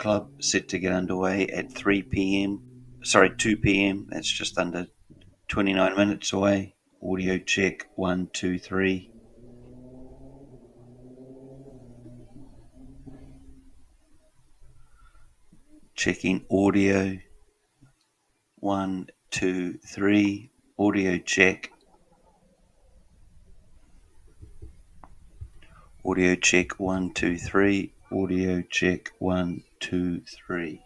club set to get underway at 2 p.m. That's just under 29 minutes away. Audio check 1 2 3. Checking audio 1 2 3. Audio check. Audio check 1 2 3. Audio check 1 2 3.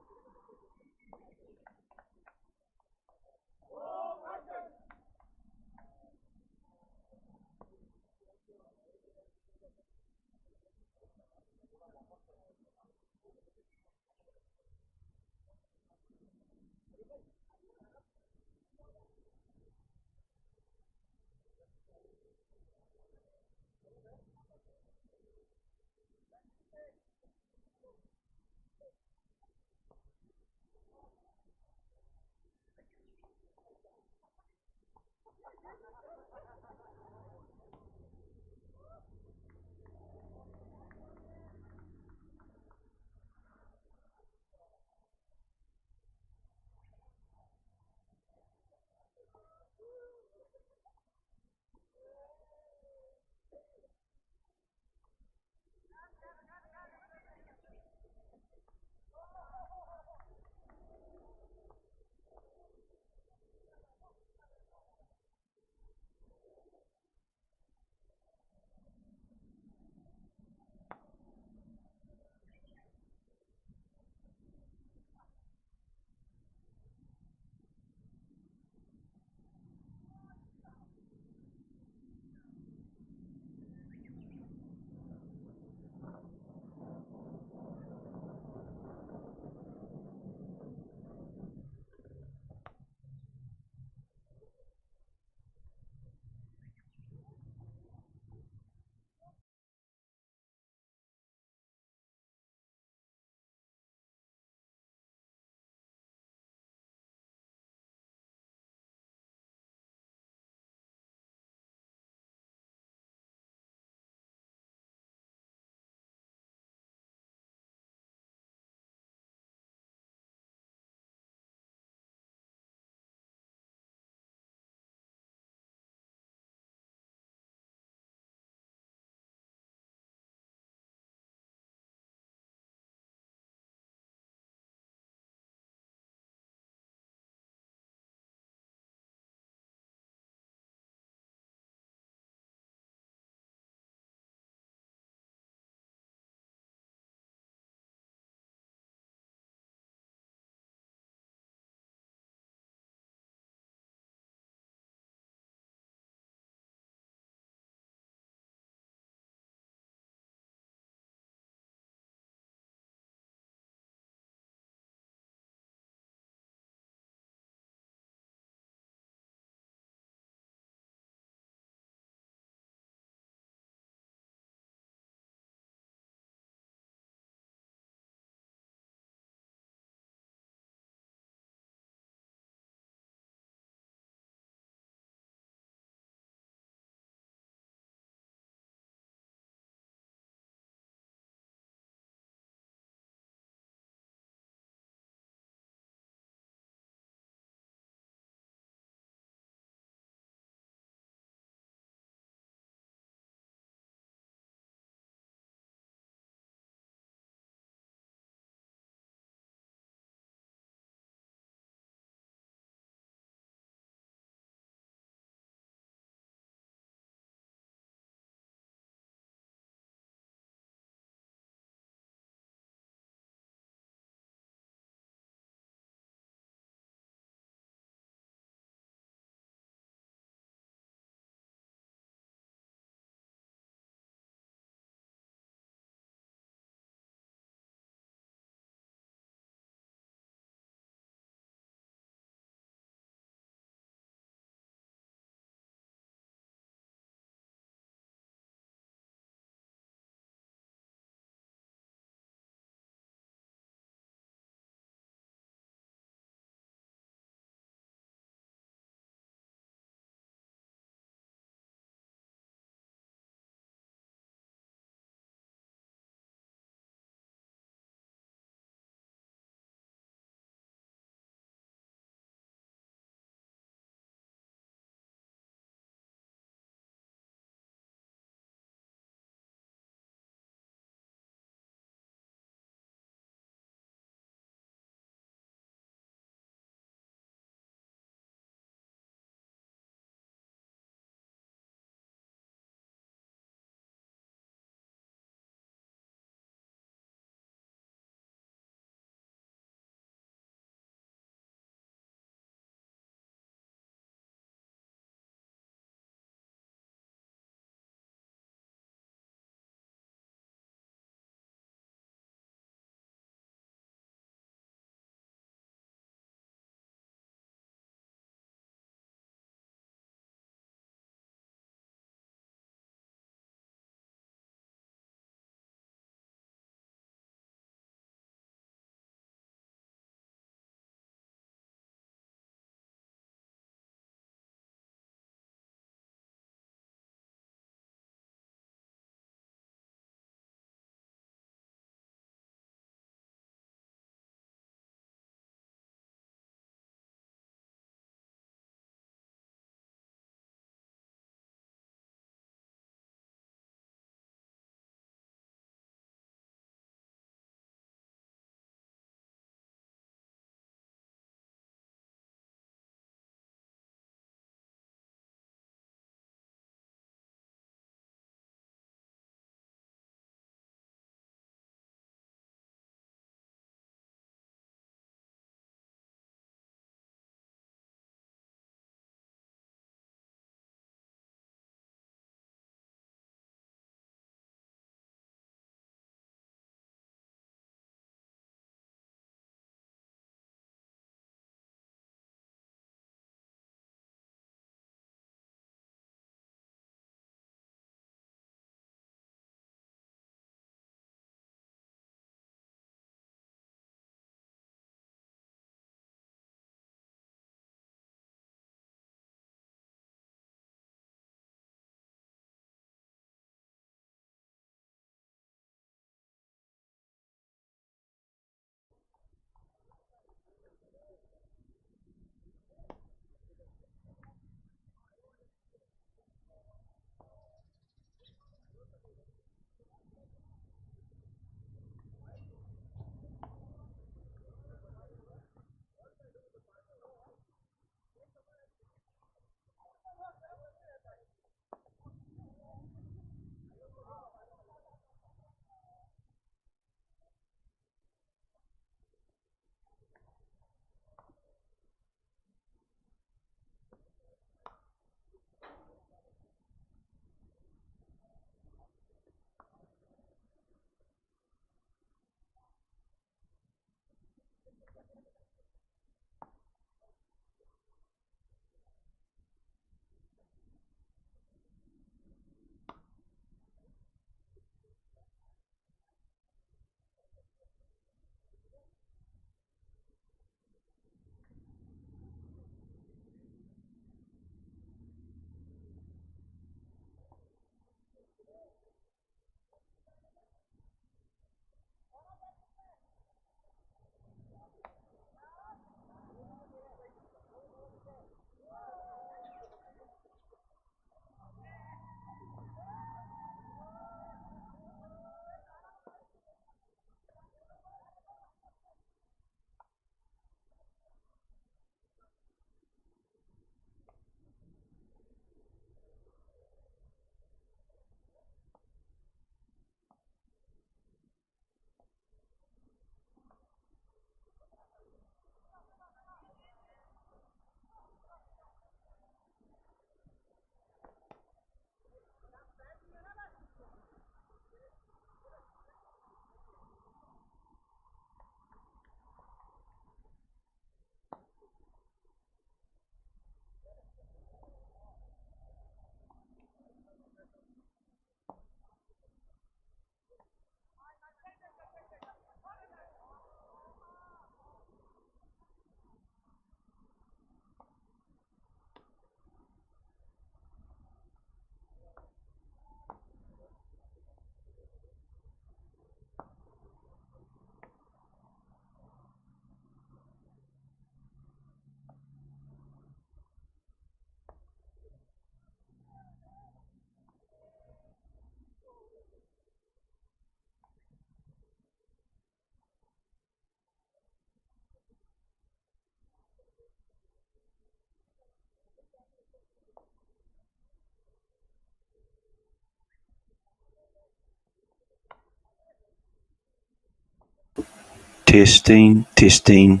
Testing, testing.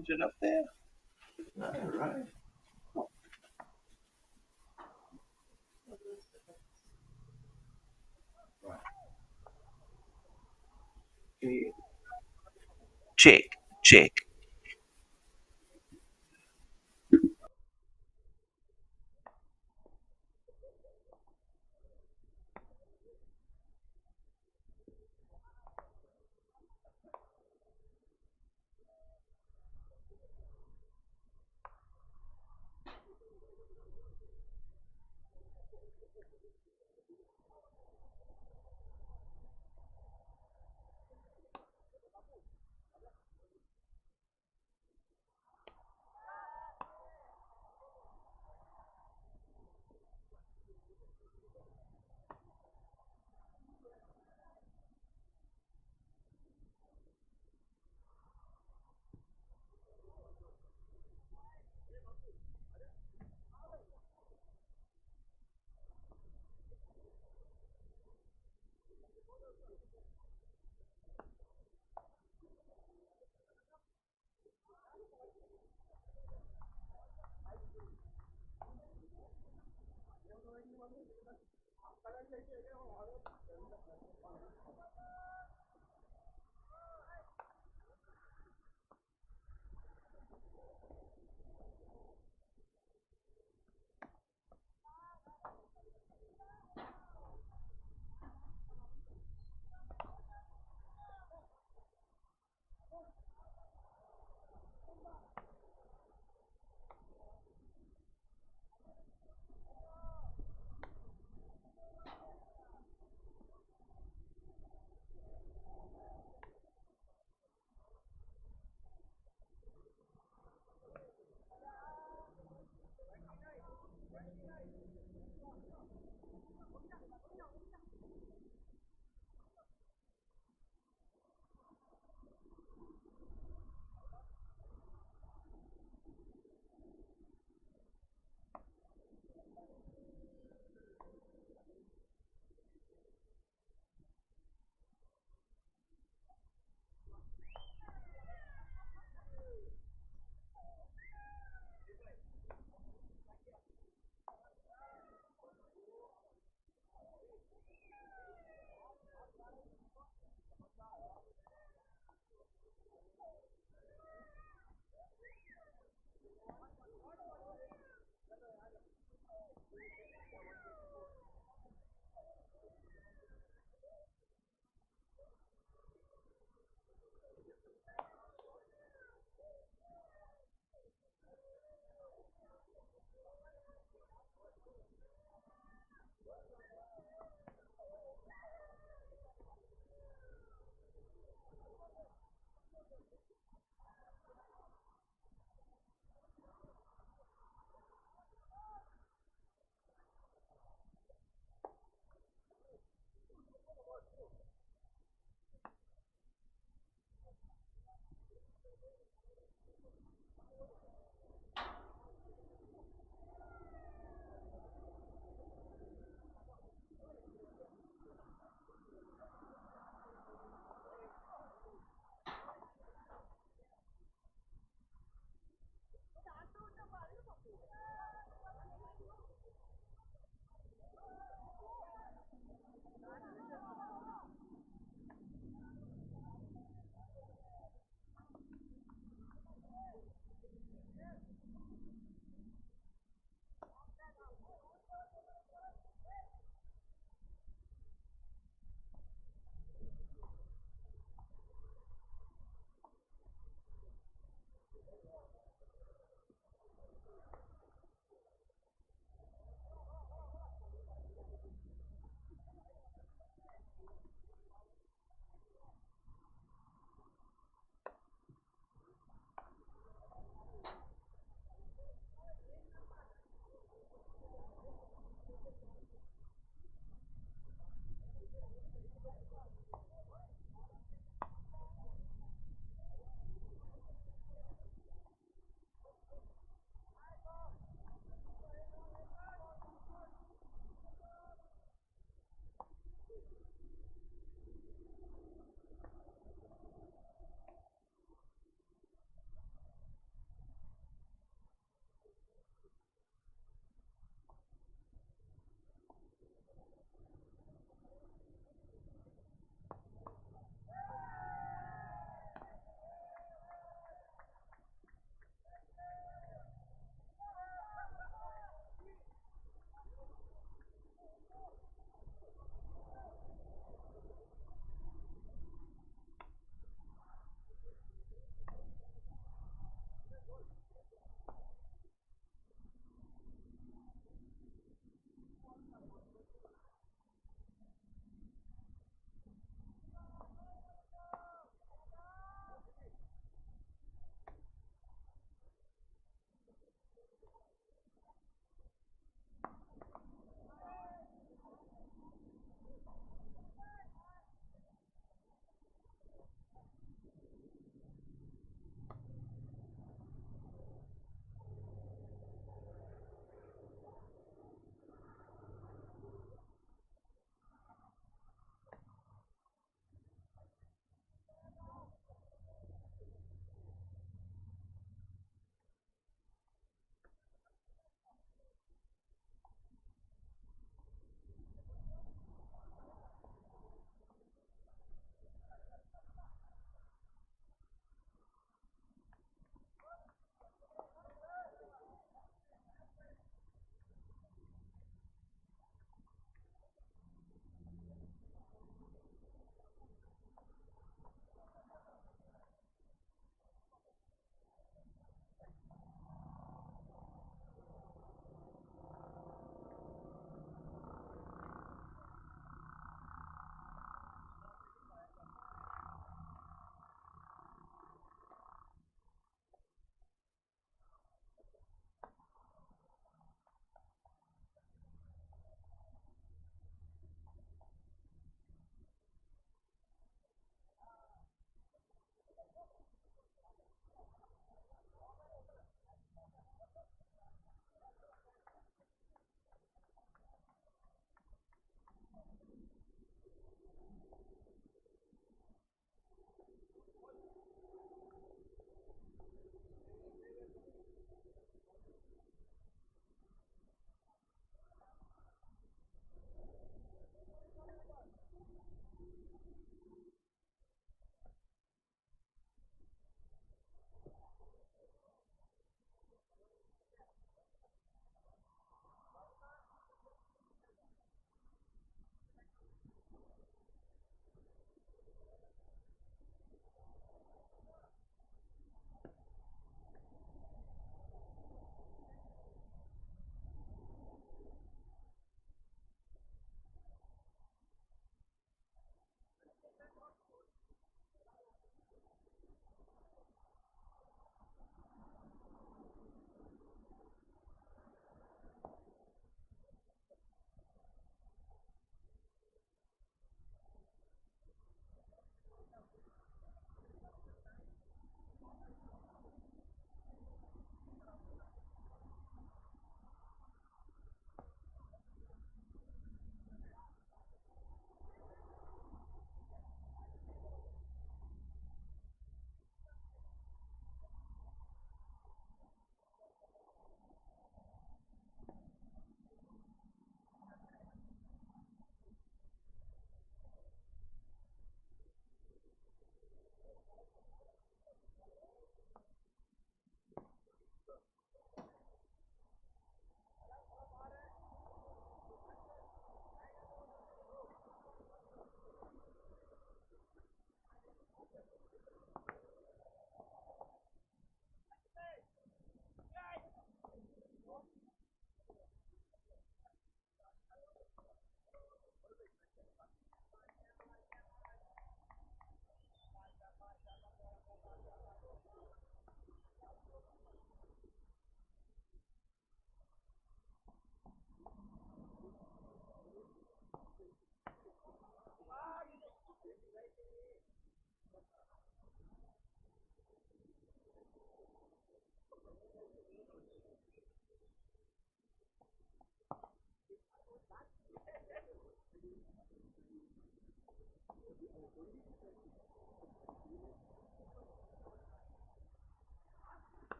Is it up there? No, right. Right. Check, check.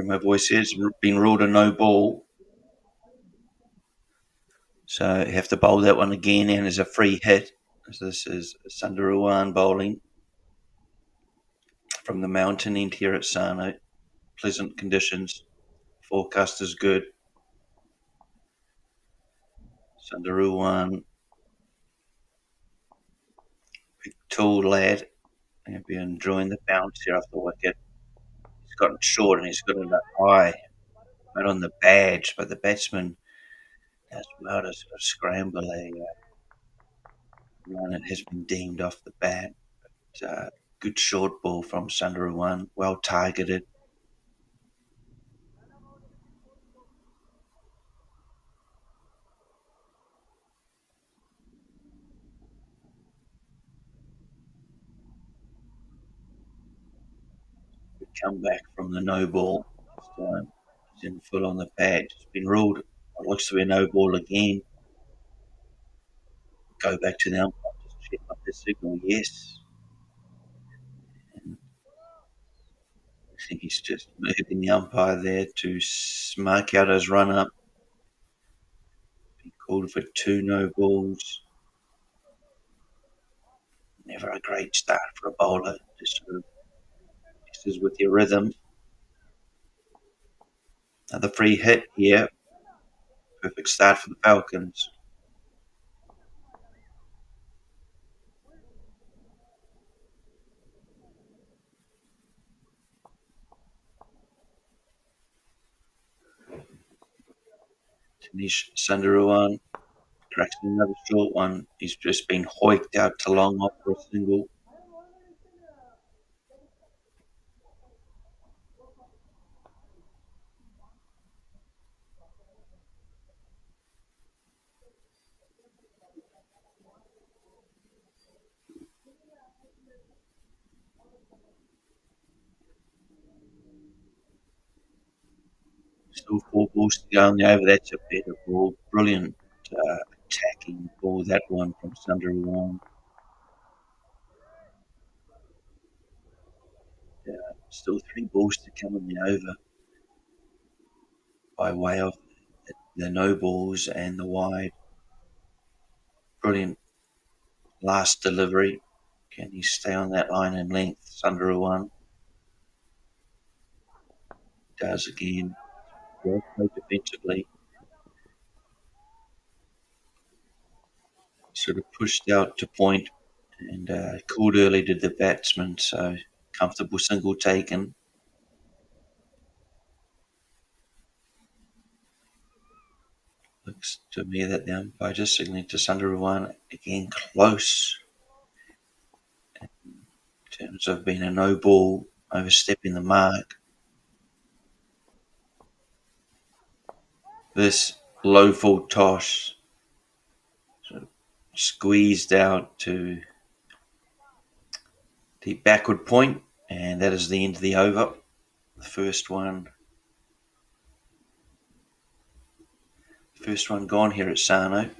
My voice has been ruled a no ball. So you have to bowl that one again, and there's a free hit. So this is Sundaruwan bowling from the mountain end here at Sano. Pleasant conditions. Forecast is good. Sundaruwan, big tall lad. He'll be enjoying the bounce here off the wicket. He's gotten short and he's got it up high, right on the badge, but the batsman has well to sort of scramble a run. It has been deemed off the bat. But, good short ball from Sundaruwan, well targeted. Good comeback from the no ball. This time he's in full on the badge. It's been ruled. It looks to be a no ball again. Go back to the umpire, just check up the signal. Yes. And I think he's just moving the umpire there to mark out his run up. He called for 2 no balls. Never a great start for a bowler. Just sort of messes with your rhythm. Another free hit here. Perfect start for the Falcons. Tanish Sundaruwan cracks another short one. He's just been hoiked out to long off for a single. Still 4 balls to go on the over. That's a better ball. Brilliant attacking ball, that one from Sundaruwan. Still 3 balls to come on the over by way of the no balls and the wide. Brilliant last delivery. Can he stay on that line in length? Sundaruwan does again. Well played defensively. Sort of pushed out to point and called early to the batsman, so comfortable single taken. Looks to me that the umpire just signalling to Sundaruwan again close in terms of being a no ball, overstepping the mark. This low full toss sort of squeezed out to the backward point, and that is the end of the over. The first one gone here at Sano.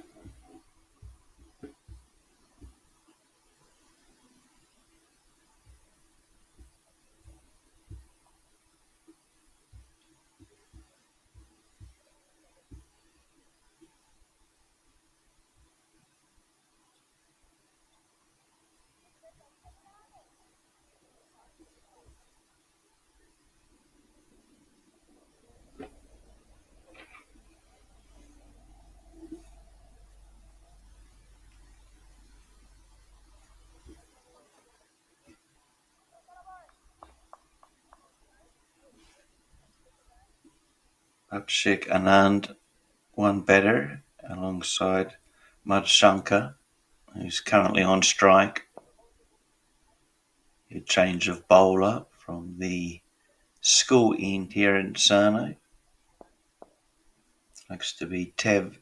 Abhishek Anand, one batter, alongside Madhshankar, who's currently on strike. A change of bowler from the school end here in Sano. Looks to be Tanvir.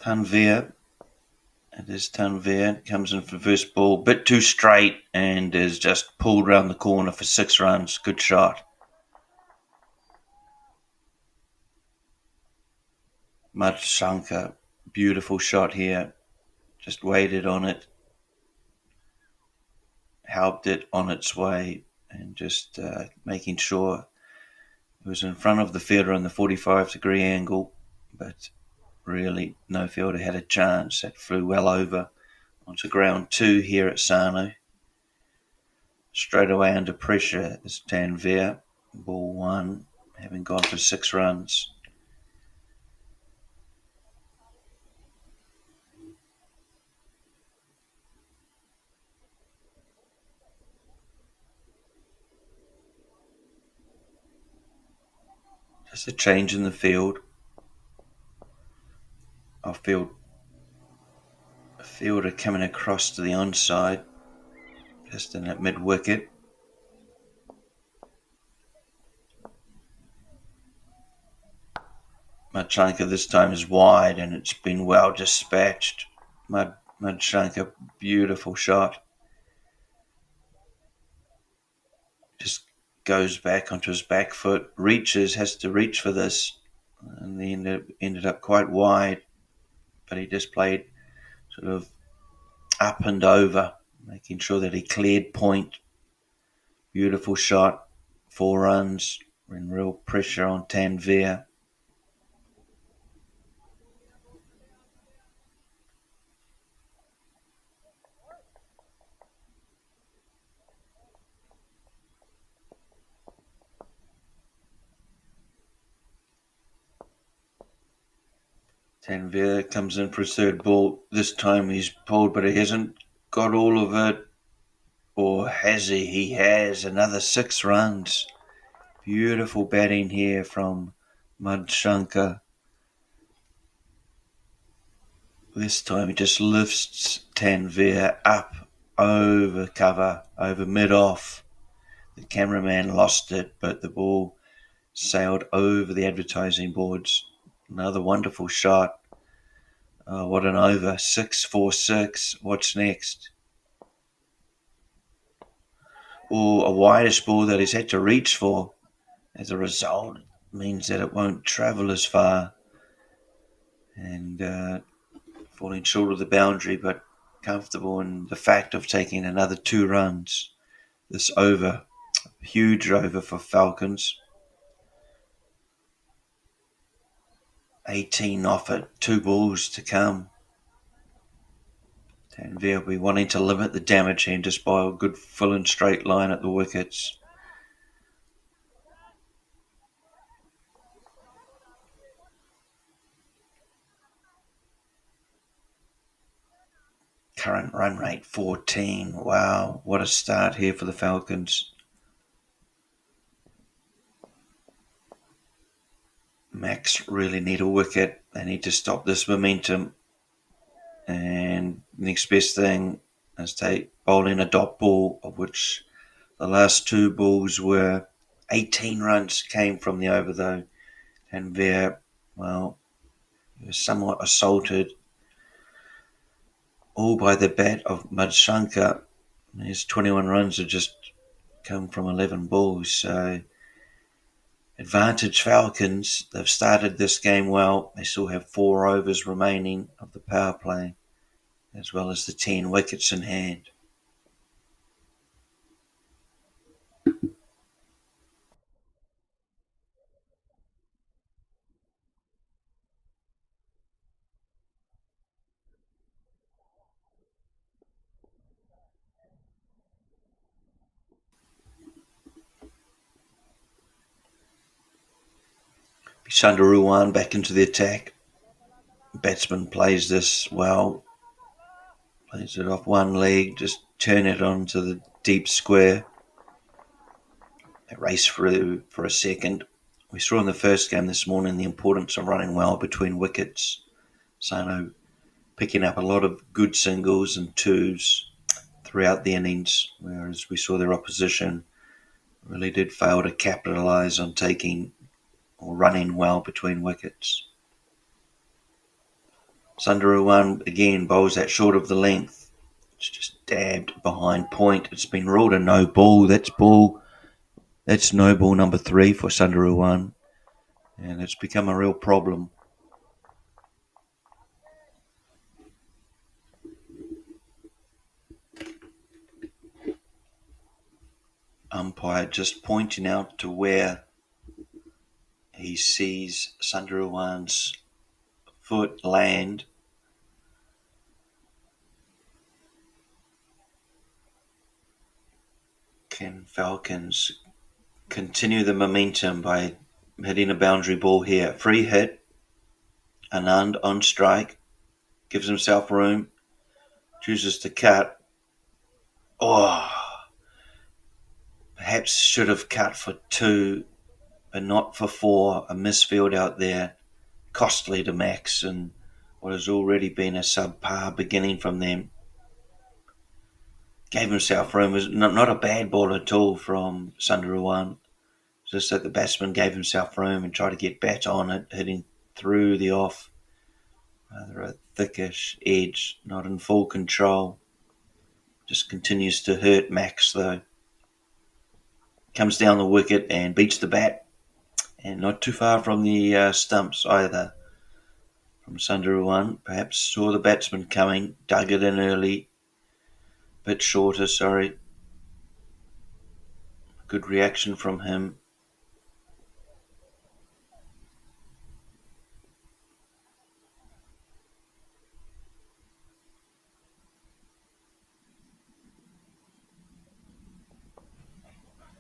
It is Tanvir. Comes in for the first ball. Bit too straight and is just pulled round the corner for 6 runs. Good shot. Madhushanka. Beautiful shot here. Just waited on it. Helped it on its way and just making sure it was in front of the fielder on the 45-degree angle, but really no fielder had a chance. That flew well over onto ground 2 here at Sano. Straight away under pressure is Tanvir, ball 1, having gone for 6 runs. Just a change in the field. A fielder coming across to the onside, just in that mid-wicket. Madhushanka this time is wide and it's been well dispatched. Madhushanka, beautiful shot. Just goes back onto his back foot, has to reach for this, and he ended up quite wide, but he just played sort of up and over, making sure that he cleared point. Beautiful shot, 4 runs, in real pressure on Tanvir. Tanvir comes in for his 3rd ball. This time he's pulled, but he hasn't got all of it. Or has he? He has. Another 6 runs. Beautiful batting here from Madhushanka. This time he just lifts Tanvir up over cover, over mid-off. The cameraman lost it, but the ball sailed over the advertising boards. Another wonderful shot. Oh, what an over. 6-4-6. What's next? Or a wideish ball that he's had to reach for. As a result, it means that it won't travel as far. And falling short of the boundary, but comfortable in the fact of taking another 2 runs. This over. Huge over for Falcons. 18 off it, 2 balls to come. Tanvir will be wanting to limit the damage and just by a good full and straight line at the wickets. Current run rate 14. Wow, what a start here for the Falcons. Max really need a wicket. They need to stop this momentum. And next best thing is to bowl in a dot ball, of which the last 2 balls were 18 runs came from the over though. And he was somewhat assaulted all by the bat of Madhushanka. His 21 runs have just come from 11 balls, so advantage Falcons. They've started this game well. They still have 4 overs remaining of the power play, as well as the 10 wickets in hand. Sundaruwan back into the attack. Batsman plays this well. Plays it off one leg, just turn it onto the deep square. They race through for a second. We saw in the first game this morning the importance of running well between wickets. Sano picking up a lot of good singles and 2s throughout the innings, whereas we saw their opposition really did fail to capitalise on taking or running well between wickets. Sundaru again bowls that short of the length. It's just dabbed behind point. It's been ruled a no ball. That's no ball number 3 for Sundaru, and it's become a real problem. Umpire just pointing out to where he sees Sundaru's foot land. Can Falcons continue the momentum by hitting a boundary ball here? Free hit. Anand on strike. Gives himself room. Chooses to cut. Perhaps should have cut for 2, but not for 4. A misfield out there. Costly to Max, and what has already been a subpar beginning from them. Gave himself room. It was not a bad ball at all from Sundaru. Just that the batsman gave himself room and tried to get bat on it, hitting through the off. Rather a thickish edge, not in full control. Just continues to hurt Max though. Comes down the wicket and beats the bat. And not too far from the stumps either. From Sundaru, perhaps saw the batsman coming, dug it in early. Bit shorter, sorry. Good reaction from him.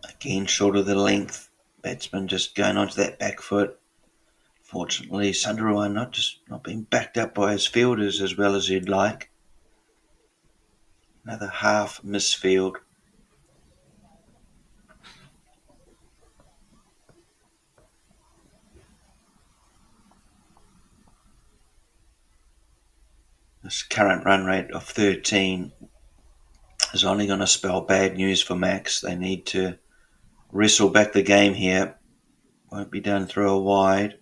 Again, short of the length. Batsman just going onto that back foot. Fortunately, Sundaru not being backed up by his fielders as well as he'd like. Another half misfield. This current run rate of 13 is only going to spell bad news for Max. They need to wrestle back the game here. Won't be done through a wide.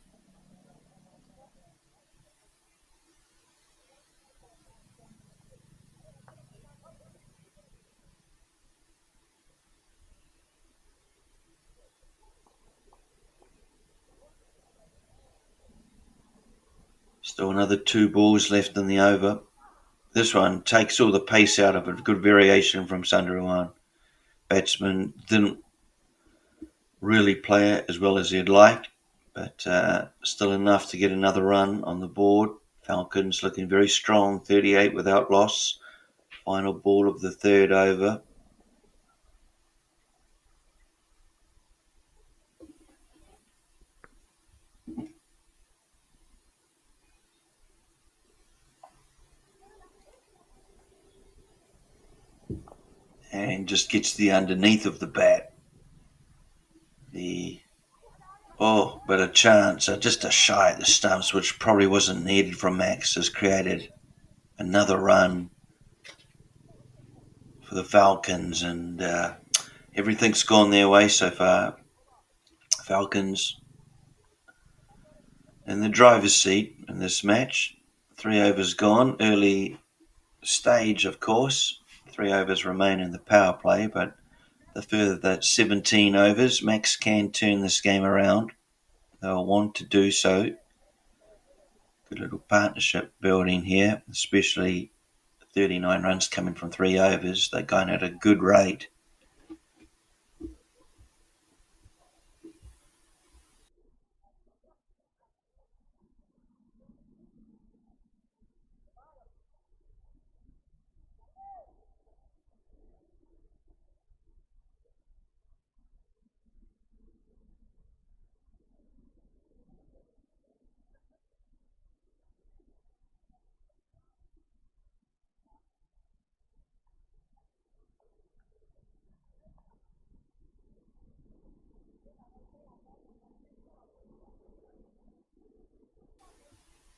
Still another 2 balls left in the over. This one takes all the pace out of it. Good variation from Sundaru. Batsman didn't really play it as well as he'd liked, but still enough to get another run on the board. Falcons looking very strong, 38 without loss. Final ball of the 3rd over. And just gets the underneath of the bat. But a chance, just a shy at the stumps, which probably wasn't needed from Max, has created another run for the Falcons, and everything's gone their way so far. Falcons in the driver's seat in this match. 3 overs gone, early stage of course. 3 overs remain in the power play, but the further that 17 overs, Max can turn this game around. They'll want to do so. Good little partnership building here, especially 39 runs coming from 3 overs. They're going at a good rate.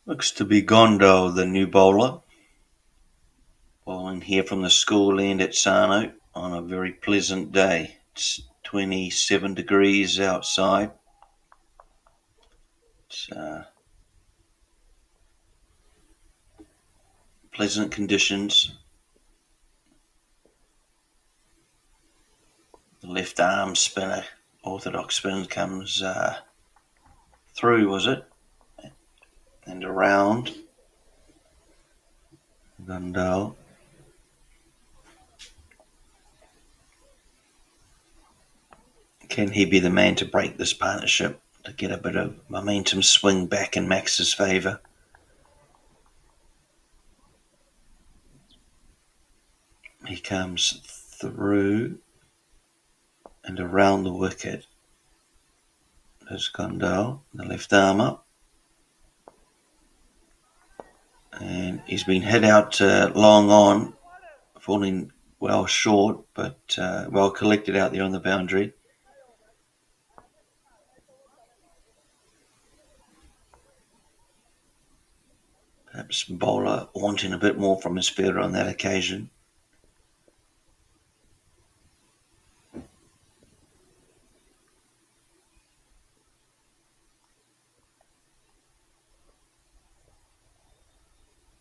Looks to be Gondo, the new bowler. Bowling here from the school end at Sarno on a very pleasant day. It's 27 degrees outside. It's pleasant conditions. The left arm spinner, orthodox spin, comes through, was it? And around. Gundale. Can he be the man to break this partnership, to get a bit of momentum swing back in Max's favour? He comes through and around the wicket. There's Gundale, the left arm up. And he's been hit out long on, falling well short, but well collected out there on the boundary. Perhaps bowler wanting a bit more from his fielder on that occasion.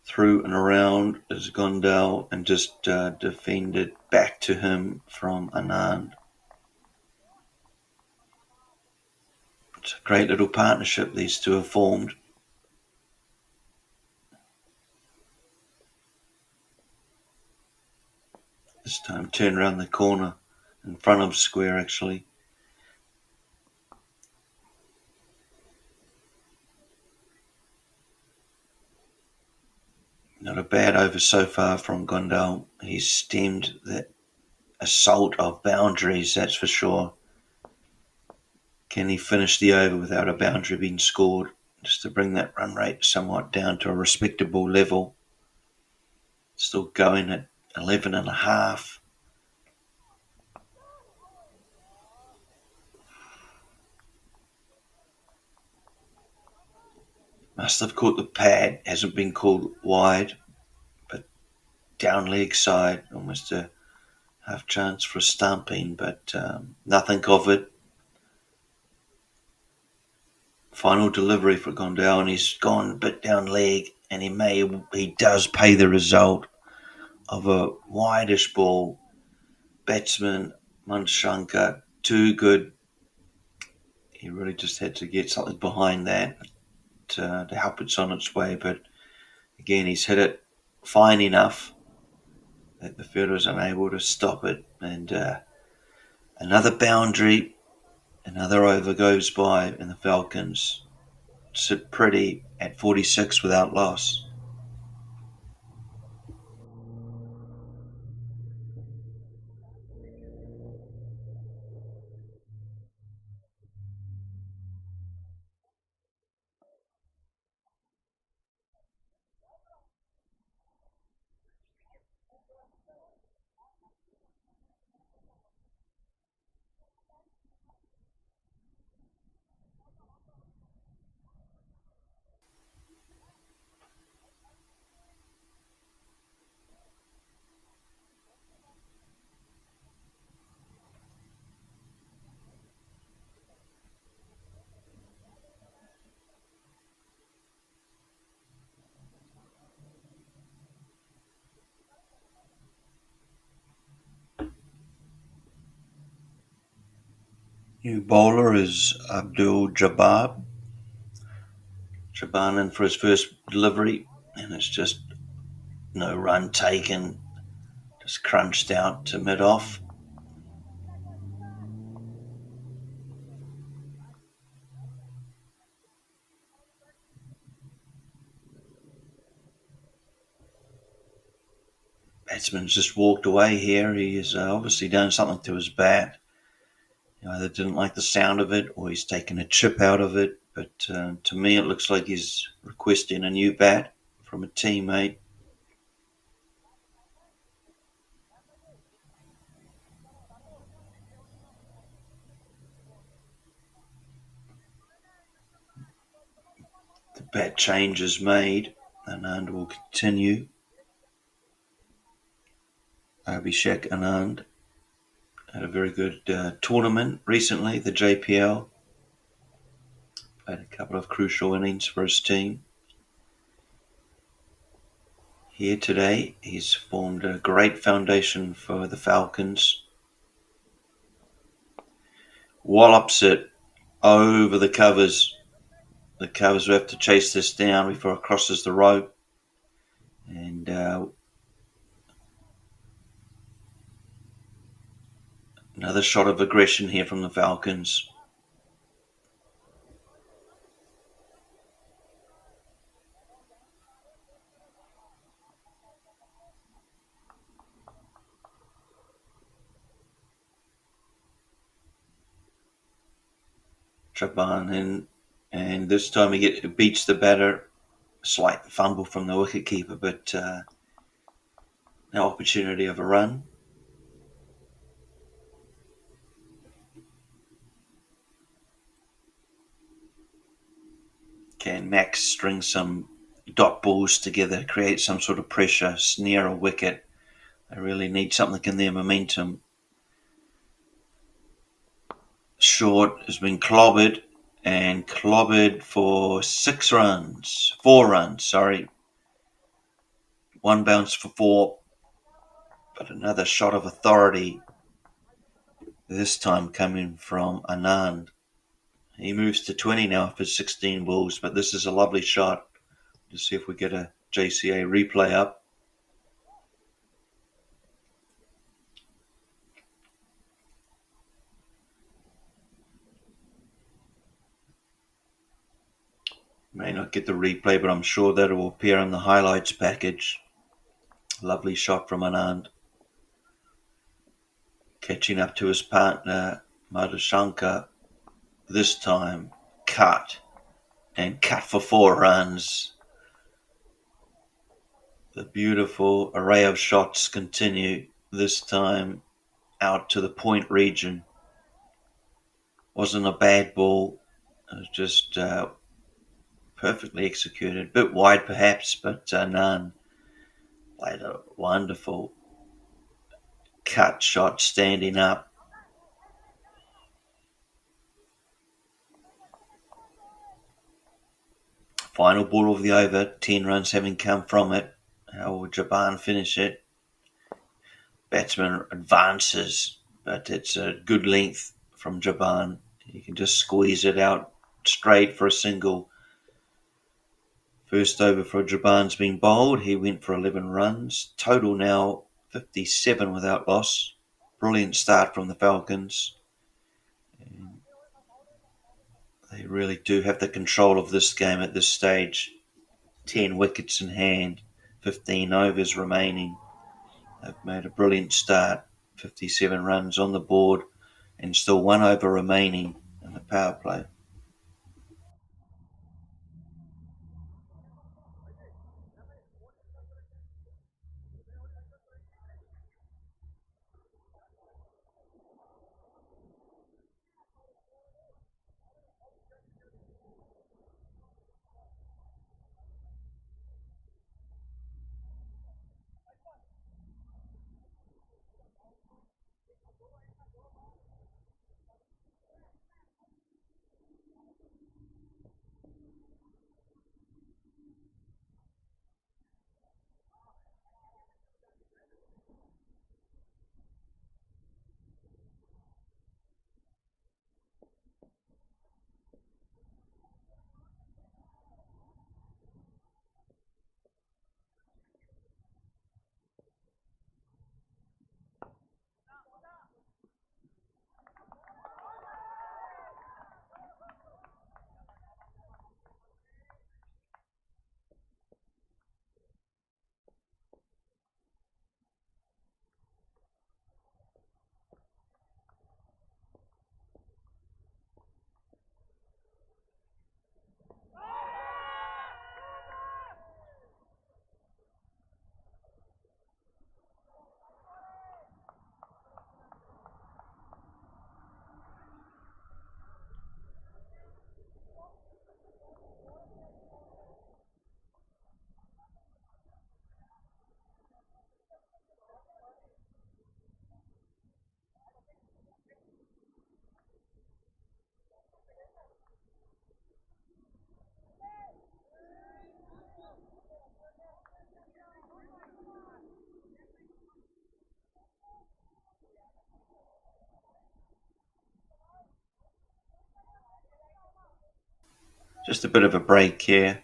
Through and around is Gundale and just defended back to him from Anand. It's a great little partnership these two have formed. This time turn around the corner in front of square actually. Not a bad over so far from Gundale. He's stemmed the assault of boundaries, that's for sure. Can he finish the over without a boundary being scored, just to bring that run rate somewhat down to a respectable level? Still going at 11 and a half. Must have caught the pad, hasn't been called wide, but down leg side, almost a half chance for a stumping, but nothing of it. Final delivery for Gundale, and he's gone a bit down leg, and he does pay the result of a wideish ball. Batsman Manshankar, too good. He really just had to get something behind that to help it's on its way, but again he's hit it fine enough that the fielder is unable to stop it, and another boundary, another over goes by, and the Falcons sit pretty at 46 without loss. New bowler is Abdul Jabbar. Jabbar in for his first delivery, and it's just no run taken, just crunched out to mid-off. Batsman's just walked away here. He has obviously done something to his bat. He either didn't like the sound of it or he's taken a chip out of it. But to me, it looks like he's requesting a new bat from a teammate. The bat change is made. Anand will continue. Abhishek Anand Had a very good tournament recently, the JPL. Played a couple of crucial innings for his team. Here today, he's formed a great foundation for the Falcons. Wallops it over the covers. The covers will have to chase this down before it crosses the rope. And another shot of aggression here from the Falcons. Traban in, and this time he beats the batter. Slight fumble from the wicketkeeper, but no opportunity of a run. Can Max string some dot balls together, create some sort of pressure, snare a wicket? They really need something in their momentum. Short has been clobbered for 4 runs, sorry. One bounce for 4, but another shot of authority, this time coming from Anand. He moves to 20 now for 16 balls, but this is a lovely shot. Let's see if we get a JCA replay up. May not get the replay, but I'm sure that it will appear in the highlights package. Lovely shot from Anand. Catching up to his partner, Madhushankar. This time, cut for 4 runs. The beautiful array of shots continue, this time out to the point region. Wasn't a bad ball. It was just perfectly executed. A bit wide perhaps, but none. Played a wonderful cut shot standing up. Final ball of the over, 10 runs having come from it. How will Jaban finish it? Batsman advances, but it's a good length from Jaban. He can just squeeze it out straight for a single. First over for Jaban's been bowled. He went for 11 runs. Total now 57 without loss. Brilliant start from the Falcons. And they really do have the control of this game at this stage. 10 wickets in hand, 15 overs remaining. They've made a brilliant start. 57 runs on the board and still 1 over remaining in the power play. Just a bit of a break here.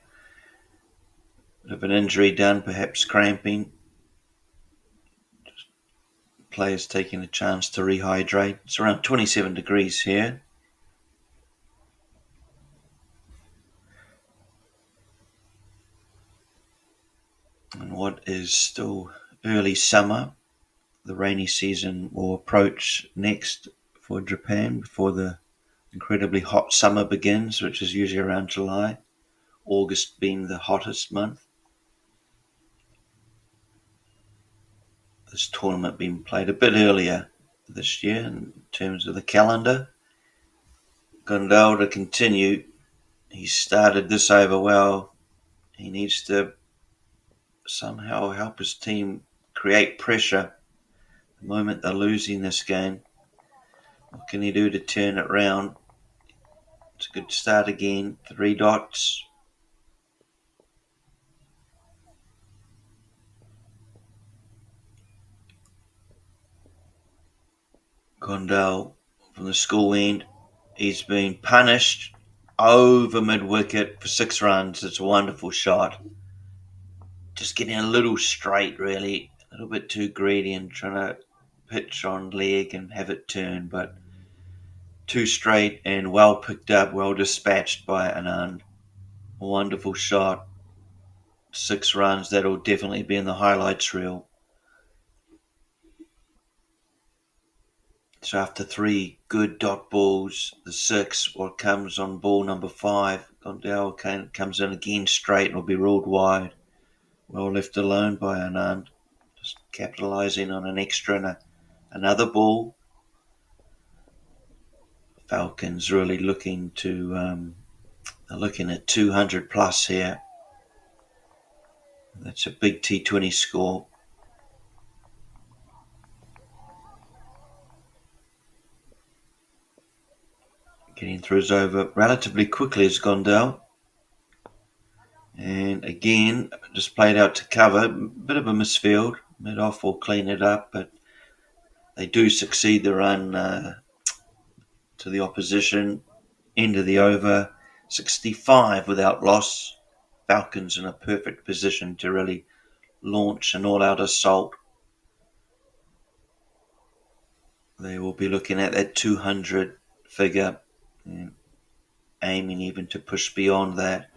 Bit of an injury done, perhaps cramping. Just players taking a chance to rehydrate. It's around 27 degrees here. And what is still early summer, the rainy season will approach next for Japan before the incredibly hot summer begins, which is usually around July, August being the hottest month. This tournament being played a bit earlier this year in terms of the calendar. Gondal to continue. He started this over well. He needs to somehow help his team create pressure the moment they're losing this game. What can he do to turn it round? It's a good start again. 3 dots. Gondal from the school end. He's been punished over mid-wicket for 6 runs. It's a wonderful shot. Just getting a little straight, really. A little bit too greedy and trying to pitch on leg and have it turn, but too straight and well picked up, well dispatched by Anand. A wonderful shot. 6 runs. That'll definitely be in the highlights reel. So after 3 good dot balls, the 6, what comes on ball number 5, Gondal comes in again straight and will be ruled wide. Well left alone by Anand, just capitalising on an extra and another ball. Falcons really looking at 200 plus here. That's a big T20 score. Getting through his over relatively quickly is Gondal. And again, just played out to cover. A bit of a misfield. Mid-off will clean it up, but they do succeed the run to the opposition. End of the over. 65 without loss. Falcons in a perfect position to really launch an all-out assault. They will be looking at that 200 figure and aiming even to push beyond that.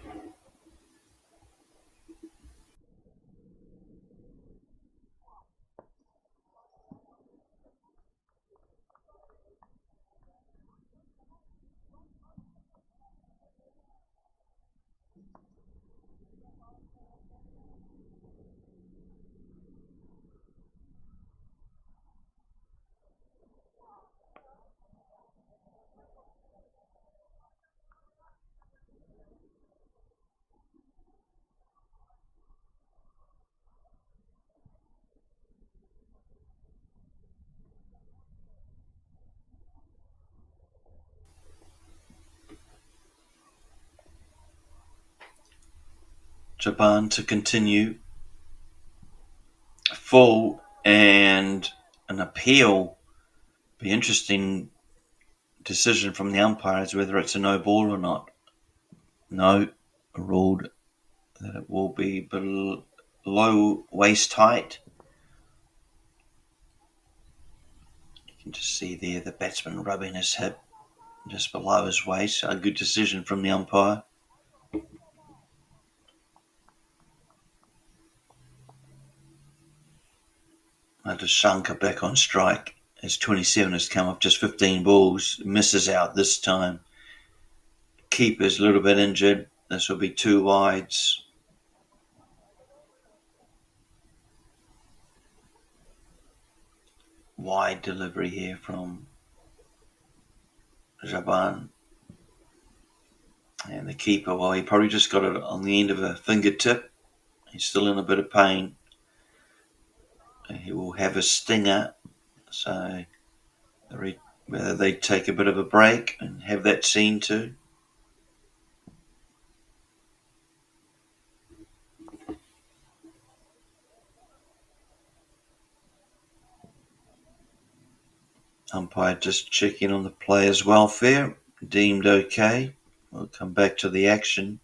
Japan to continue. Full and an appeal. Be interesting decision from the umpires whether it's a no ball or not. No, ruled that it will be below waist height. You can just see there the batsman rubbing his hip just below his waist. A good decision from the umpire. Shankar back on strike as 27 has come off just 15 balls. Misses out this time. Keeper's a little bit injured. This will be 2 wides. Wide delivery here from Jaban. And the keeper, well, he probably just got it on the end of a fingertip. He's still in a bit of pain. He will have a stinger, so whether they take a bit of a break and have that seen too. Umpire just checking on the player's welfare, deemed okay. we'll come back to the action.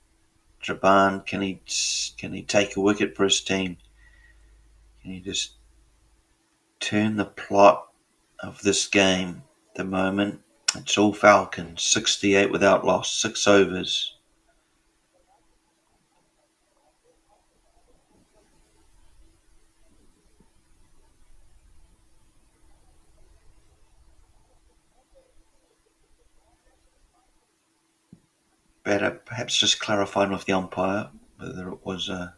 Jaban, can he take a wicket for his team? Can he just turn the plot of this game at the moment? It's all Falcons, 68 without loss, 6 overs. Better perhaps just clarifying with the umpire whether it was a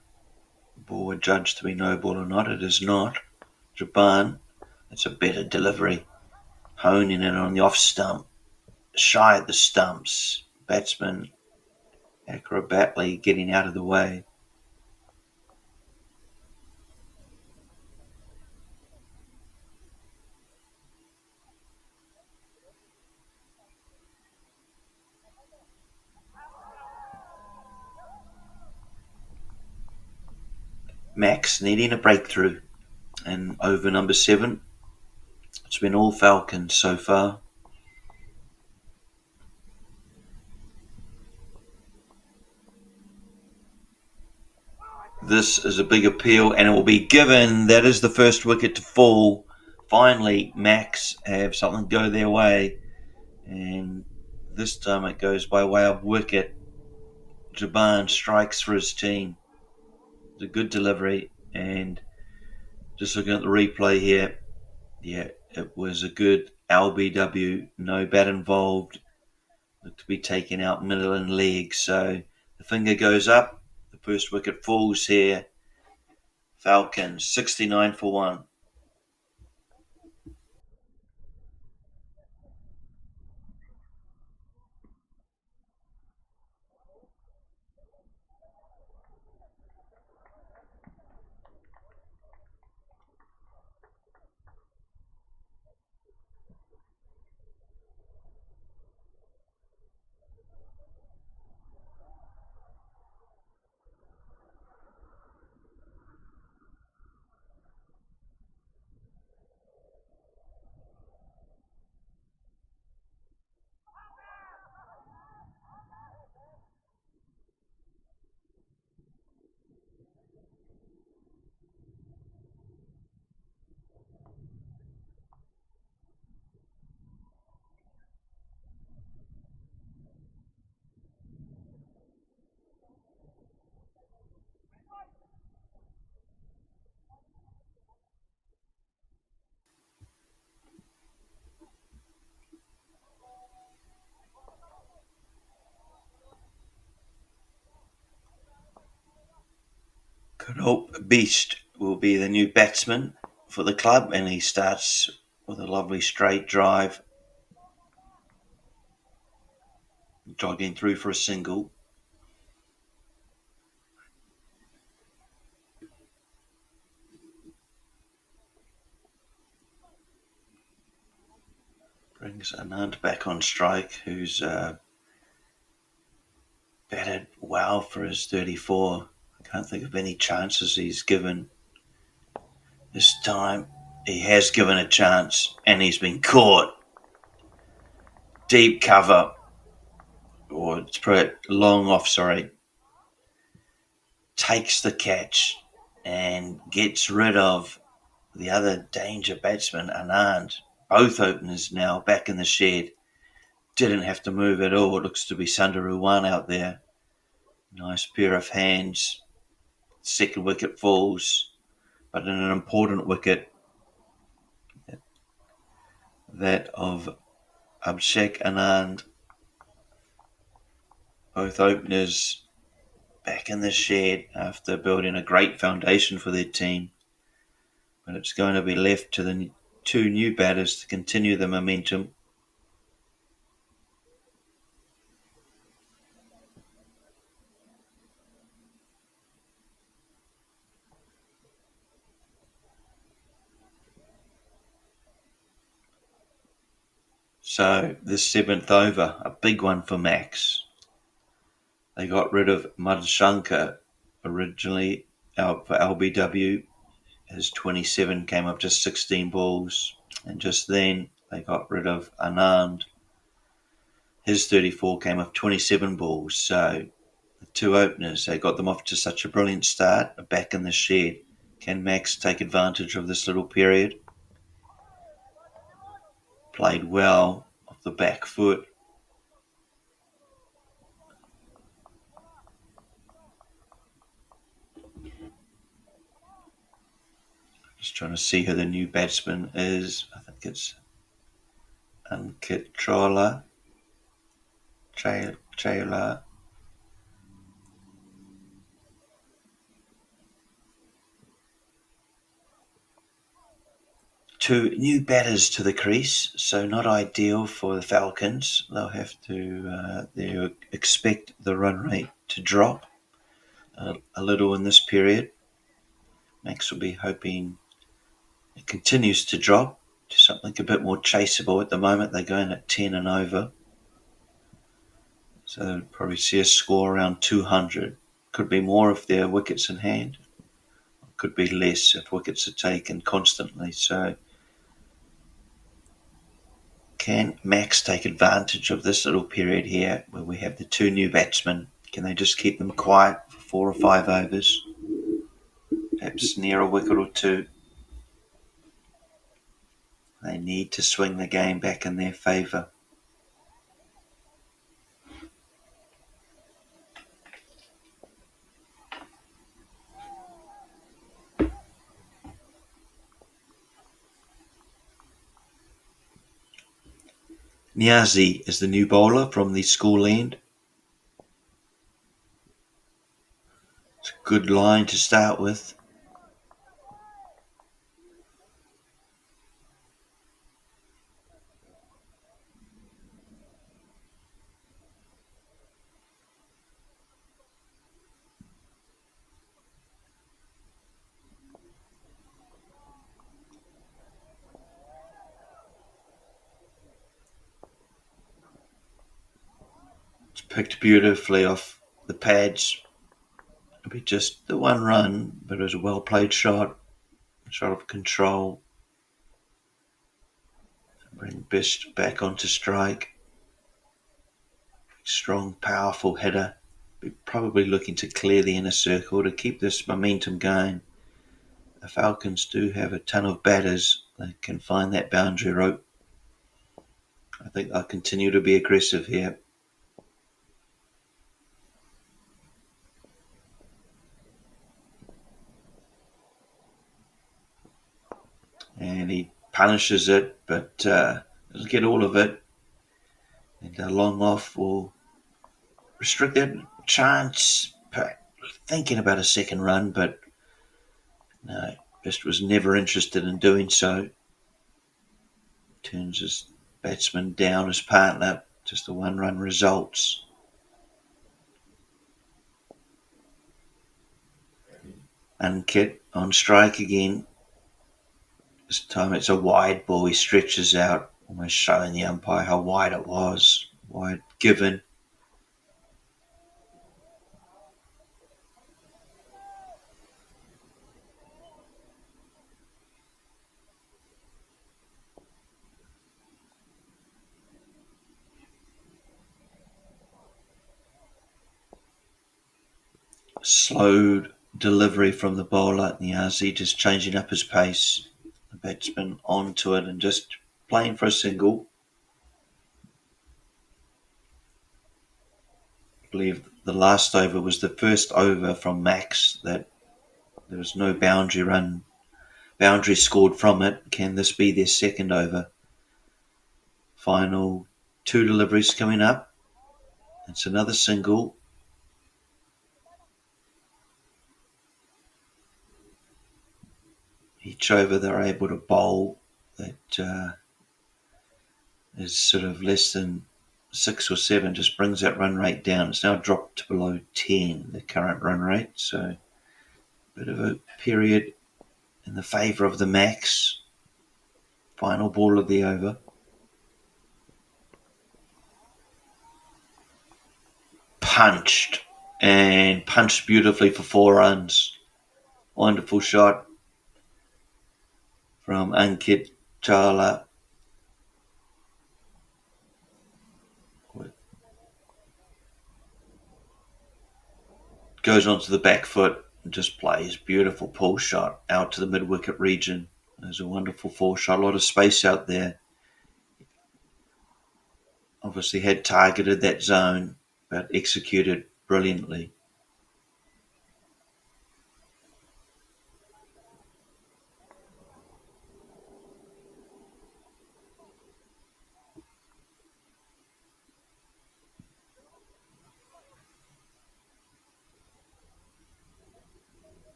ball adjudged to be no ball or not. It is not. Jaban, it's a better delivery. Honing in on the off stump, shy at the stumps. Batsman acrobatically getting out of the way. Max needing a breakthrough, and over number 7. It's been all Falcons so far. This is a big appeal, and it will be given. That is the first wicket to fall. Finally, Max have something go their way, and this time it goes by way of wicket. Jaban strikes for his team. It's a good delivery, and just looking at the replay here, yeah, it was a good LBW, no bat involved. Looked to be taken out middle and leg, so the finger goes up. The first wicket falls here. Falcons 69 for 1. Kunal Beast will be the new batsman for the club, and he starts with a lovely straight drive, jogging through for a single. Brings Anand back on strike, who's batted well for his 34. I can't think of any chances he's given. This time he has given a chance, and he's been caught. Deep cover, or it's probably long off, sorry. Takes the catch and gets rid of the other danger batsman, Anand. Both openers now back in the shed. Didn't have to move at all. It looks to be Sundaruwan out there. Nice pair of hands. Second wicket falls, but in an important wicket, that of Abhishek Anand. Both openers back in the shed after building a great foundation for their team. But it's going to be left to the 2 new batters to continue the momentum. So this 7th over, a big one for Max. They got rid of Madhushankar originally out for LBW. His 27 came up to 16 balls, and just then they got rid of Anand. his 34 came off 27 balls. So the two openers, they got them off to such a brilliant start, are back in the shed. Can Max take advantage of this little period? Played well off the back foot. Just trying to see who the new batsman is. I think it's Ankit Trailer. Two new batters to the crease, so not ideal for the Falcons. They'll have to they expect the run rate to drop a little in this period. Max will be hoping it continues to drop to something a bit more chaseable. At the moment, they're going at 10 and over. So they'll probably see a score around 200. Could be more if there are wickets in hand. Could be less if wickets are taken constantly. So can Max take advantage of this little period here where we have the two new batsmen? Can they just keep them quiet for 4 or 5 overs? Perhaps near a wicket or two. They need to swing the game back in their favour. Niazi is the new bowler from the school end. It's a good line to start with. Picked beautifully off the pads. It'll be just the one run, but it was a well played shot of control. Bring Best back onto strike. Strong, powerful hitter. Be probably looking to clear the inner circle to keep this momentum going. The Falcons do have a ton of batters that can find that boundary rope. I think they'll continue to be aggressive here. And he punishes it, but doesn't get all of it. And a long off will restrict that chance. Thinking about a second run, but no, Best was never interested in doing so. Turns his batsman down, his partner, just the one run results. Ankit on strike again. This time it's a wide ball. He stretches out, almost showing the umpire how wide it was. Wide given. Slowed delivery from the bowler, Niazi, just changing up his pace. The batsman onto it and just playing for a single. I believe the last over was the first over from Max that there was no boundary scored from it. Can this be their second over? Final 2 deliveries coming up. It's another single. Each over they're able to bowl that is sort of less than 6 or 7, just brings that run rate down. It's now dropped to below 10, the current run rate. So a bit of a period in the favour of the Max. Final ball of the over. Punched beautifully for 4 runs. Wonderful shot from Ankit Chala. goes onto the back foot and just plays beautiful pull shot out to the mid-wicket region. There's a wonderful four shot, a lot of space out there. Obviously had targeted that zone, but executed brilliantly.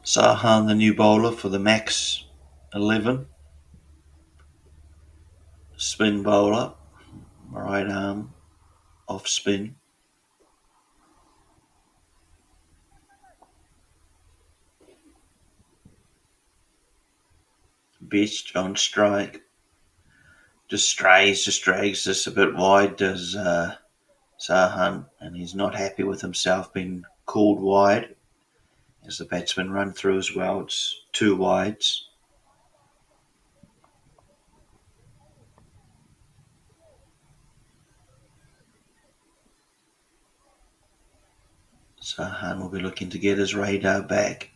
Sahan, the new bowler for the Max 11. Spin bowler, right arm, off spin. Best on strike. Just drags this a bit wide, does Sahan, and he's not happy with himself being called wide. As the batsman run through as well, it's 2 wides. Sahan will be looking to get his radar back.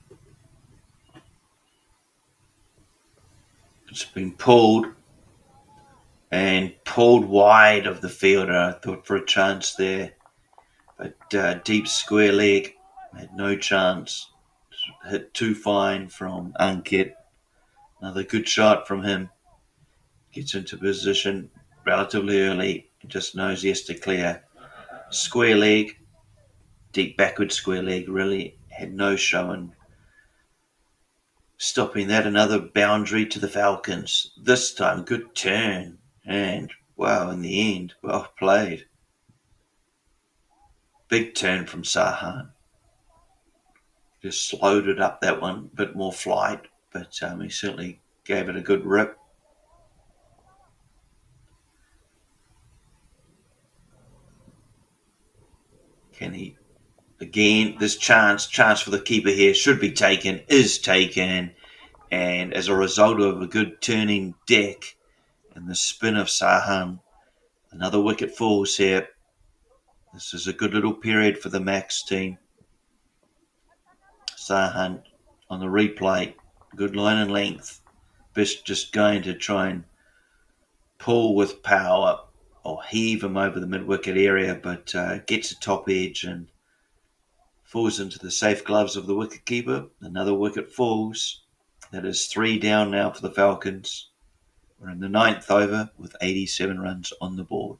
It's been pulled wide of the fielder. I thought for a chance there, but deep square leg, had no chance. Hit too fine from Ankit. Another good shot from him. Gets into position relatively early. Just knows he has to clear. Square leg, deep backward square leg, really had no showing. Stopping that, another boundary to the Falcons. This time, good turn. And, wow, in the end, well played. Big turn from Sahan. Just slowed it up, that one. A bit more flight, but he certainly gave it a good rip. Can he... Again, this chance for the keeper here should be taken, is taken, and as a result of a good turning deck and the spin of Sahan, another wicket falls here. This is a good little period for the Max team. Sahan on the replay, good line and length. Bish just going to try and pull with power or heave him over the mid-wicket area, but gets a top edge and falls into the safe gloves of the wicketkeeper. Another wicket falls. That is 3 down now for the Falcons. We're in the 9th over with 87 runs on the board.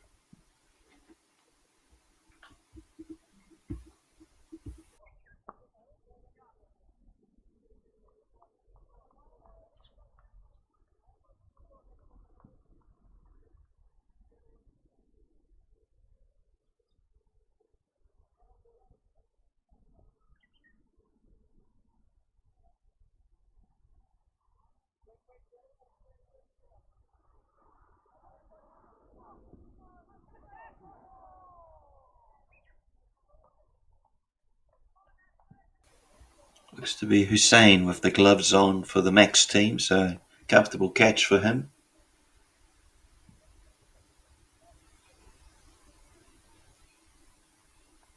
Looks to be Hussain with the gloves on for the Max team, so comfortable catch for him.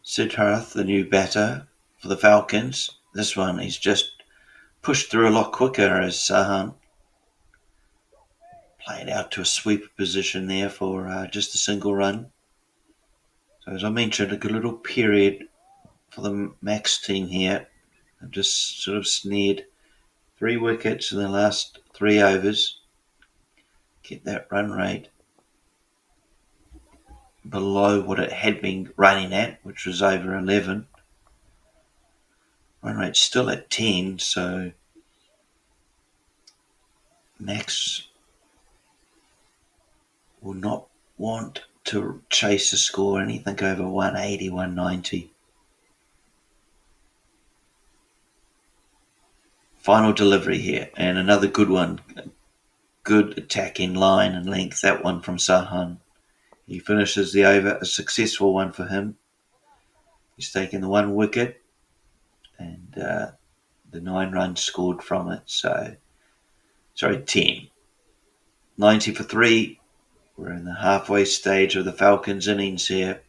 Siddharth, the new batter for the Falcons. This one, he's just pushed through a lot quicker as Sahan played out to a sweeper position there for just a single run. So as I mentioned, a good little period for the Max team here. They've just sort of snared 3 wickets in the last 3 overs. Get that run rate below what it had been running at, which was over 11. Run rate's still at 10, so Max will not want to chase a score anything over 180, 190. Final delivery here, and another good one. Good attacking line and length, that one from Sahan. He finishes the over, a successful one for him. He's taken the 1 wicket and the 9 runs scored from it. 10. 90 for 3. We're in the halfway stage of the Falcons' innings here.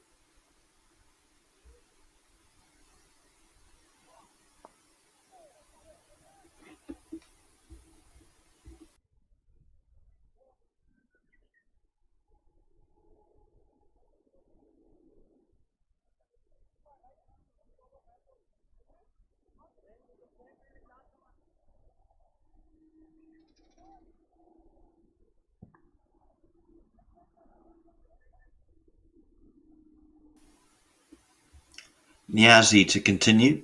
Niazi to continue.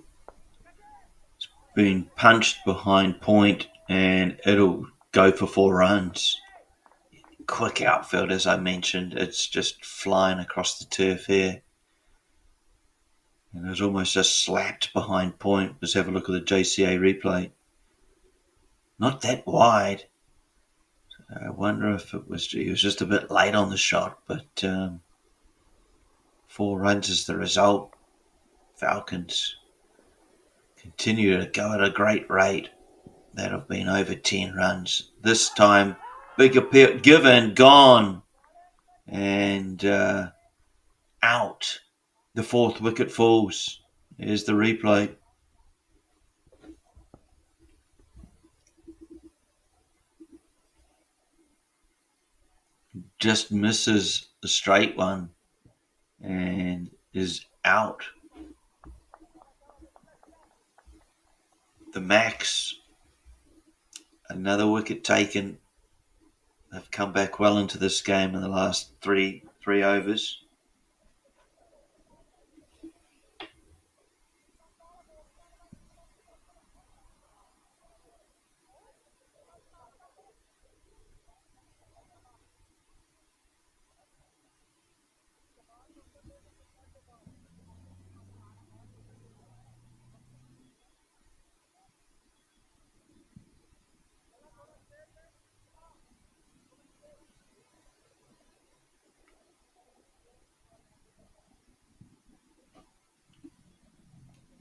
It's been punched behind point and it'll go for 4 runs. Quick outfield, as I mentioned. It's just flying across the turf here. And it was almost just slapped behind point. Let's have a look at the JCA replay. Not that wide. I wonder if he was just a bit late on the shot, but 4 runs is the result. Falcons continue to go at a great rate. That have been over 10 runs. This time, big appeal given, gone, and out. The 4th wicket falls. Here's the replay. Just misses the straight one and is out. The Max, another wicket taken. They've come back well into this game in the last three overs.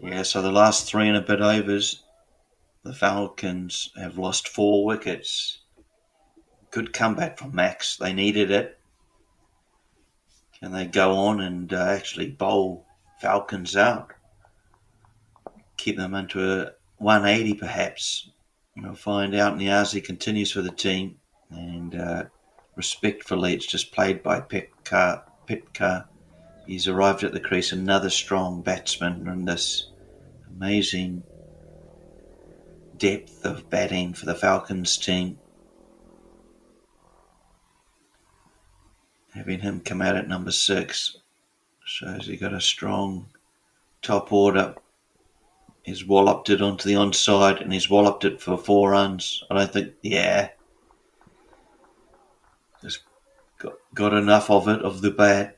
Yeah, so the last 3 and a bit overs, the Falcons have lost 4 wickets. Good comeback from Max. They needed it. Can they go on and actually bowl Falcons out? Keep them into a 180 perhaps. We'll find out. Niazi continues for the team. And respectfully, it's just played by Pitka. He's arrived at the crease. Another strong batsman in this amazing depth of batting for the Falcons team. Having him come out at number 6 shows he got a strong top order. He's walloped it onto the onside and he's walloped it for 4 runs. I don't think, just got enough of it, of the bat.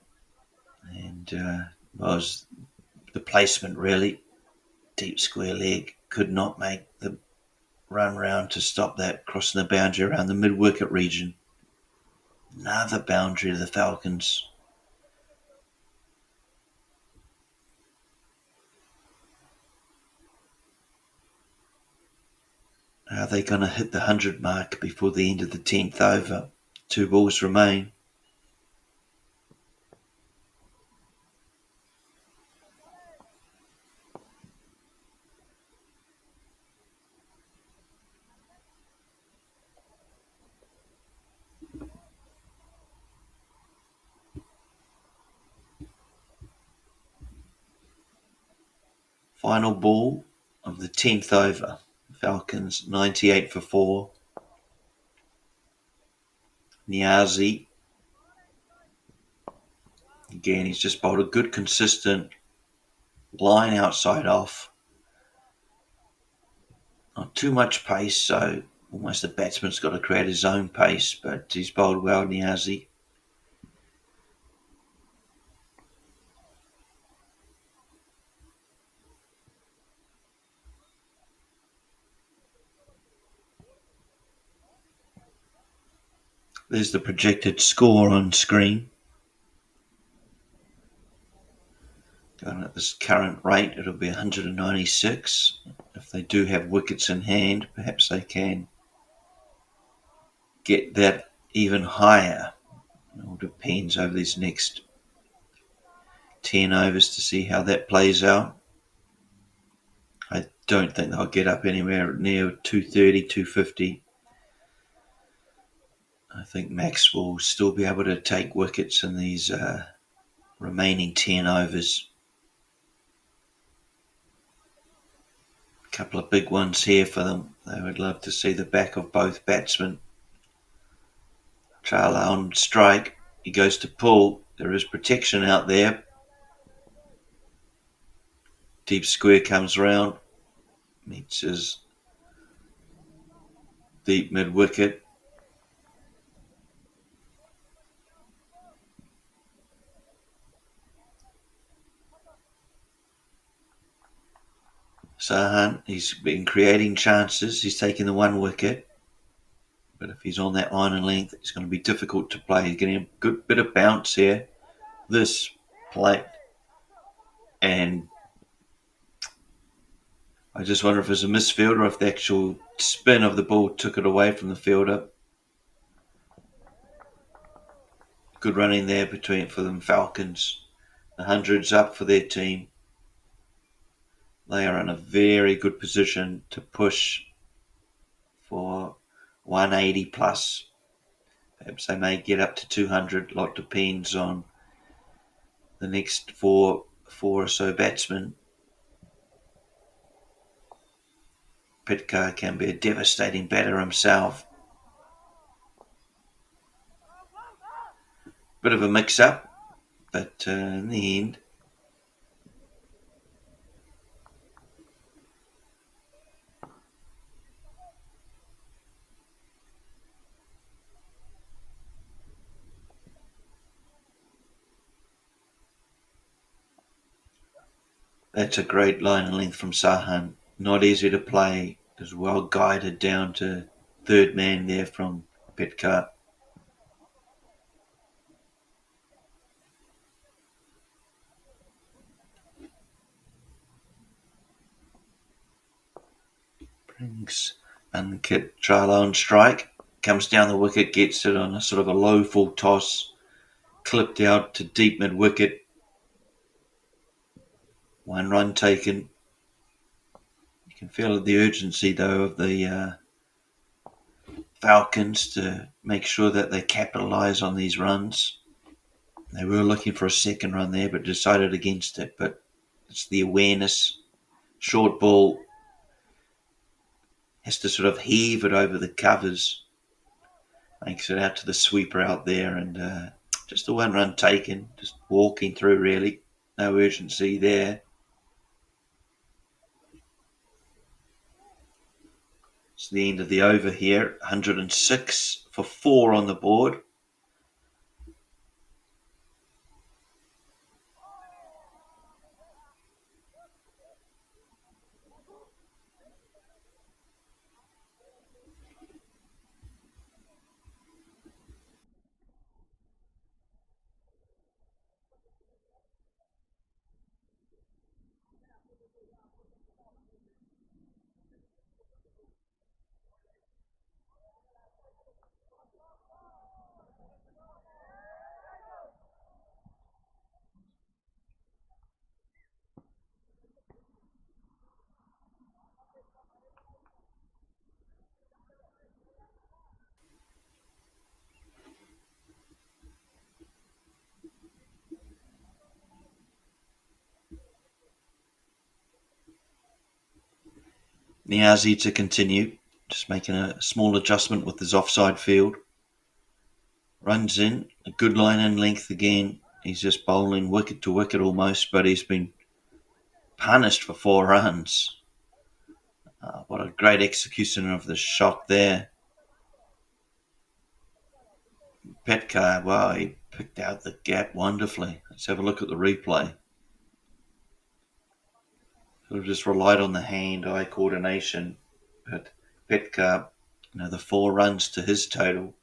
And was the placement really. Deep square leg, could not make the run round to stop that, crossing the boundary around the mid-wicket region. Another boundary to the Falcons. Are they going to hit the 100 mark before the end of the 10th over? 2 balls remain. Final ball of the 10th over. Falcons 98 for 4. Niazi. Again, he's just bowled a good, consistent line outside off. Not too much pace, so almost the batsman's got to create his own pace, but he's bowled well, Niazi. There's the projected score on screen. this current rate, it'll be 196. If they do have wickets in hand, perhaps they can get that even higher. It all depends over these next 10 overs to see how that plays out. I don't think they'll get up anywhere near 230, 250. I think Max will still be able to take wickets in these remaining 10 overs. A couple of big ones here for them. They would love to see the back of both batsmen. Charla on strike. He goes to pull. There is protection out there. Deep square comes round. Meets his deep mid-wicket. Sahan, he's been creating chances. He's taking the one wicket. But if he's on that line and length, it's going to be difficult to play. He's getting a good bit of bounce here. This play. And I just wonder if it's a misfield or if the actual spin of the ball took it away from the fielder. Good running there for them Falcons. The 100's up for their team. They are in a very good position to push for 180 plus. Perhaps they may get up to 200. A lot depends on the next four or so batsmen. Pitkar can be a devastating batter himself. Bit of a mix-up, but in the end, that's a great line and length from Sahan. Not easy to play. Is well guided down to third man there from Pitkar. Brings Ankit Charla on strike. Comes down the wicket, gets it on a sort of a low full toss. Clipped out to deep mid-wicket. 1 run taken. You can feel the urgency, though, of the Falcons to make sure that they capitalise on these runs. They were looking for a second run there, but decided against it. But it's the awareness. Short ball. Has to sort of heave it over the covers. Makes it out to the sweeper out there, and just a 1 run taken. Just walking through, really. No urgency there. It's the end of the over here. 106 for 4 on the board. Niazi to continue, just making a small adjustment with his offside field. Runs in, a good line and length again. He's just bowling wicket to wicket almost, but he's been punished for 4 runs. What a great execution of the shot there. Pitkar, wow, he picked out the gap wonderfully. Let's have a look at the replay. Sort of just relied on the hand-eye coordination. But Pitkar, the 4 runs to his total.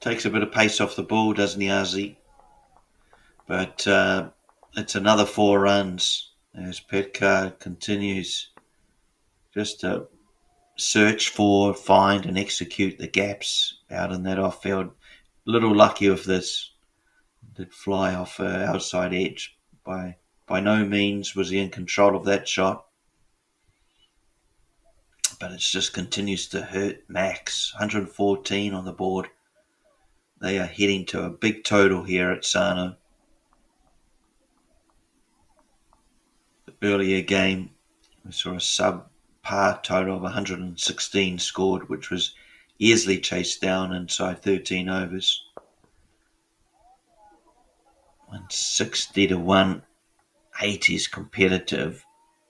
Takes a bit of pace off the ball, does Niazi. But it's another 4 runs as Petka continues just to search for, find, and execute the gaps out in that off field. A little lucky with this. Did fly off her outside edge. By no means was he in control of that shot. But it just continues to hurt Max. 114 on the board. They are heading to a big total here at Sano. The earlier game, we saw a sub-par total of 116 scored, which was easily chased down inside 13 overs. 160 to 180 is competitive,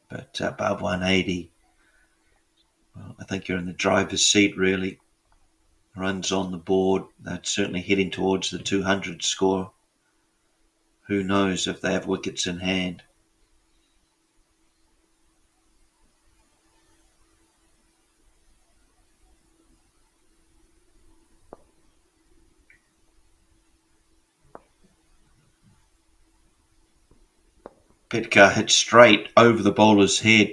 but above 180, well, I think you're in the driver's seat, really. Runs on the board. They're certainly heading towards the 200 score. Who knows if they have wickets in hand. Petka hit straight over the bowler's head.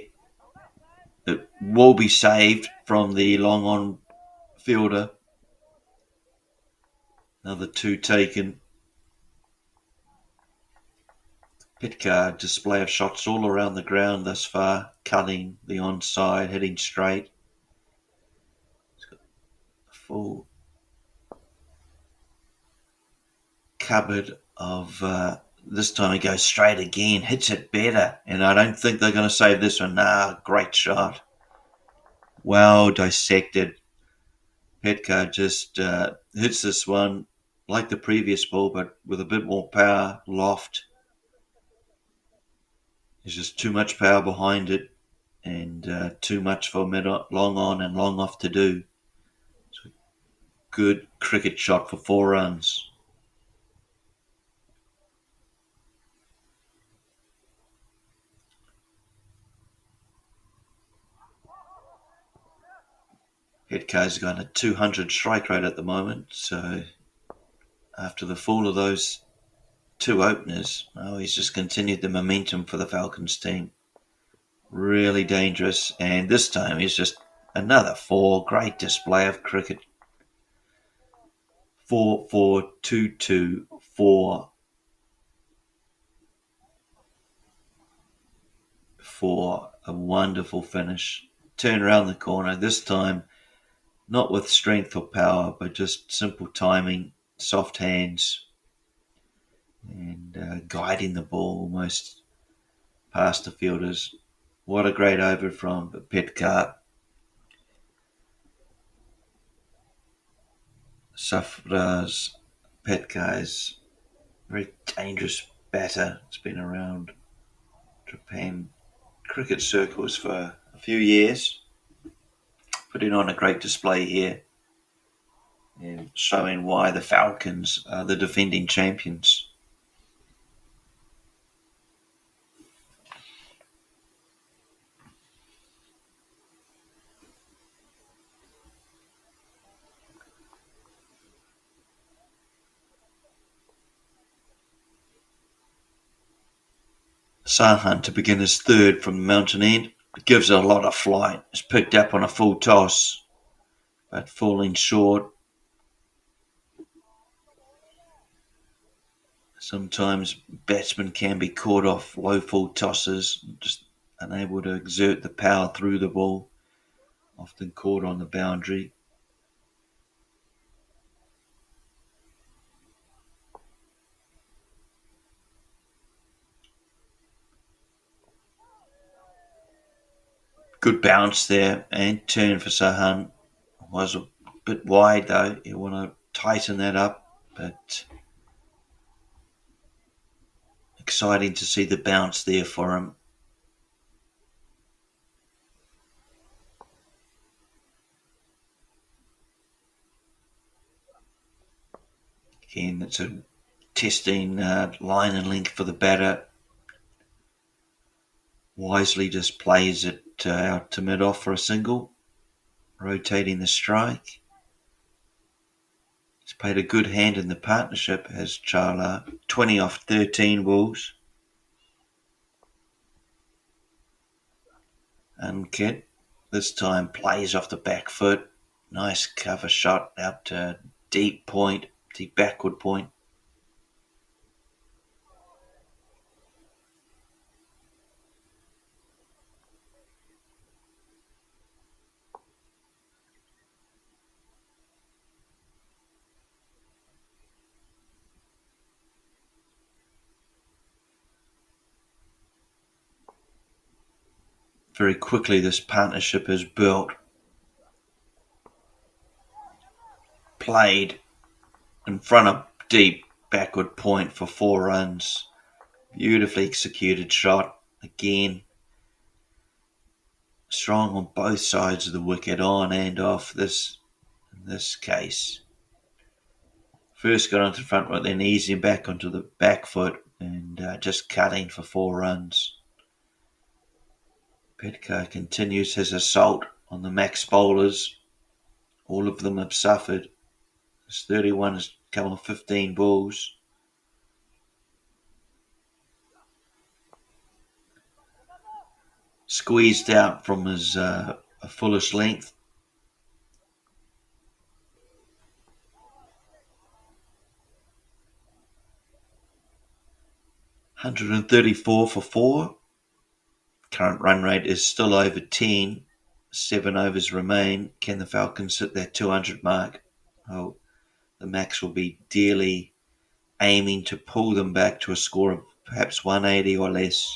It will be saved from the long on fielder. Another 2 taken. Petka display of shots all around the ground thus far, cutting the onside, hitting straight. He's got a full cupboard of this time he goes straight again, hits it better, and I don't think they're going to save this one. Great shot. Well dissected. Petka just hits this one like the previous ball, but with a bit more power, loft. There's just too much power behind it and too much for long on and long off to do. So good cricket shot for 4 runs. Petka's got a 200 strike rate at the moment, so after the fall of those 2 openers, he's just continued the momentum for the Falcons team. Really dangerous, and this time he's just another 4. Great display of cricket. 4-4, 2-2, 4 for a wonderful finish. Turn around the corner, this time not with strength or power, but just simple timing, soft hands, and guiding the ball almost past the fielders. What a great over from Petka. Safraz Petka is a very dangerous batter. It's been around Japan cricket circles for a few years. Putting on a great display here and showing why the Falcons are the defending champions. Sahan to begin his 3rd from the mountain end. It gives it a lot of flight. It's picked up on a full toss, but falling short. Sometimes batsmen can be caught off low full tosses, just unable to exert the power through the ball, often caught on the boundary. Good bounce there and turn for Sahan. Was a bit wide though. You want to tighten that up, but exciting to see the bounce there for him. Again, it's a testing line and length for the batter. Wisely just plays it out to mid-off for a single, rotating the strike. He's played a good hand in the partnership, has Chala. 20 off 13 balls. Unkit this time plays off the back foot. Nice cover shot out to deep backward point. Very quickly this partnership is built. Played in front of deep backward point for 4 runs. Beautifully executed shot again. Strong on both sides of the wicket, on and off in this case. First got onto the front foot, then easing back onto the back foot and just cutting for 4 runs. Petkar continues his assault on the Max bowlers. All of them have suffered. His 31 has come off 15 balls. Squeezed out from his fullest length. $134 for 4. Current run rate is still over 10. 7 overs remain. Can the Falcons hit their 200 mark? Oh, the Max will be dearly aiming to pull them back to a score of perhaps 180 or less.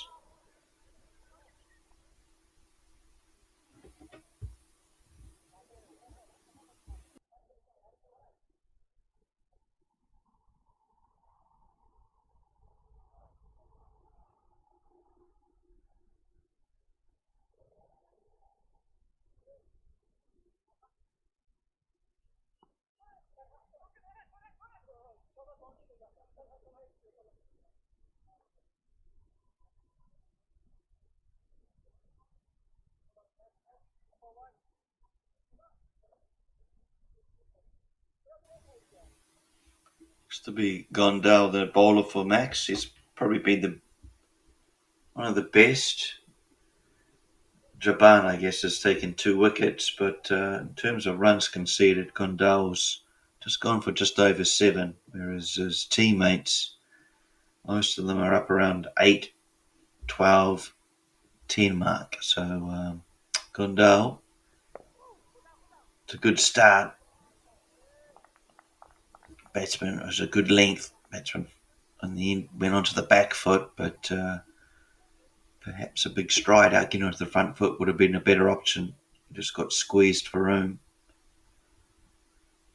To be Gondal, the bowler for Max. He's probably been one of the best. Jaban, I guess, has taken 2 wickets, but in terms of runs conceded, Gondal's just gone for just over 7, whereas his teammates, most of them are up around 8, 12, 10 mark. So Gondal, it's a good start. Batsman was a good length batsman. In the end, went onto the back foot, but perhaps a big stride out getting onto the front foot would have been a better option. He just got squeezed for room.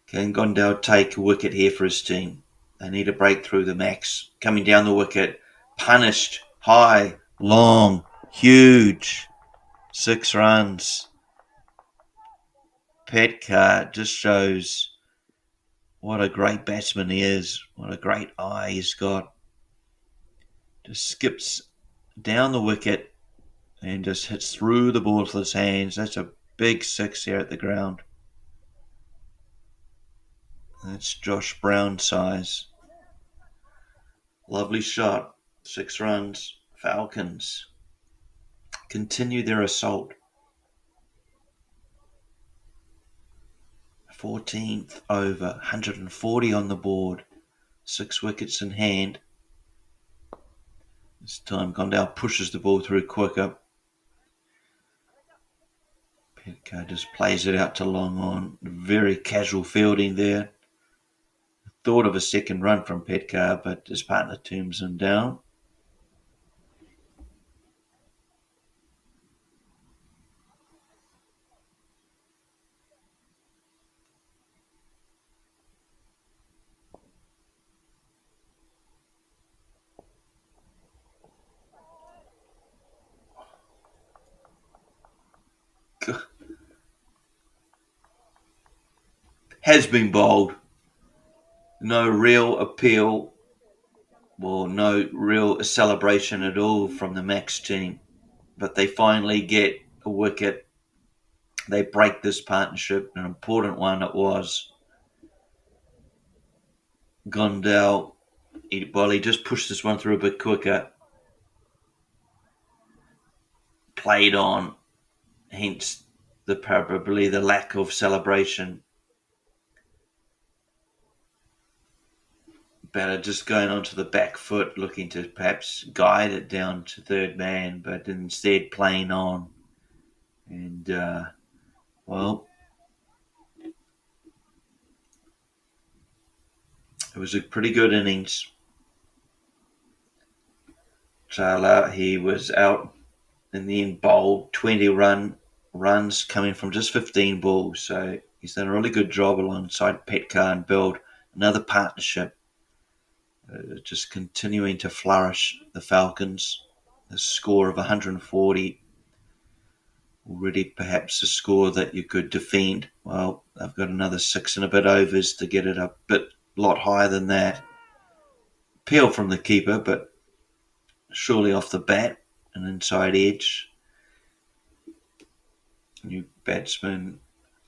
Can Gondal take a wicket here for his team? They need a break through the Max. Coming down the wicket, punished, high, long, huge. 6 runs. Petkar just shows what a great batsman he is. What a great eye he's got. Just skips down the wicket and just hits through the ball with his hands. That's a big 6 here at the ground. That's Josh Brown size. Lovely shot. 6 runs. Falcons continue their assault. 14th over, 140 on the board, 6 wickets in hand. This time Gondal pushes the ball through quicker. Petkar just plays it out to long on. Very casual fielding there. Thought of a second run from Petkar, but his partner turns him down. Has been bowled. No real appeal, well, no real celebration at all from the Max team. But they finally get a wicket. They break this partnership, an important one it was. Gondell, he just pushed this one through a bit quicker. Played on, hence probably the lack of celebration. Batter just going onto the back foot, looking to perhaps guide it down to third man, but instead playing on. And, well, it was a pretty good innings. Taylor, he was out in the end, bowled 20 runs coming from just 15 balls. So he's done a really good job alongside Petcar and build another partnership. Just continuing to flourish the Falcons. A score of 140. Already perhaps a score that you could defend. Well, they've got another 6 and a bit overs to get it a lot higher than that. Peel from the keeper, but surely off the bat, an inside edge. New batsman,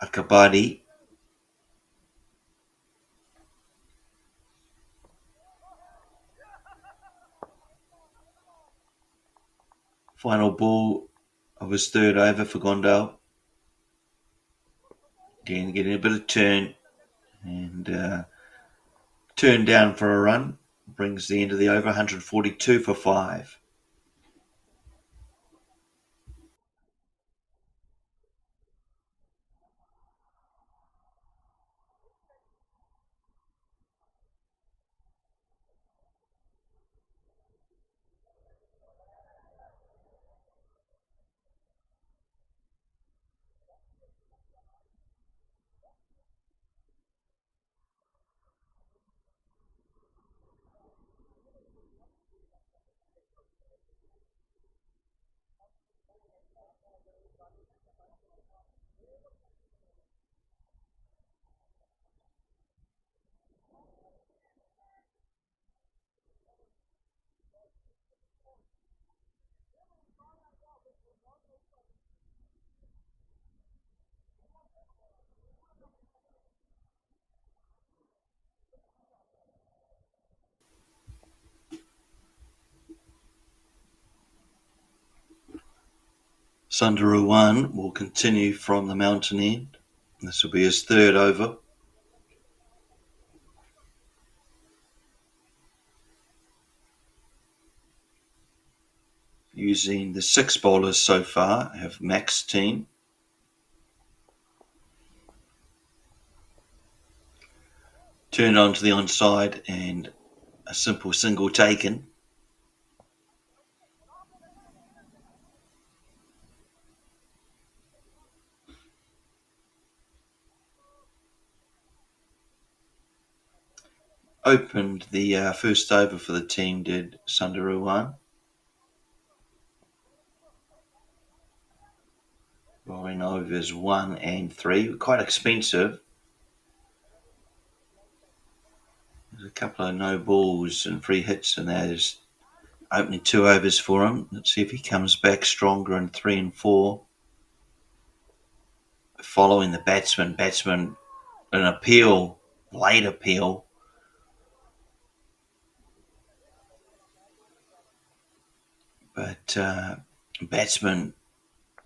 Akabadi. Final ball of his third over for Gondell. Again, getting a bit of turn and turn down for a run. Brings the end of the over, 142 for 5. Sundaru 1 will continue from the mountain end. This will be his third over. Using the 6 bowlers so far, have Max team. Turned on to the onside and a simple single taken. Opened the first over for the team, did Sundaru 1. Bowling overs 1 and 3, quite expensive. There's a couple of no balls and free hits in there. There's opening 2 overs for him. Let's see if he comes back stronger in 3 and 4. Following the batsman, an appeal, late appeal. But batsman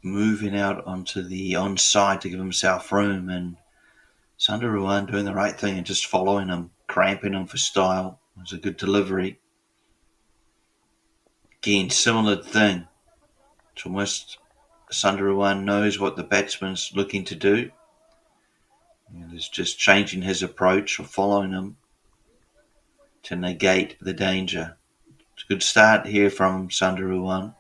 moving out onto the onside to give himself room, and Sundaru doing the right thing and just following him, cramping him for style. It was a good delivery. Again, similar thing. It's almost Sundaru knows what the batsman's looking to do. And is just changing his approach or following him to negate the danger. It's a good start here from Sundaru.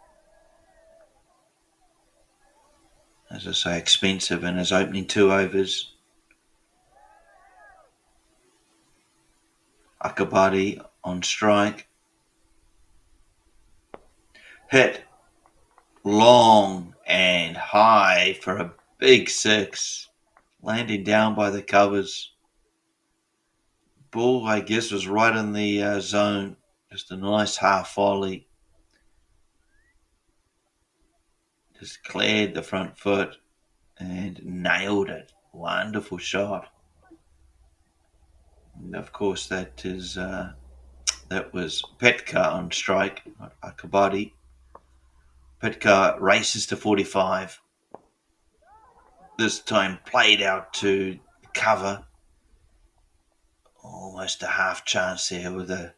As I say, expensive in his opening 2 overs. Akabadi on strike. Hit long and high for a big 6. Landing down by the covers. Ball, I guess, was right in the zone. Just a nice half volley. Just cleared the front foot and nailed it. Wonderful shot. And of course, that was Petka on strike, Akabadi. Petka races to 45. This time played out to cover. Almost a half chance there with a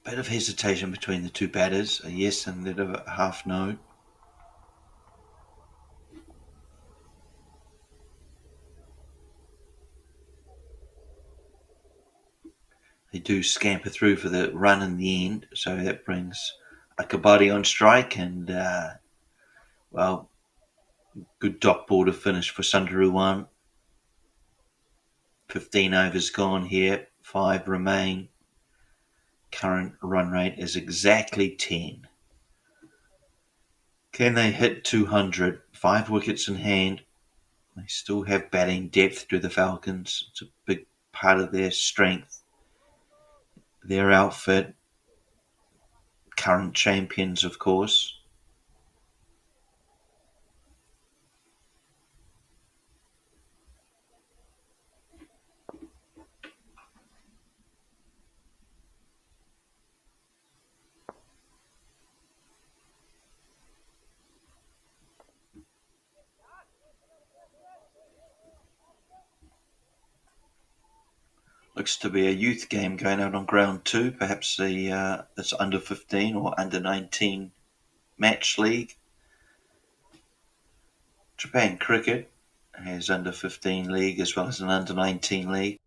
bit of hesitation between the two batters, a yes and then a half no. They do scamper through for the run in the end, so that brings Akabadi on strike, and well, good dot ball to finish for Sundaruwan. 15 overs gone here, 5 remain. Current run rate is exactly 10. Can they hit 200? 5 wickets in hand. They still have batting depth to the Falcons. It's a big part of their strength. Their outfit. Current champions, of course. Looks to be a youth game going out on ground 2, perhaps this under 15 or under 19 match league. Japan Cricket has under 15 league as well as an under 19 league.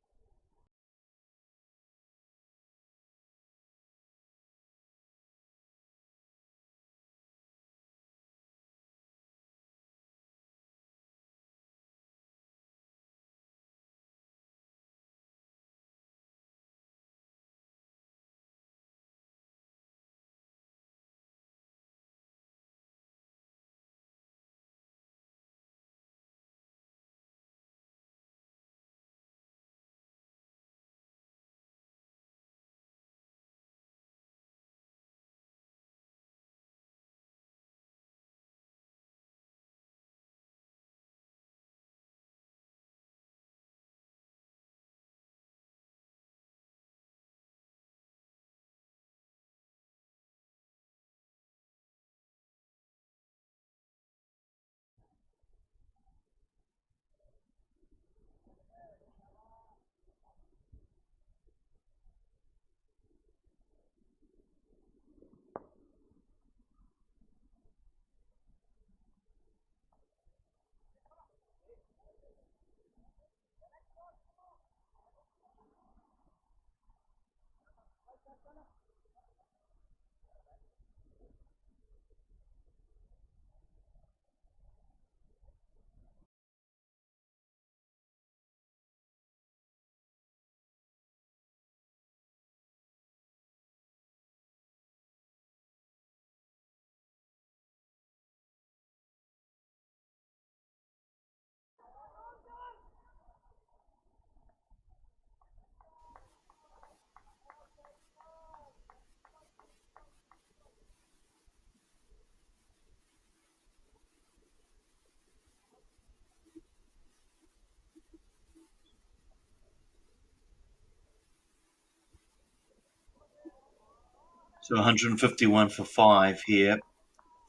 So 151 for 5 here.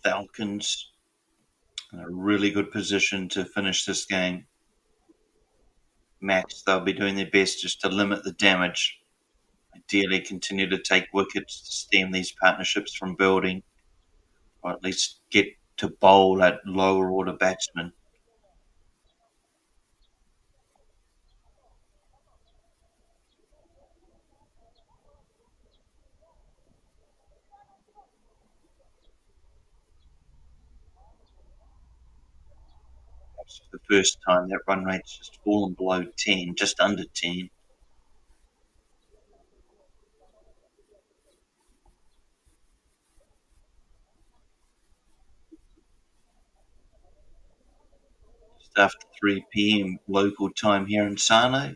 Falcons in a really good position to finish this game. Max, they'll be doing their best just to limit the damage. Ideally, continue to take wickets to stem these partnerships from building, or at least get to bowl at lower order batsmen. Perhaps for the first time, that run rate's just fallen below 10, just under 10. Just after 3 p.m. local time here in Sano.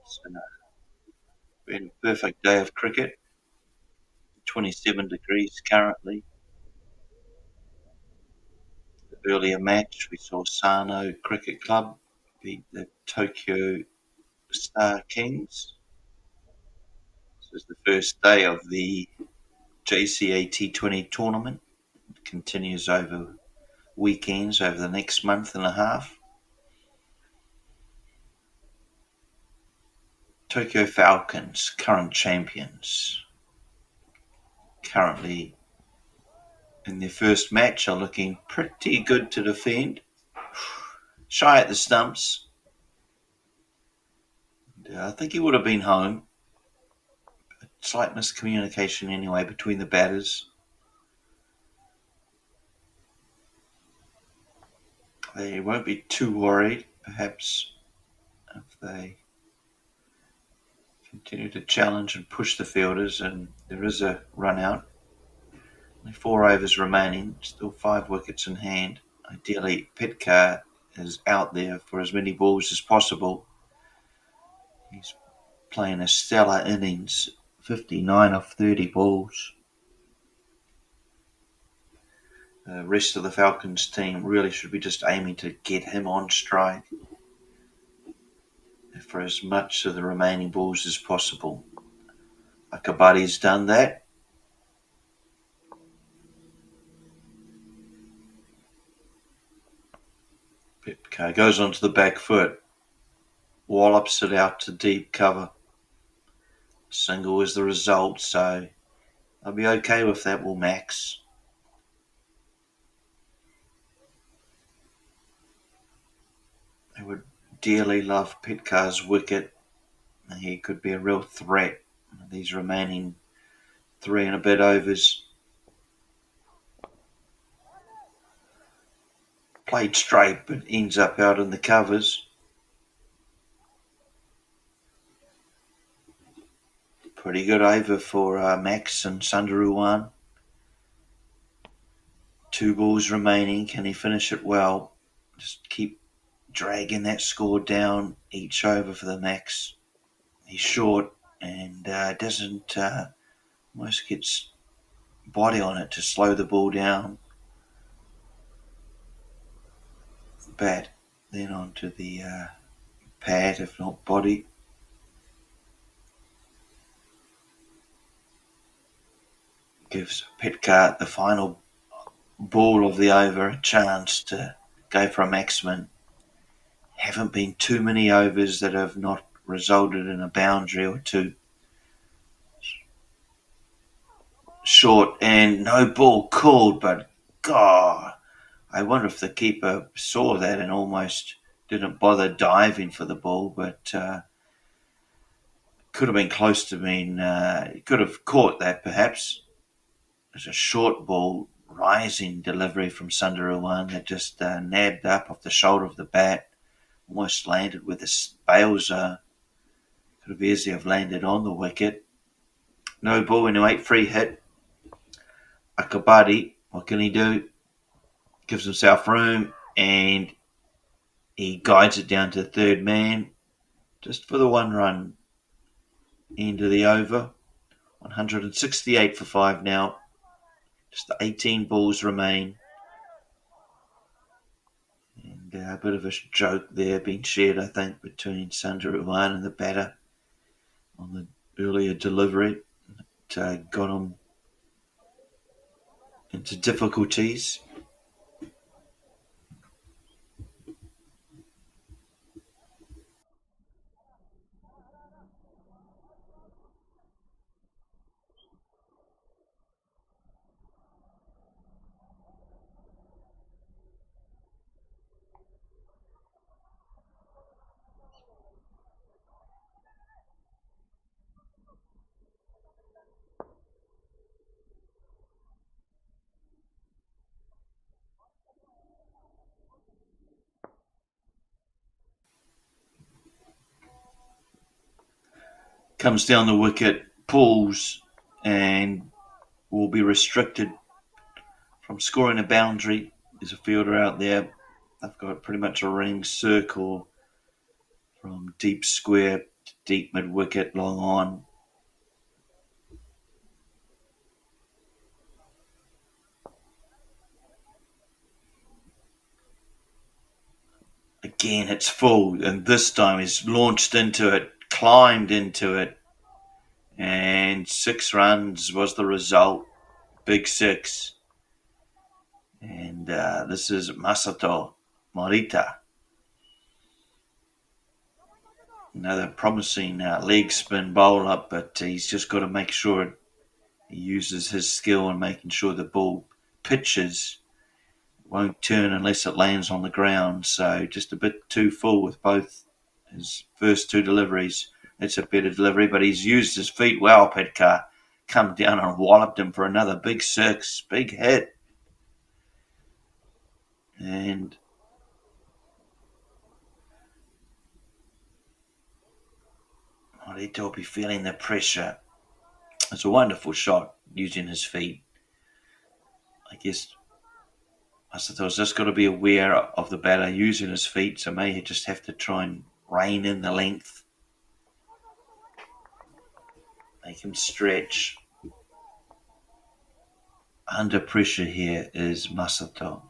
It's been a perfect day of cricket. 27 degrees currently. The earlier match, we saw Sano Cricket Club beat the Tokyo Star Kings. This is the first day of the JCL T20 tournament. It continues over weekends over the next month and a half. Tokyo Falcons, current champions, currently in their first match, are looking pretty good to defend. Shy at the stumps. I think he would have been home. Slight miscommunication anyway between the batters. They won't be too worried, perhaps, if they continue to challenge and push the fielders, and there is a run out. Only 4 overs remaining, still 5 wickets in hand. Ideally, Petka is out there for as many balls as possible. He's playing a stellar innings, 59 of 30 balls. The rest of the Falcons team really should be just aiming to get him on strike for as much of the remaining balls as possible. Akabadi's done that. Petka goes onto the back foot, wallops it out to deep cover. Single is the result, so I'll be okay with that, will Max. I would dearly love Petka's wicket. He could be a real threat in these remaining 3 and a bit overs. Played straight, but ends up out in the covers. Pretty good over for Max and Sundaruwan. 2 balls remaining. Can he finish it well? Just keep dragging that score down each over for the Max. He's short and doesn't almost gets body on it to slow the ball down. Bat, then onto the pad, if not body. Gives Petka, the final ball of the over, a chance to go for a maximum. Haven't been too many overs that have not resulted in a boundary or 2. Short and no ball called, but God, I wonder if the keeper saw that and almost didn't bother diving for the ball, but could have been close to being, could have caught that perhaps. There's a short ball, rising delivery from Sundaruwan that just nabbed up off the shoulder of the bat, almost landed with the bails. Could have easily have landed on the wicket. No ball anyway, free hit. Akabadi, what can he do? Gives himself room and he guides it down to the third man just for the 1 run. End of the over. 168 for 5 now. Just 18 balls remain. And a bit of a joke there being shared, I think, between Sundaruwan and the batter on the earlier delivery. It got him into difficulties. Comes down the wicket, pulls, and will be restricted from scoring a boundary. There's a fielder out there. They've got pretty much a ring circle from deep square to deep mid wicket, long on. Again, it's full, and this time he's launched into it, climbed into it, and 6 runs was the result. Big 6. And this is Masato Morita. Another promising leg spin bowler, but he's just got to make sure he uses his skill in making sure the ball pitches. Won't turn unless it lands on the ground. So just a bit too full with both his first 2 deliveries. It's a better delivery, but he's used his feet well. Petkar come down and walloped him for another big 6. Big hit. And Morita will be feeling the pressure. It's a wonderful shot using his feet. I guess Masato's just got to be aware of the batter using his feet, so may just have to try and rein in the length. Make him stretch. Under pressure here is Masato.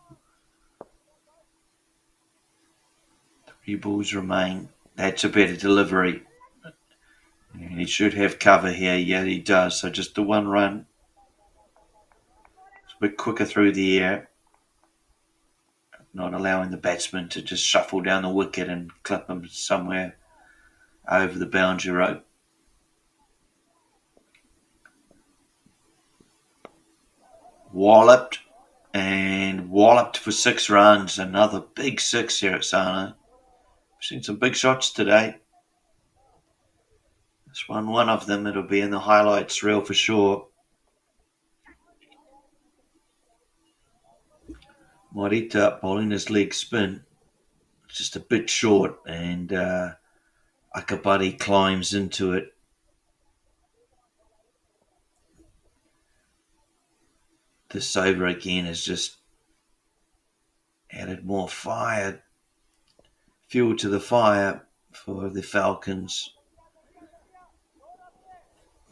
3 balls remain. That's a better delivery. And he should have cover here. Yeah, he does. So just the 1 run. It's a bit quicker through the air. Not allowing the batsman to just shuffle down the wicket and clip him somewhere over the boundary rope. Walloped for 6 runs. Another big 6 here at Sano. We've seen some big shots today. This one of them, it'll be in the highlights reel for sure. Morita bowling his leg spin. Just a bit short, and Akabadi climbs into it. This over again has just added more fire, fuel to the fire for the Falcons.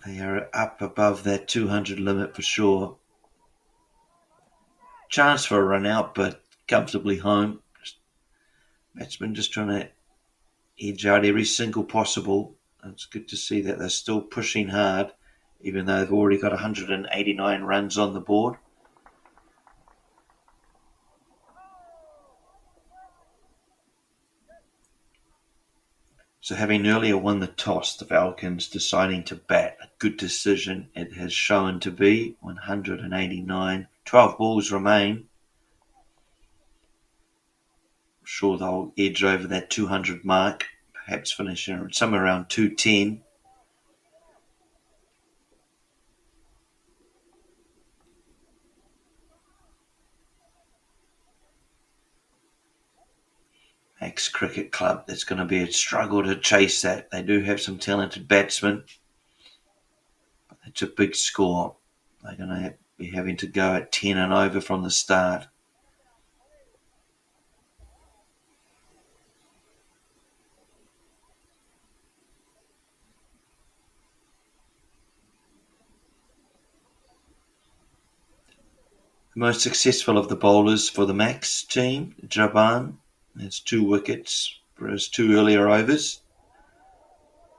They are up above that 200 limit for sure. Chance for a run out, but comfortably home. Batsmen just trying to edge out every single possible. It's good to see that they're still pushing hard, even though they've already got 189 runs on the board. So having earlier won the toss, the Falcons deciding to bat, a good decision it has shown to be. 189, 12 balls remain. I'm sure they'll edge over that 200 mark, perhaps finishing somewhere around 210. Max Cricket Club, that's going to be a struggle to chase that. They do have some talented batsmen, but it's a big score. They're going to be having to go at 10 and over from the start. The most successful of the bowlers for the Max team, Jaban, has 2 wickets for his 2 earlier overs.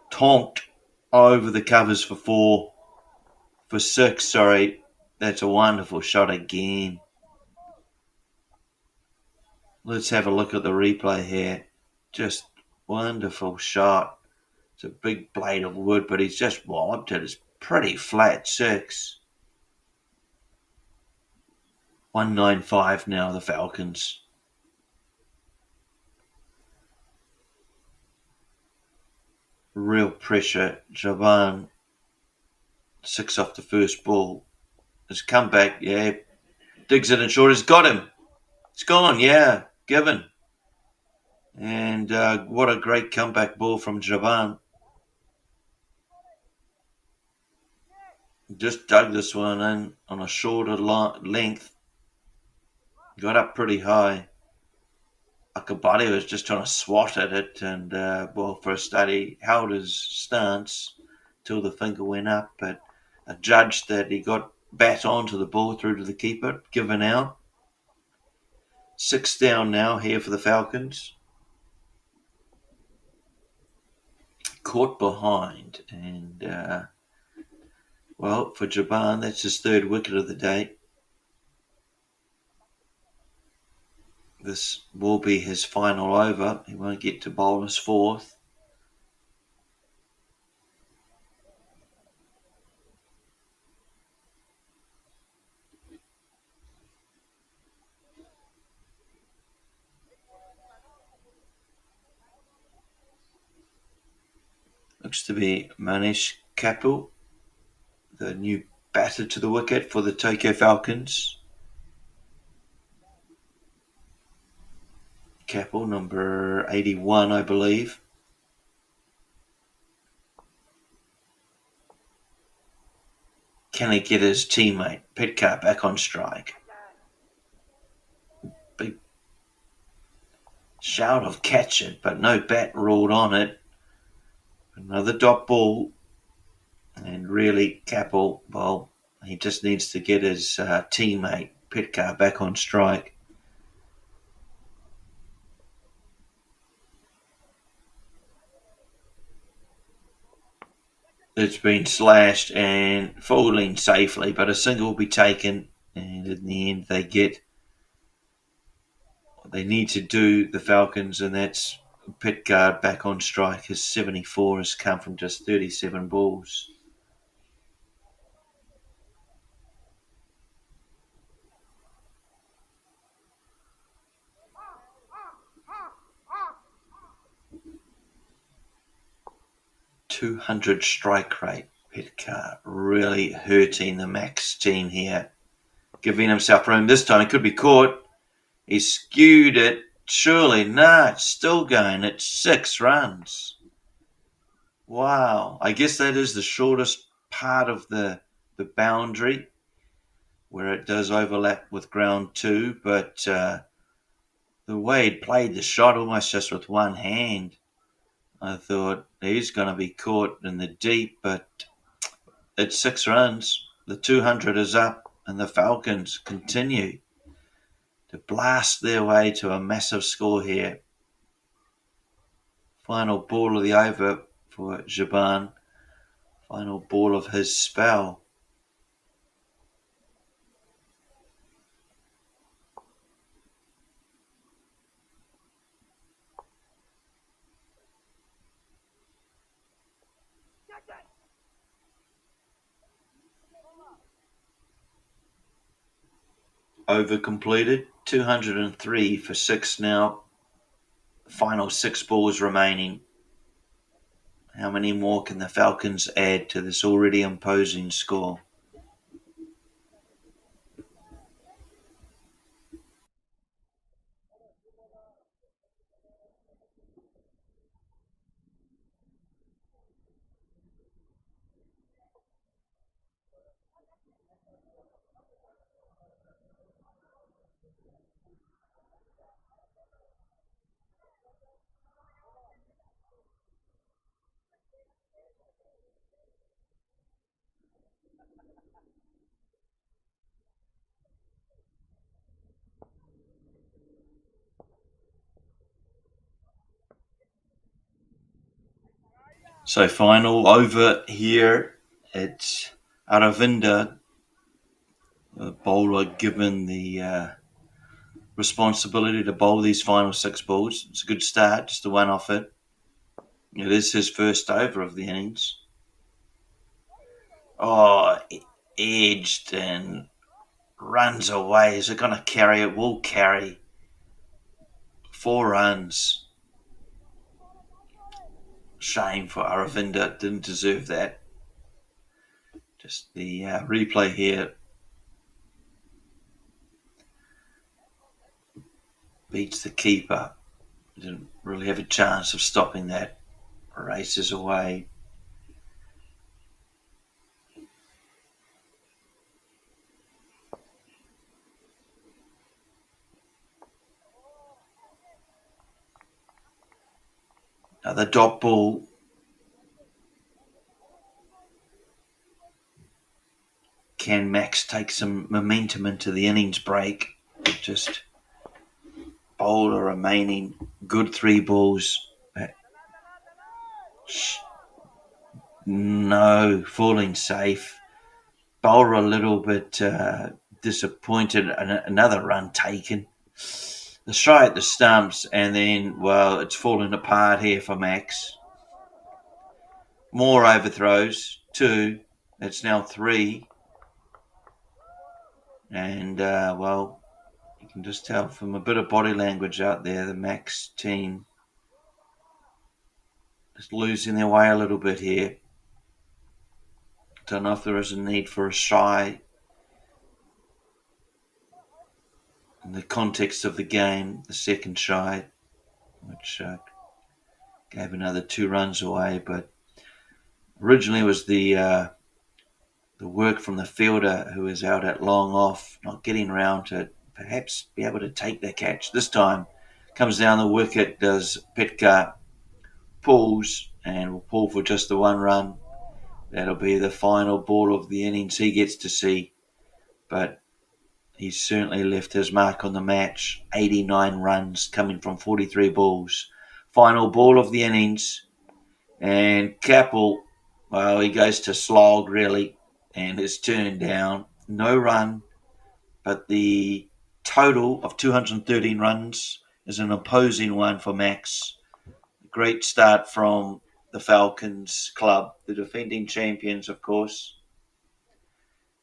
Tonked over the covers for 6, sorry. That's a wonderful shot again. Let's have a look at the replay here. Just wonderful shot. It's a big blade of wood, but he's just walloped it. It's pretty flat 6. 195 now, the Falcons. Real pressure. Javan, 6 off the first ball. His comeback, yeah. Digs it in short. He's got him. It's gone, yeah. Given. And what a great comeback ball from Javan. Just dug this one in on a shorter length. Got up pretty high. Akabadi was just trying to swat at it, and for a study, held his stance till the finger went up, but judged that he got bat onto the ball through to the keeper, given out. 6 down now here for the Falcons. caught behind, and well, for Jaban, that's his third wicket of the day. This will be his final over. He won't get to bowl his fourth. Looks to be Manish Kapil, the new batter to the wicket for the Tokyo Falcons. Kapil, number 81, I believe. Can he get his teammate Petcar back on strike? Big shout of catch it, but no bat ruled on it. Another dot ball, and really Kapil, well, he just needs to get his teammate Petcar back on strike. It's been slashed and falling safely, but a single will be taken, and in the end they get what they need to do, the Falcons, and that's Petcar back on strike. His 74 has come from just 37 balls. .200 strike rate. Petcar really hurting the Max team here. Giving himself room this time. He could be caught. He skewed it. Surely, it's still going. It's 6 runs. Wow. I guess that is the shortest part of the boundary where it does overlap with ground 2, but the way he played the shot almost just with one hand, I thought he's going to be caught in the deep, but it's 6 runs. The 200 is up, and the Falcons continue to blast their way to a massive score here. Final ball of the over for Jaban. Final ball of his spell. Over completed. 203 for 6 now. Final 6 balls remaining. How many more can the Falcons add to this already imposing score? So final over here, it's Aravinda, the bowler given the responsibility to bowl these final 6 balls. It's a good start, just the one off it. It is his first over of the innings. Oh, edged and runs away. Is it going to carry? It will carry. 4 runs. Shame for Aravinda, didn't deserve that. Just the replay here beats the keeper. Didn't really have a chance of stopping that. Races away. The dot ball. Can Max take some momentum into the innings break? Just bowl a remaining good 3 balls. No, falling safe. Bowler a little bit disappointed. Another run taken. The try at the stumps, and then, well, it's falling apart here for Max. More overthrows. 2. That's now 3. And, well, you can just tell from a bit of body language out there, the Max team is losing their way a little bit here. Don't know if there is a need for a try in the context of the game, the second try, which gave another 2 runs away. But originally it was the work from the fielder who was out at long off, not getting around to perhaps be able to take the catch. This time comes down the wicket, does Petka, pulls, and will pull for just the 1 run. That'll be the final ball of the innings he gets to see. But he's certainly left his mark on the match. 89 runs coming from 43 balls. Final ball of the innings. And Capel, well, he goes to slog, really, and is turned down. No run, but the total of 213 runs is an imposing one for Max. Great start from the Falcons club, the defending champions, of course.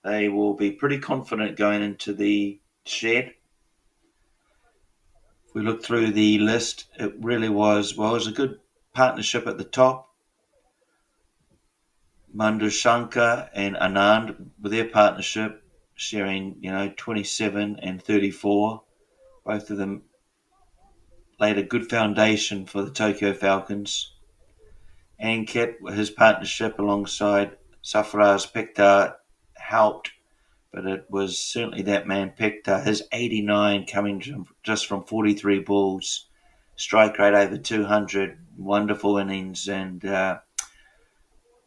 They will be pretty confident going into the shed. If we look through the list, it really was, well, it was a good partnership at the top. Mandu Shankar and Anand, with their partnership, sharing, 27 and 34. Both of them laid a good foundation for the Tokyo Falcons. Ankit, his partnership alongside Safraz Pekhtar helped, but it was certainly that man Pekhtar, his 89 coming just from 43 balls, strike rate over 200, wonderful innings, and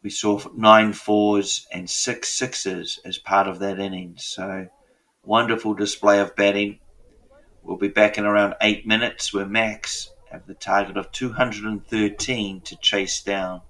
we saw 9 4s and 6 6s as part of that innings. So wonderful display of batting. We'll be back in around 8 minutes where Max have the target of 213 to chase down.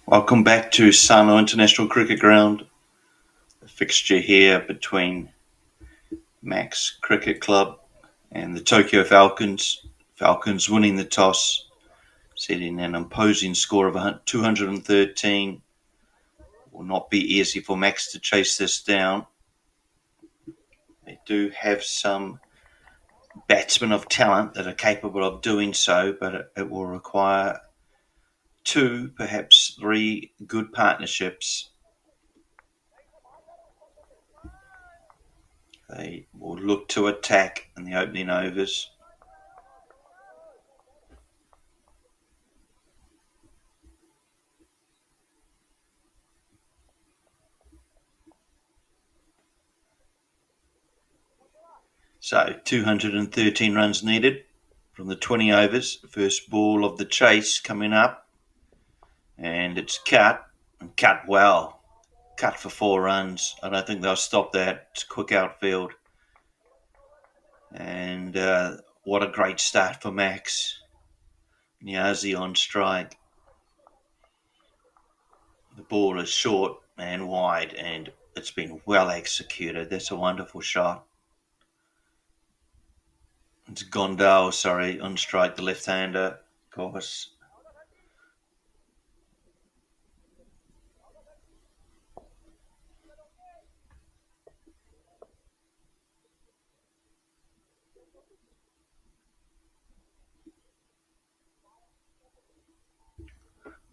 Welcome back to Sano International Cricket Ground. The fixture here between Max Cricket Club and the Tokyo Falcons. Falcons winning the toss, setting an imposing score of 213. Will not be easy for Max to chase this down. They do have some batsmen of talent that are capable of doing so, but it will require 2, perhaps 3 good partnerships. They will look to attack in the opening overs. So 213 runs needed from the 20 overs. First ball of the chase coming up. And it's cut, and cut well. Cut for 4 runs. I don't think they'll stop that. It's a quick outfield. And what a great start for Max. Niazi on strike. The ball is short and wide, and it's been well executed. That's a wonderful shot. It's Gondal, on strike, the left-hander. Of course.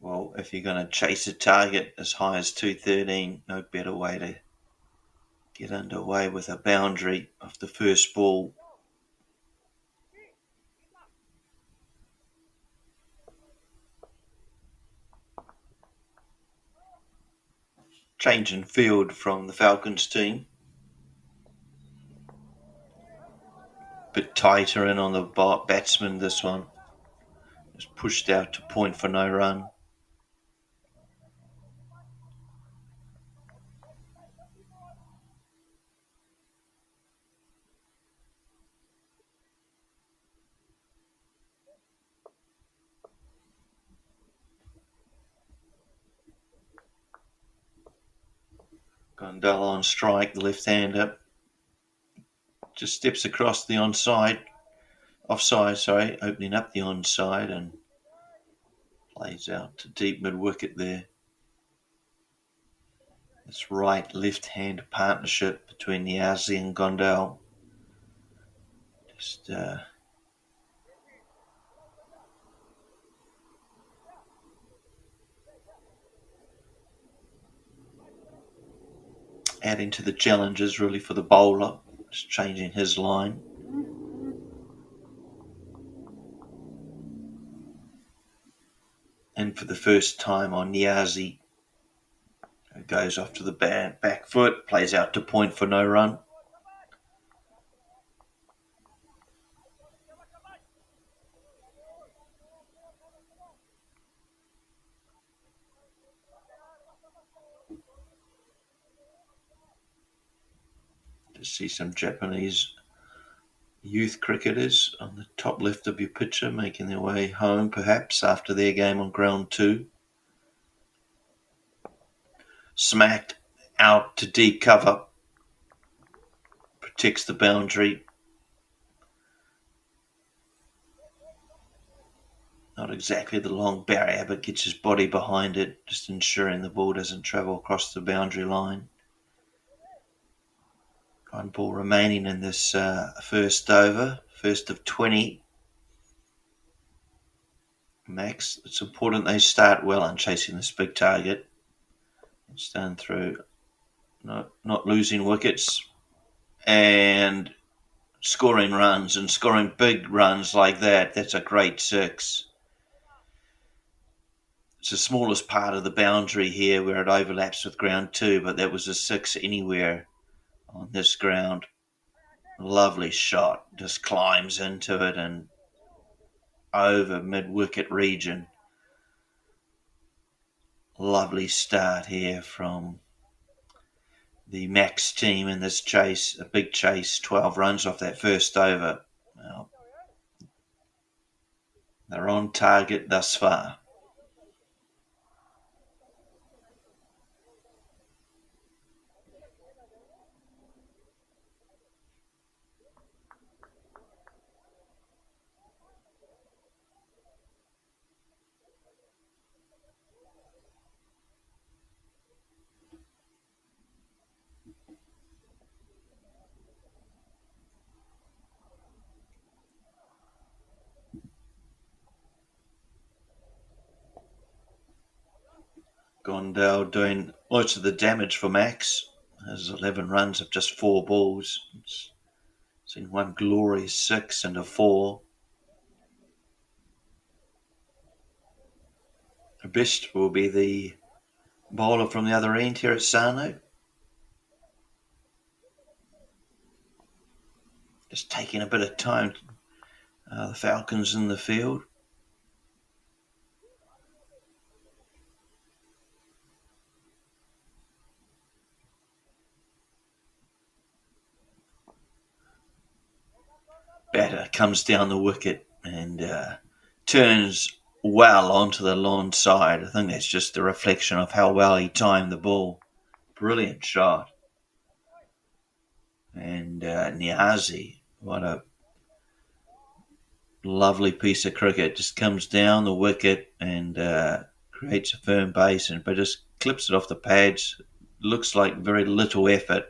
Well, if you're going to chase a target as high as 213, no better way to get underway with a boundary of the first ball. Change in field from the Falcons team. Bit tighter in on the batsman, this one. Just pushed out to point for no run. Gondal on strike, the left-hander. Just steps across the offside, opening up the onside and plays out to deep mid-wicket there. This right-left-hand partnership between Niazi and Gondal. Just adding to the challenges really for the bowler, just changing his line. And for the first time on Niazi, who goes off to the back foot, plays out to point for no run. to see some Japanese youth cricketers on the top left of your picture making their way home, perhaps, after their game on ground 2. Smacked out to deep cover. Protects the boundary. Not exactly the long barrier, but gets his body behind it, just ensuring the ball doesn't travel across the boundary line. One ball remaining in this first over, first of 20. Max, it's important they start well on chasing this big target. It's done through not losing wickets and scoring runs, and scoring big runs like that. That's a great 6. It's the smallest part of the boundary here where it overlaps with ground 2, but that was a 6 anywhere on this ground. Lovely shot, just climbs into it and over mid-wicket region. Lovely start here from the Max team in this chase, a big chase, 12 runs off that first over. Well, they're on target thus far. Gondal doing most of the damage for Max. Has 11 runs of just 4 balls. It's seen one glorious 6 and a 4. Best will be the bowler from the other end here at Sano. Just taking a bit of time. The Falcons in the field. Batter comes down the wicket and turns well onto the lawn side. I think that's just a reflection of how well he timed the ball. Brilliant shot. And Niazi, what a lovely piece of cricket. Just comes down the wicket and creates a firm base, but just clips it off the pads. Looks like very little effort,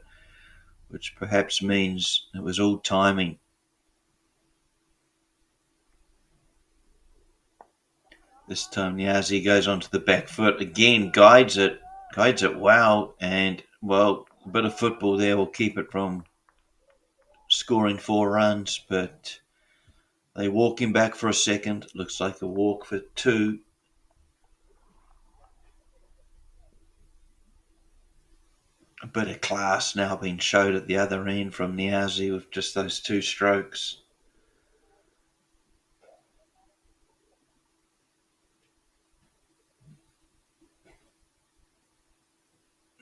which perhaps means it was all timing. This time Niazi goes onto the back foot again, guides it well, and well, a bit of football there will keep it from scoring 4 runs, but they walk him back for a second. Looks like a walk for 2. A bit of class now being showed at the other end from Niazi with just those 2 strokes.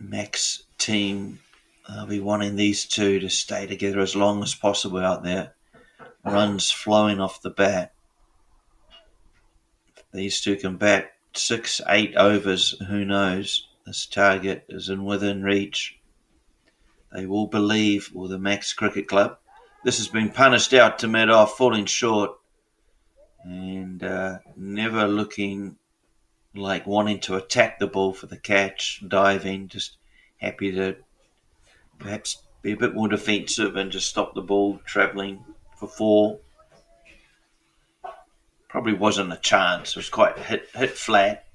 Max team, they'll be wanting these 2 to stay together as long as possible out there. Runs flowing off the bat. If these 2 can bat 6, 8 overs, who knows? This target is within reach. They will believe, or the Max Cricket Club. This has been punished out to mid-off, falling short, and never looking like wanting to attack the ball for the catch, diving, just happy to perhaps be a bit more defensive and just stop the ball travelling for 4. Probably wasn't a chance. It was quite hit flat.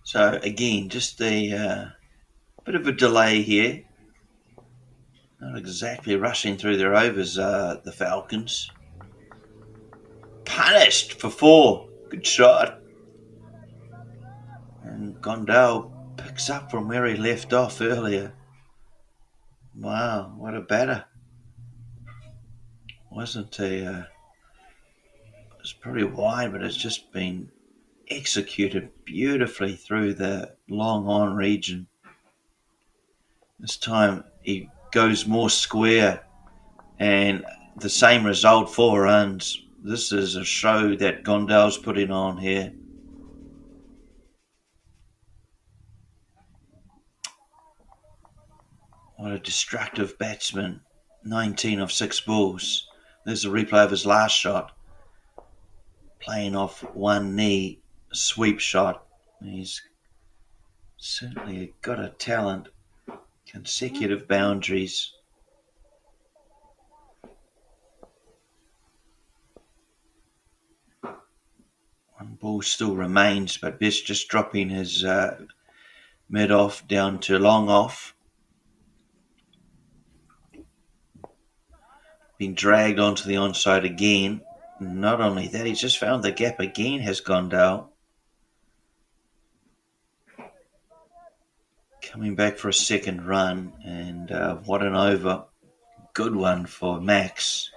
So again, just a bit of a delay here. Not exactly rushing through their overs, the Falcons. Punished for 4. Good shot. And Gondal picks up from where he left off earlier. Wow, what a batter. Wasn't a... it's pretty wide, but it's just been executed beautifully through the long on region. This time he goes more square, and the same result, 4 runs. This is a show that Gondal's putting on here. What a destructive batsman. 19 of 6 balls. There's a replay of his last shot. Playing off one knee, sweep shot. He's certainly got a talent. Consecutive boundaries. One ball still remains, but Best just dropping his mid off down to long off. Been dragged onto the onside again. Not only that, he's just found the gap again, has Gondal. Coming back for a second run, and what an over. Good one for Max.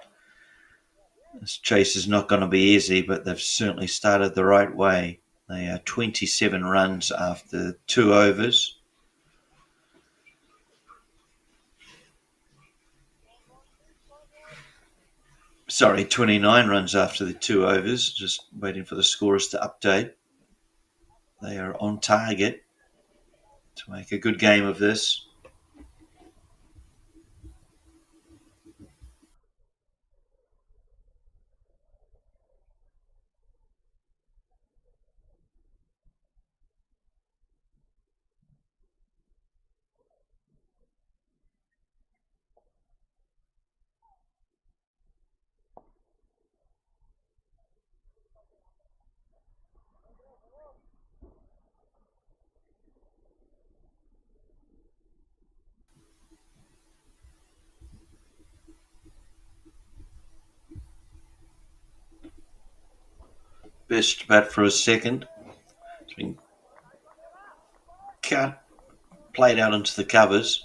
This chase is not going to be easy, but they've certainly started the right way. They are 27 runs after 2 overs. Sorry, 29 runs after the 2 overs. Just waiting for the scorers to update. They are on target to make a good game of this. Best bat for a second. It's been cut, played out into the covers.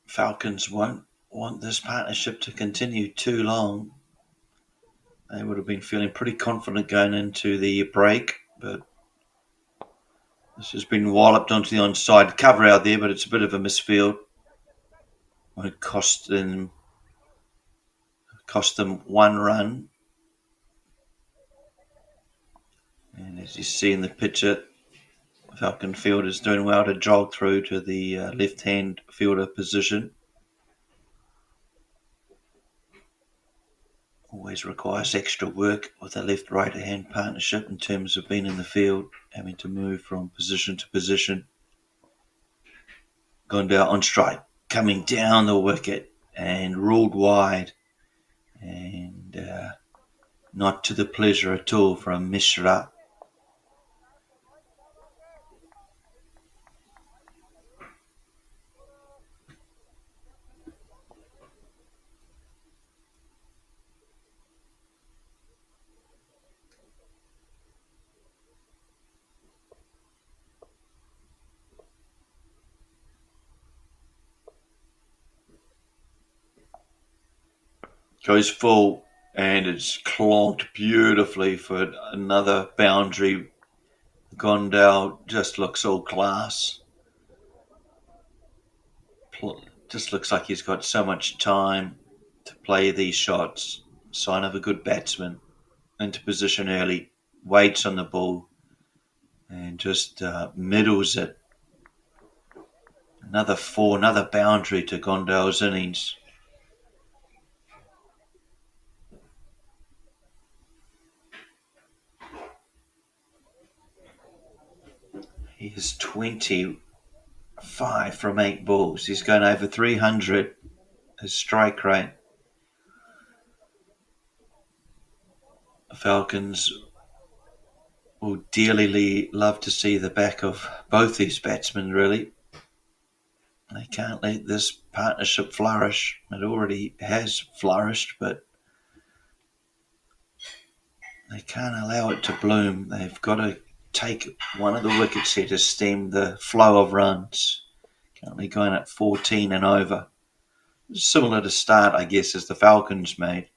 Falcons won't want this partnership to continue too long. They would have been feeling pretty confident going into the break, but this has been walloped onto the onside cover out there, but it's a bit of a misfield. Won't cost them 1 run. And as you see in the picture, Falcon fielders doing well to jog through to the left-hand fielder position. Always requires extra work with a left-right hand partnership in terms of being in the field, having to move from position to position. Gondal on strike, coming down the wicket and ruled wide, and not to the pleasure at all from Mishra. Goes full, and it's clonked beautifully for another boundary. Gondal just looks all class. Just looks like he's got so much time to play these shots. Sign of a good batsman. Into position early, waits on the ball, and just middles it. Another 4, another boundary to Gondal's innings. He is 25 from 8 balls. He's going over 300. His strike rate. The Falcons will dearly love to see the back of both these batsmen, really. They can't let this partnership flourish. It already has flourished, but they can't allow it to bloom. They've got to take one of the wickets here to stem the flow of runs. Currently going at 14 and over. Similar to start, I guess, as the Falcons made.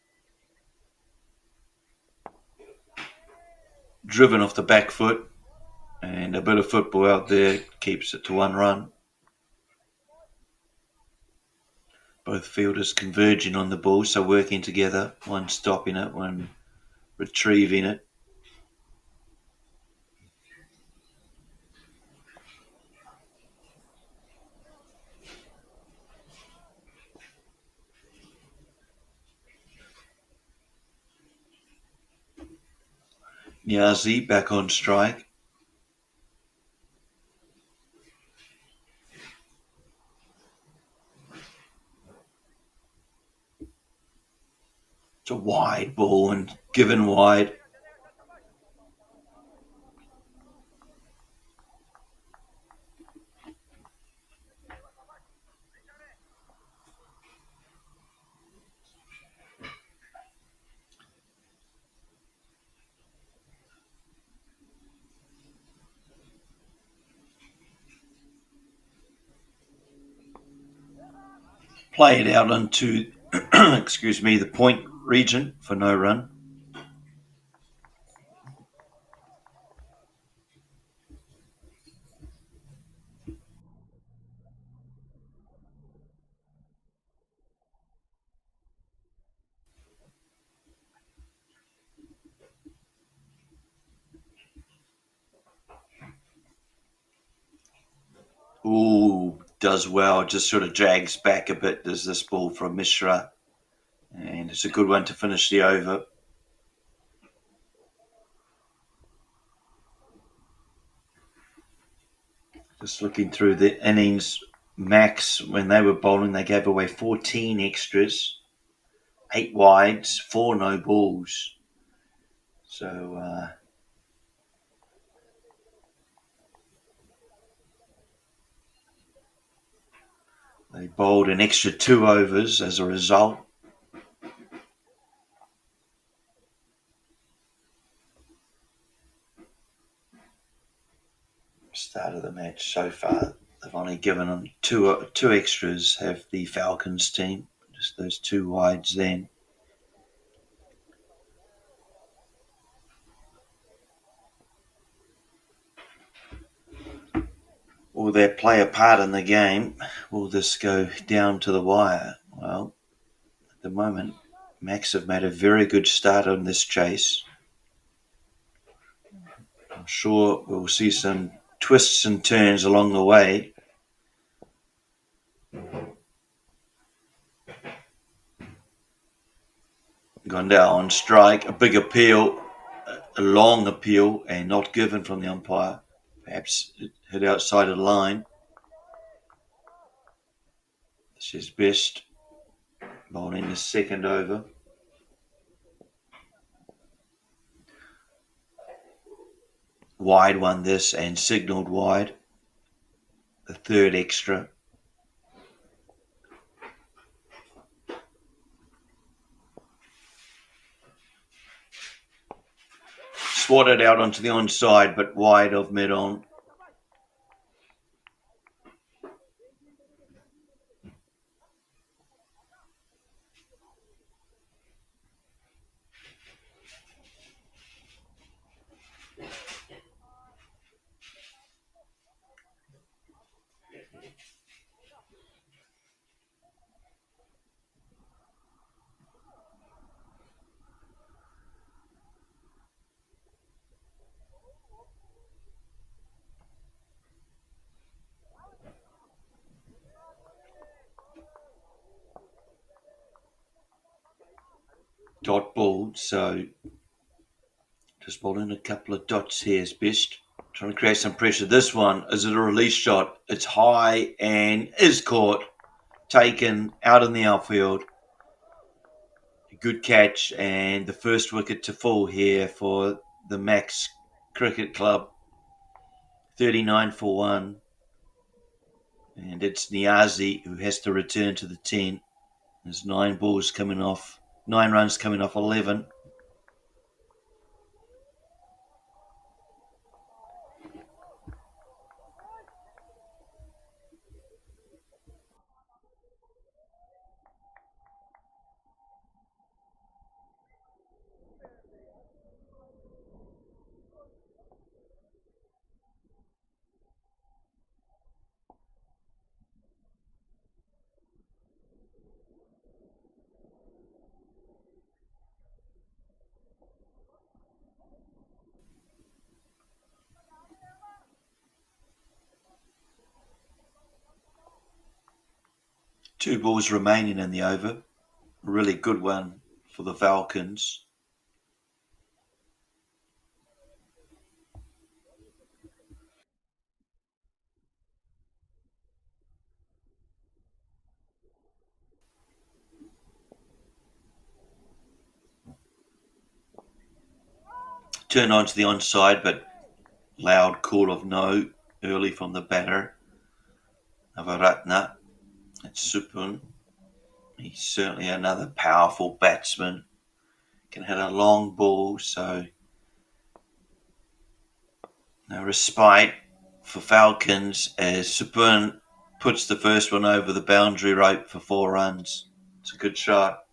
Driven off the back foot, and a bit of football out there keeps it to 1 run. Both fielders converging on the ball, so working together, one stopping it, one retrieving it. Niazi back on strike. It's a wide ball and given wide. Play it out into, the point region for no run. Ooh, does well, just sort of drags back a bit, does this ball from Mishra. And it's a good one to finish the over. Just looking through the innings, Max, when they were bowling, they gave away 14 extras, 8 wides, 4 no balls. So, they bowled an extra 2 overs as a result. Start of the match so far, they've only given them two extras, have the Falcons team, just those 2 wides then. Will that play a part in the game? Will this go down to the wire? Well, at the moment, Max have made a very good start on this chase. I'm sure we'll see some twists and turns along the way. Gondal on strike, a big appeal, a long appeal, and not given from the umpire. Perhaps it hit outside of the line. This is Best bowling the second over. Wide one this and signalled wide. The 3rd extra. Swatted out onto the onside, but wide of mid-on. Dot ball, so just bowling a couple of dots here is Best. Trying to create some pressure. This one, is it a release shot? It's high and is caught. Taken out in the outfield. Good catch and the first wicket to fall here for the Max Cricket Club, 39 for 1. And it's Niazi who has to return to the 10. There's 9 runs coming off 11. Two balls remaining in the over. A really good one for the Falcons. Turn on to the onside, but loud call of no early from the batter. Navaratna. It's Supun. He's certainly another powerful batsman. Can hit a long ball, so no respite for Falcons as Supun puts the first one over the boundary rope for 4 runs. It's a good shot.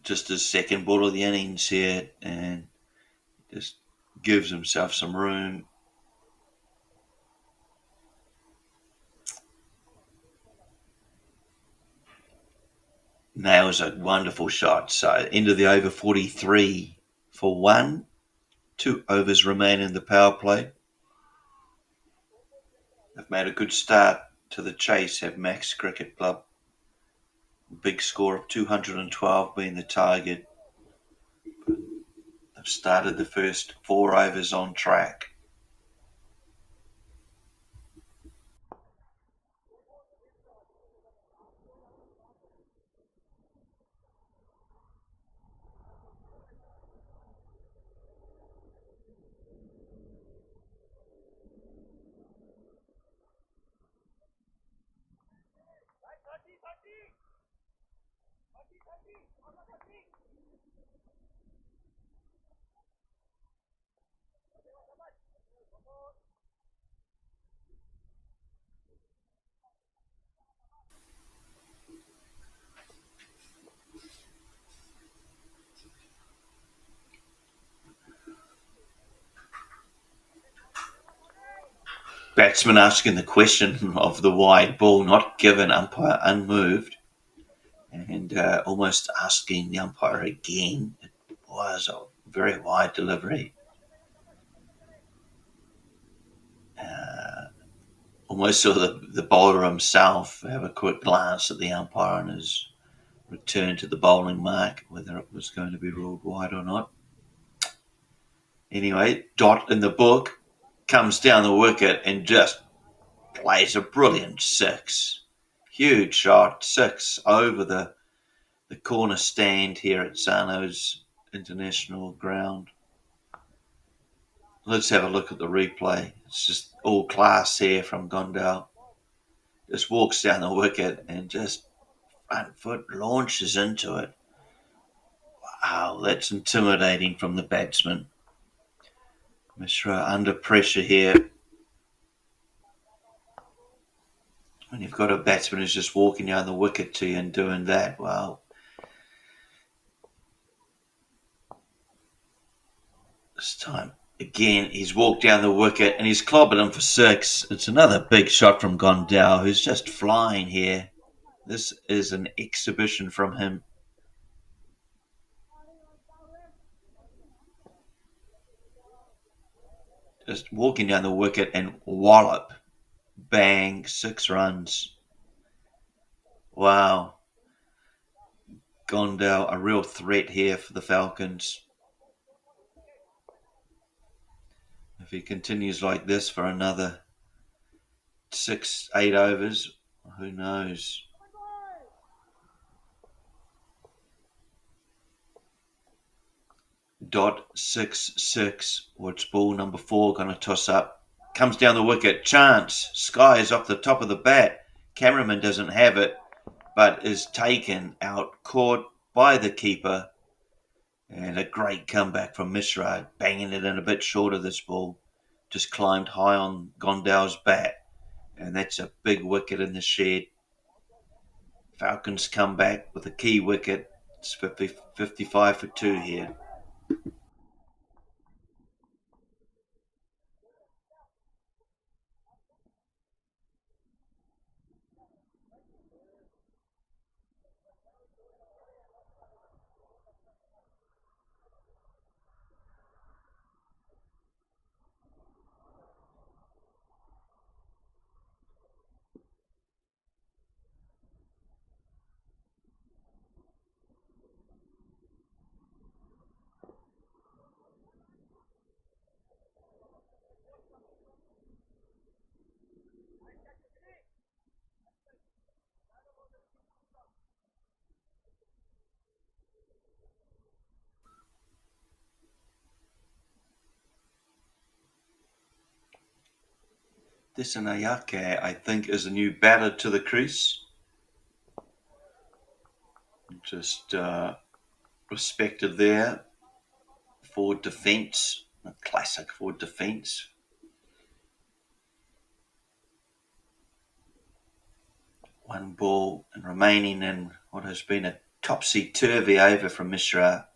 Just his second ball of the innings here, and just gives himself some room. Nails a wonderful shot. So into the over, 43 for 1. 2 overs remain in the power play. They've made a good start to the chase, have Max Cricket Club. Big score of 212 being the target. They've started the first 4 overs on track. Batsman asking the question of the wide ball, not given, umpire unmoved, and almost asking the umpire again. It was a very wide delivery. Almost saw the bowler himself have a quick glance at the umpire and his return to the bowling mark, whether it was going to be ruled wide or not. Anyway, Dot in the book comes down the wicket and just plays a brilliant 6. Huge shot, 6 over the corner stand here at Sarno's International Ground. Let's have a look at the replay. It's just all class here from Gondal. Just walks down the wicket and just front foot launches into it. Wow, that's intimidating from the batsman. Mishra under pressure here. When you've got a batsman who's just walking down the wicket to you and doing that, well, this time again he's walked down the wicket and he's clobbered him for 6. It's another big shot from Gondal, who's just flying here. This is an exhibition from him. Just walking down the wicket and wallop. Bang, 6 runs. Wow. Gondal, a real threat here for the Falcons. If he continues like this for another 6-8 overs, who knows? .66. What's ball number 4 going to toss up? Comes down the wicket. Chance. Sky is off the top of the bat. Cameraman doesn't have it, but is taken out, caught by the keeper. And a great comeback from Mishra, banging it in a bit short of this ball. Just climbed high on Gondal's bat. And that's a big wicket in the shed. Falcons come back with a key wicket. It's 55 for 2 here. This Ayake, I think, is a new batter to the crease. Just respected there. Forward defence, a classic forward defence. One ball and remaining in what has been a topsy-turvy over from Mishra.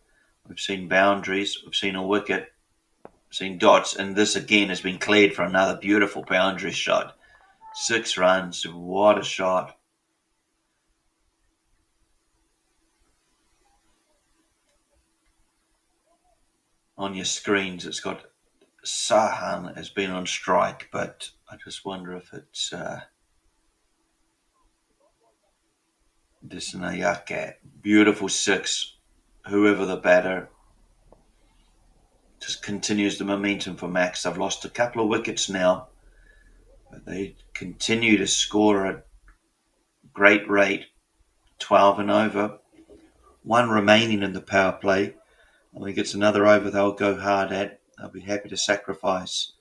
We've seen boundaries, we've seen a wicket, seen dots, and this again has been cleared for another beautiful boundary shot. 6 runs, what a shot. On your screens, it's got Sahan has been on strike, but I just wonder if it's Disnayake. Beautiful 6, whoever the batter. Just continues the momentum for Max. They've lost a couple of wickets now, but they continue to score at great rate. 12 and over. 1 remaining in the power play. I think it's another over they'll go hard at. They'll be happy to sacrifice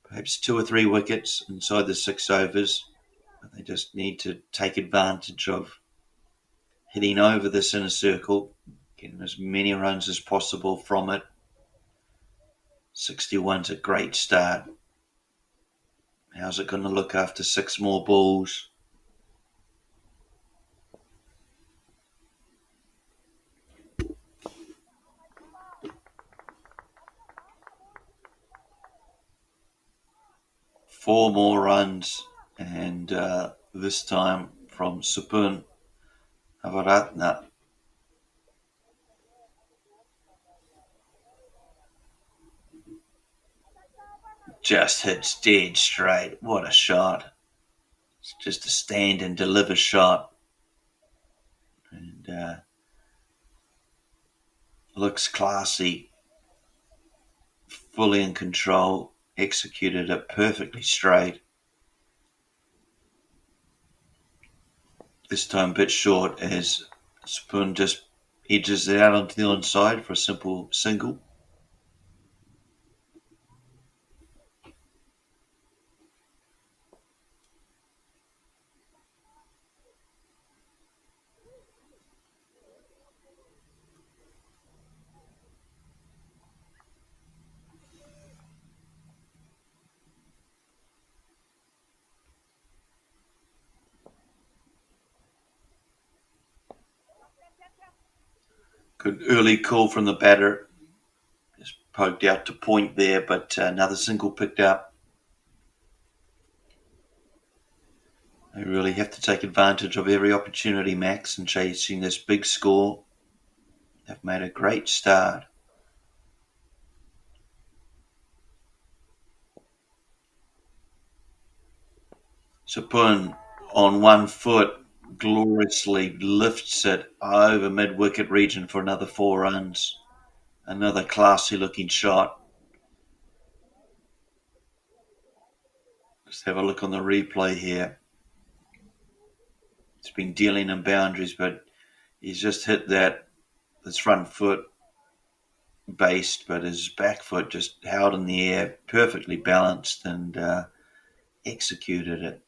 perhaps 2 or 3 wickets inside the 6 overs. But they just need to take advantage of hitting over this inner circle, getting as many runs as possible from it. 61's a great start. How's it going to look after 6 more balls? Four more runs, and this time from Supun Avaratna. Just hits dead straight. What a shot. It's just a stand and deliver shot. And looks classy. Fully in control. Executed it perfectly straight. This time a bit short as Spoon just edges it out onto the onside for a simple single. Good early call from the batter. Just poked out to point there, but another single picked up. They really have to take advantage of every opportunity, Max, in chasing this big score. They've made a great start. Sapun on 1 foot gloriously lifts it over mid-wicket region for another 4 runs. Another classy looking shot. Just have a look on the replay here. It's been dealing in boundaries, but he's just hit this front foot based, but his back foot just held in the air, perfectly balanced, and executed it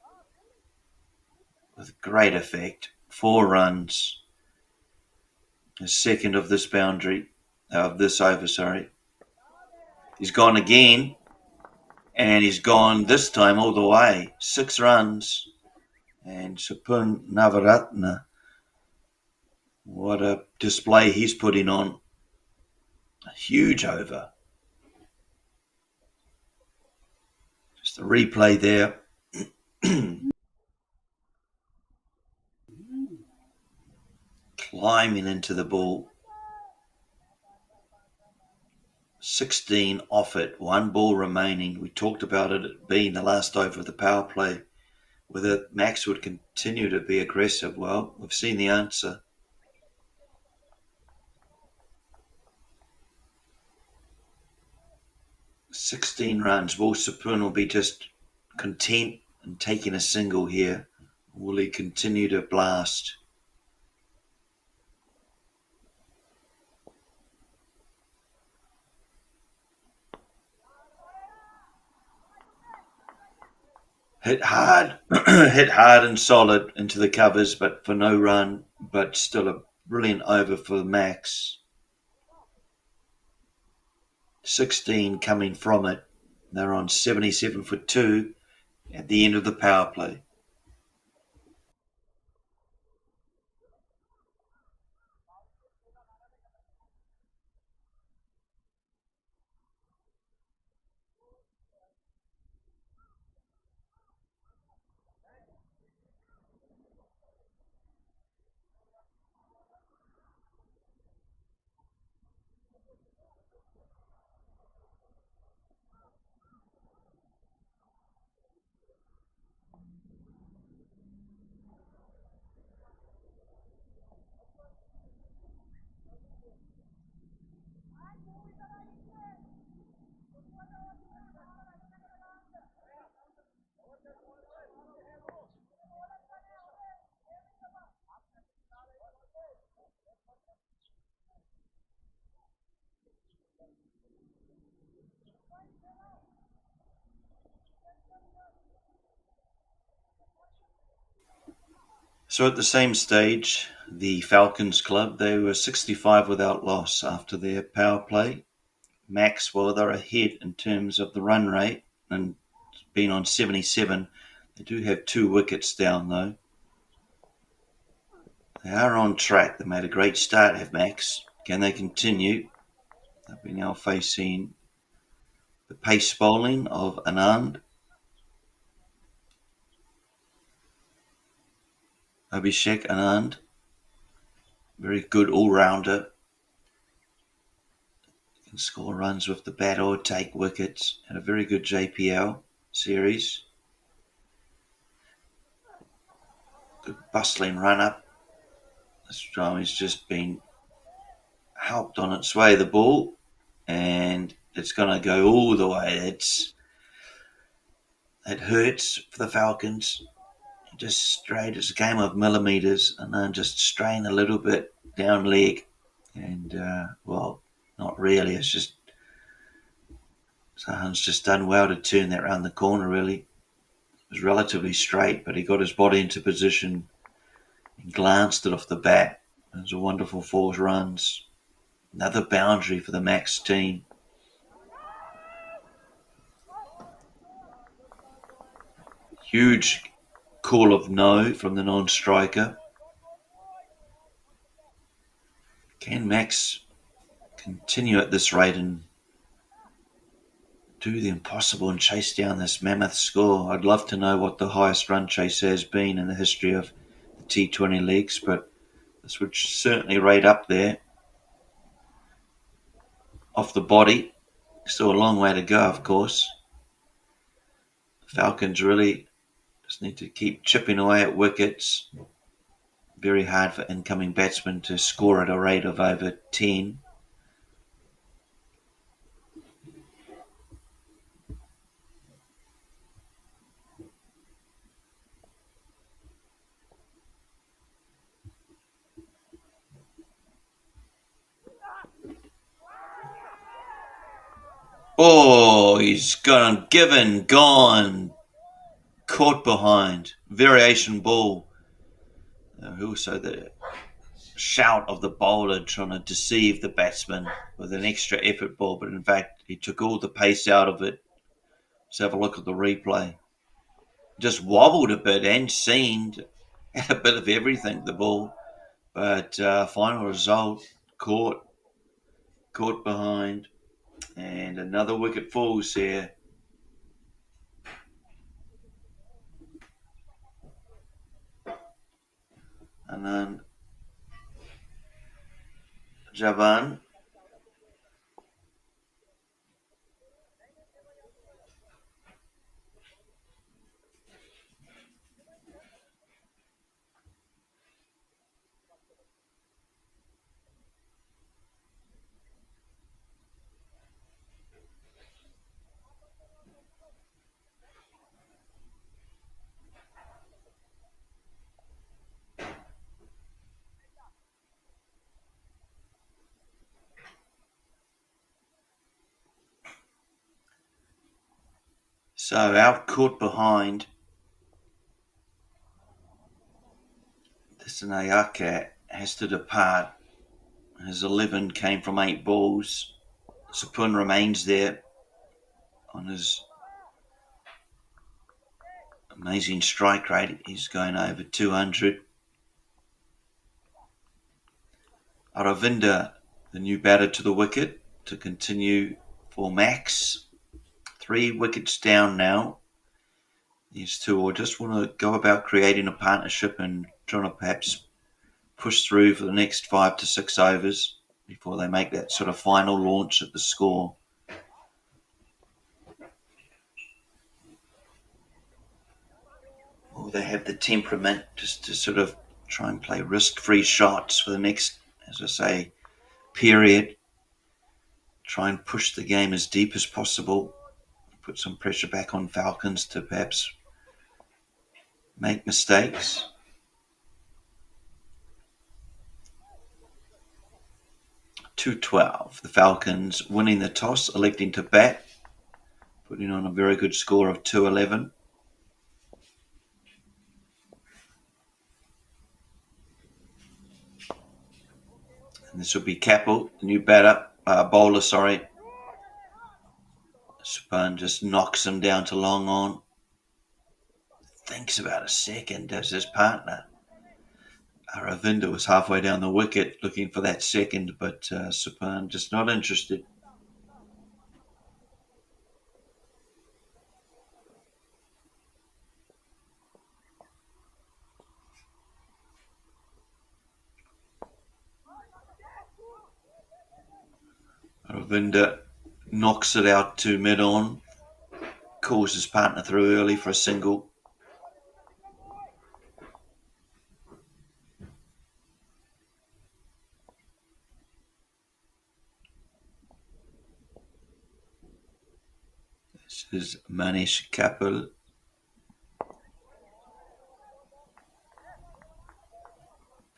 with great effect. 4 runs. His second of this over, sorry. He's gone again, and he's gone this time all the way. 6 runs, and Sapun Navaratna, what a display he's putting on. A huge over. Just a replay there. Climbing into the ball. 16 off it, 1 ball remaining. We talked about it being the last over of the power play. Whether Max would continue to be aggressive, well, we've seen the answer. "16 runs. Will Sapun will be just content and taking a single here? Will he continue to blast?" Hit hard, hit hard and solid into the covers, but for no run, but still a brilliant over for Max. 16 coming from it. They're on 77 for 2 at the end of the power play. So at the same stage, the Falcons club, they were 65 without loss after their power play. Max, well, they're ahead in terms of the run rate and being on 77. They do have 2 wickets down, though. They are on track. They made a great start, have Max. Can they continue? They'll be now facing the pace bowling of Anand. Abhishek Anand, very good all-rounder. Can score runs with the bat or take wickets. Had a very good JPL series. Good bustling run-up. This time he's just been helped on its way, the ball, and it's going to go all the way. It hurts for the Falcons. Just straight. It's a game of millimetres, and then just strain a little bit down leg, and well, not really. It's just Sahan's just done well to turn that round the corner. Really, it was relatively straight, but he got his body into position and glanced it off the bat. It was a wonderful 4 runs. Another boundary for the Max team. Huge call of no from the non-striker. Can Max continue at this rate and do the impossible and chase down this mammoth score? I'd love to know what the highest run chase has been in the history of the T20 leagues, but this would certainly rate up there. Off the body, still a long way to go, of course. Falcons really just need to keep chipping away at wickets. Very hard for incoming batsmen to score at a rate of over 10. Oh, he's gone, given, gone, caught behind. Variation ball. Also the shout of the bowler trying to deceive the batsman with an extra effort ball, but in fact he took all the pace out of it. Let's have a look at the replay. Just wobbled a bit and seemed, had a bit of everything, the ball, but final result, caught behind, and another wicket falls here. And then Javan. So out caught behind. This Nayaka has to depart. His 11 came from 8 balls. Sapun remains there on his amazing strike rate. He's going over 200. Aravinda, the new batter to the wicket, to continue for Max. 3 wickets down now. These two will just want to go about creating a partnership and trying to perhaps push through for the next 5 to 6 overs before they make that sort of final launch at the score. Or they have the temperament just to sort of try and play risk-free shots for the next, as I say, period. Try and push the game as deep as possible. Put some pressure back on Falcons to perhaps make mistakes. .212. The Falcons winning the toss, electing to bat, putting on a very good score of 211. And this will be Capel, the new bowler. Supan just knocks him down to long on. Thinks about a second, does his partner. Aravinda was halfway down the wicket looking for that second, but Supan just not interested. Aravinda knocks it out to mid-on, calls his partner through early for a single. This is Manish Kapil.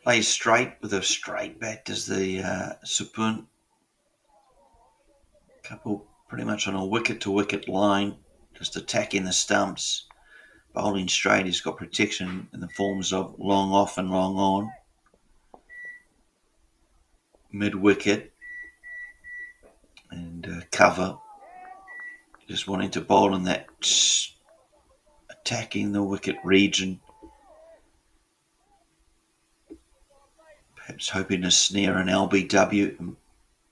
Plays straight with a straight bat does the Supun. Couple pretty much on a wicket-to-wicket line, just attacking the stumps. Bowling straight, he's got protection in the forms of long off and long on. Mid-wicket and cover. Just wanting to bowl in that attacking the wicket region. Perhaps hoping to snare an LBW,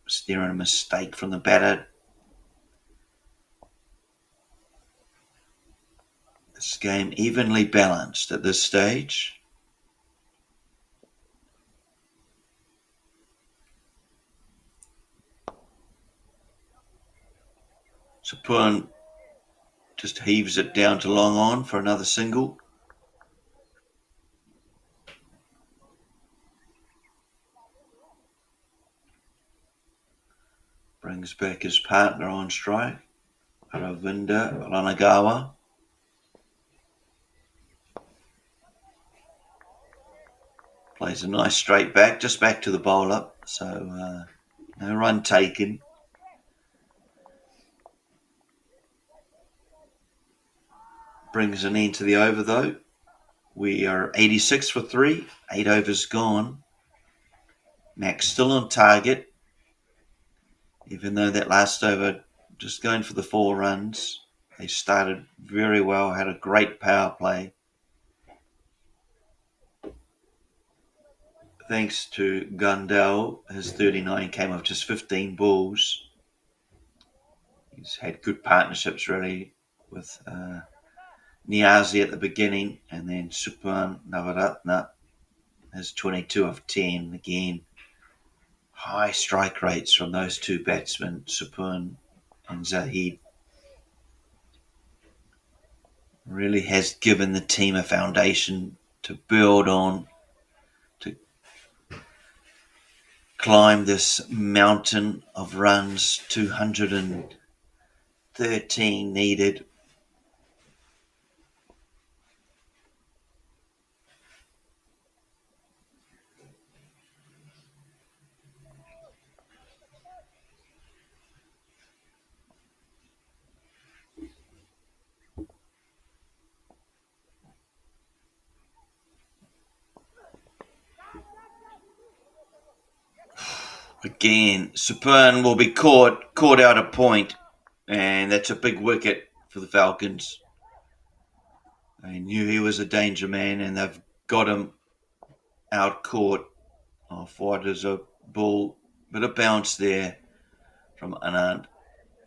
snaring a mistake from the batter. This game evenly balanced at this stage. Sapun just heaves it down to long on for another single. Brings back his partner on strike, Aravinda Ranagawa. Plays a nice straight back, just back to the bowler, so no run taken. brings an end to the over, though. We are 86 for 3, 8 overs gone. Max still on target, even though that last over just going for the 4 runs. They started very well, had a great power play. Thanks to Gundell, his 39 came off just 15 balls. He's had good partnerships, really, with Niazi at the beginning, and then Supan Navaratna has 22 of 10. Again, high strike rates from those two batsmen, Supan and Zahid. Really has given the team a foundation to build on, to climb this mountain of runs. 213 needed. Again, Supan will be caught out a point, and that's a big wicket for the Falcons. They knew he was a danger man, and they've got him out caught off what is a ball, bit of bounce there from Anand,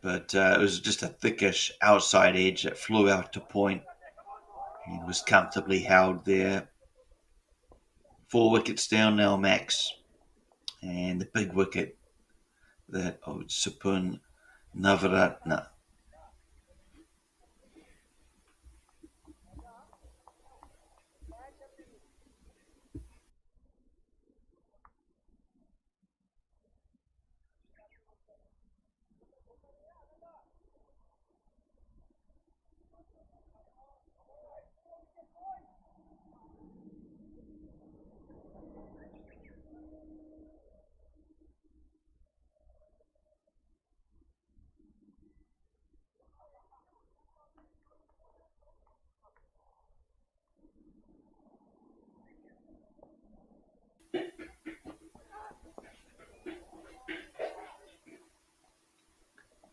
but it was just a thickish outside edge that flew out to point. He was comfortably held there. 4 wickets down now, Max. And the big wicket that of Supan Navaratna.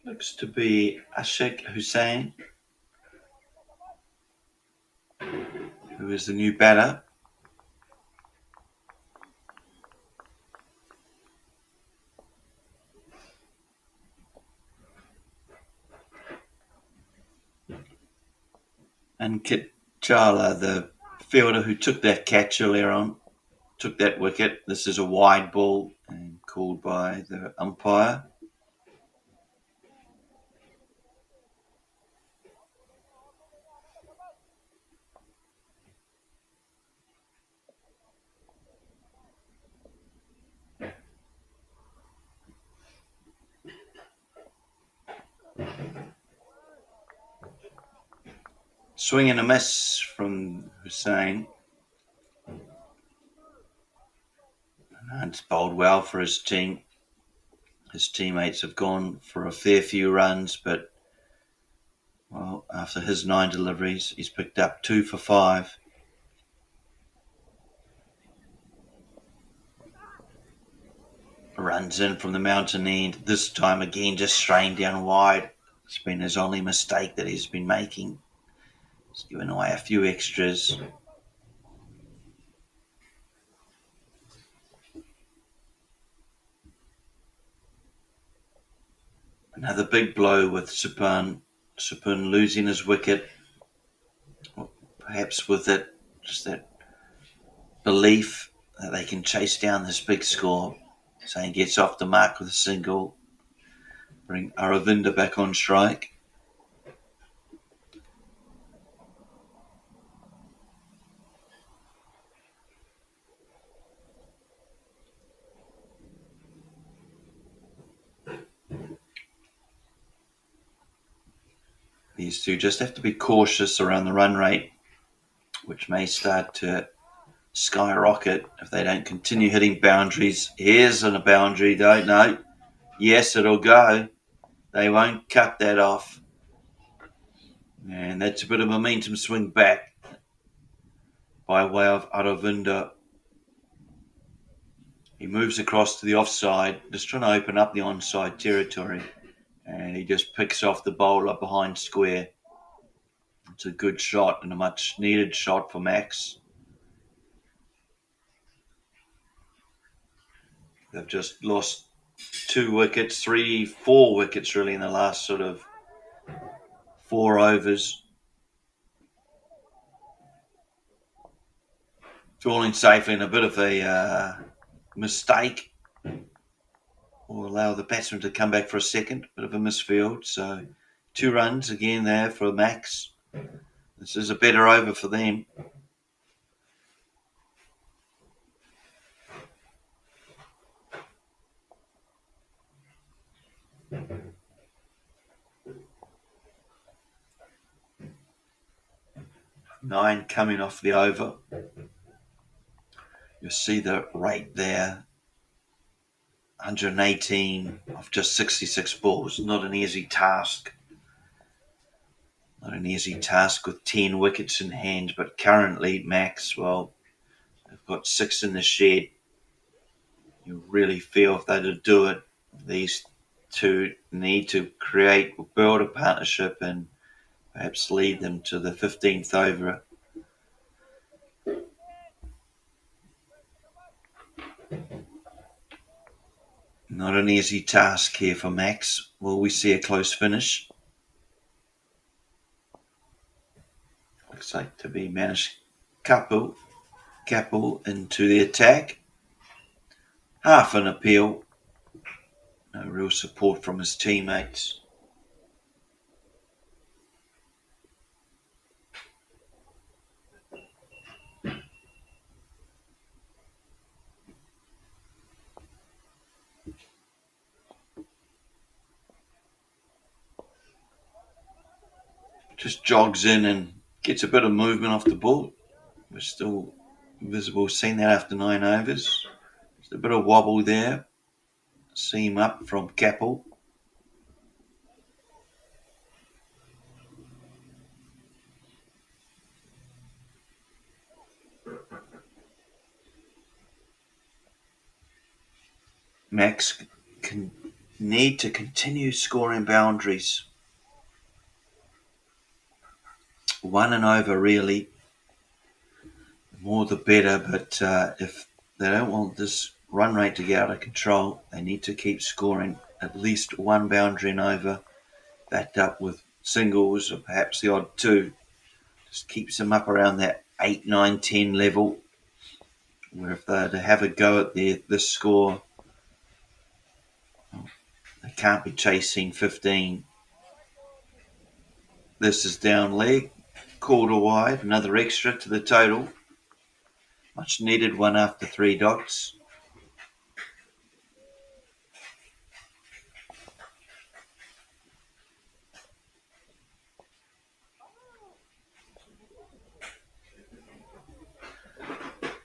Looks to be Ashik Hussain, who is the new batter. And Kit Chala, the fielder who took that catch earlier on, took that wicket. This is a wide ball and called by the umpire. Swing and a miss from Hussain. And it's bowled well for his team. His teammates have gone for a fair few runs, but well, after his 9 deliveries, he's picked up 2 for 5. Runs in from the mountain end. This time again, just strained down wide. It's been his only mistake that he's been making. He's given away a few extras. Another big blow with Supan losing his wicket. Perhaps with it, just that belief that they can chase down this big score. So he gets off the mark with a single. Bring Aravinda back on strike. These two just have to be cautious around the run rate, which may start to skyrocket if they don't continue hitting boundaries. Here's a boundary, don't know. Yes, it'll go. They won't cut that off. And that's a bit of momentum swing back by way of Aravinda. He moves across to the offside, just trying to open up the onside territory. And he just picks off the bowler behind square. It's a good shot and a much needed shot for Max. They've just lost 2 wickets, 4 wickets really in the last sort of 4 overs. Falling safely in a bit of a mistake. Will allow the batsman to come back for a second. Bit of a misfield. So 2 runs again there for Max. This is a better over for them. Nine coming off the over. You'll see the rate there. 118 of just 66 balls. Not an easy task. Not an easy task with 10 wickets in hand, but currently Max, well, they've got 6 in the shed. You really feel if they to do it, these two need to build a partnership and perhaps lead them to the 15th over. Not an easy task here for Max. Will we see a close finish? Looks like to be managed. Kapil into the attack. Half an appeal. No real support from his teammates. Just jogs in and gets a bit of movement off the ball. We're still visible seeing that after 9 overs. Just a bit of wobble there. Seam up from Kapil. Max can need to continue scoring boundaries. 1 and over really. The more the better, but if they don't want this run rate to get out of control, they need to keep scoring at least 1 boundary and over, backed up with singles or perhaps the odd 2. Just keeps them up around that 8, 9, 10 level, where if they're to have a go at this score, they can't be chasing 15. This is down leg, quarter wide, another extra to the total. Much needed one after 3 dots.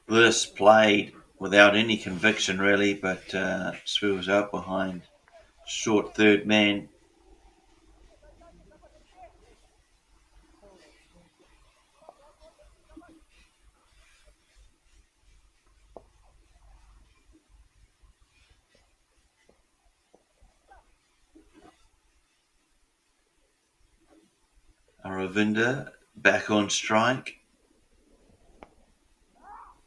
This played without any conviction really, but swivels out behind short third man. Aravinda back on strike.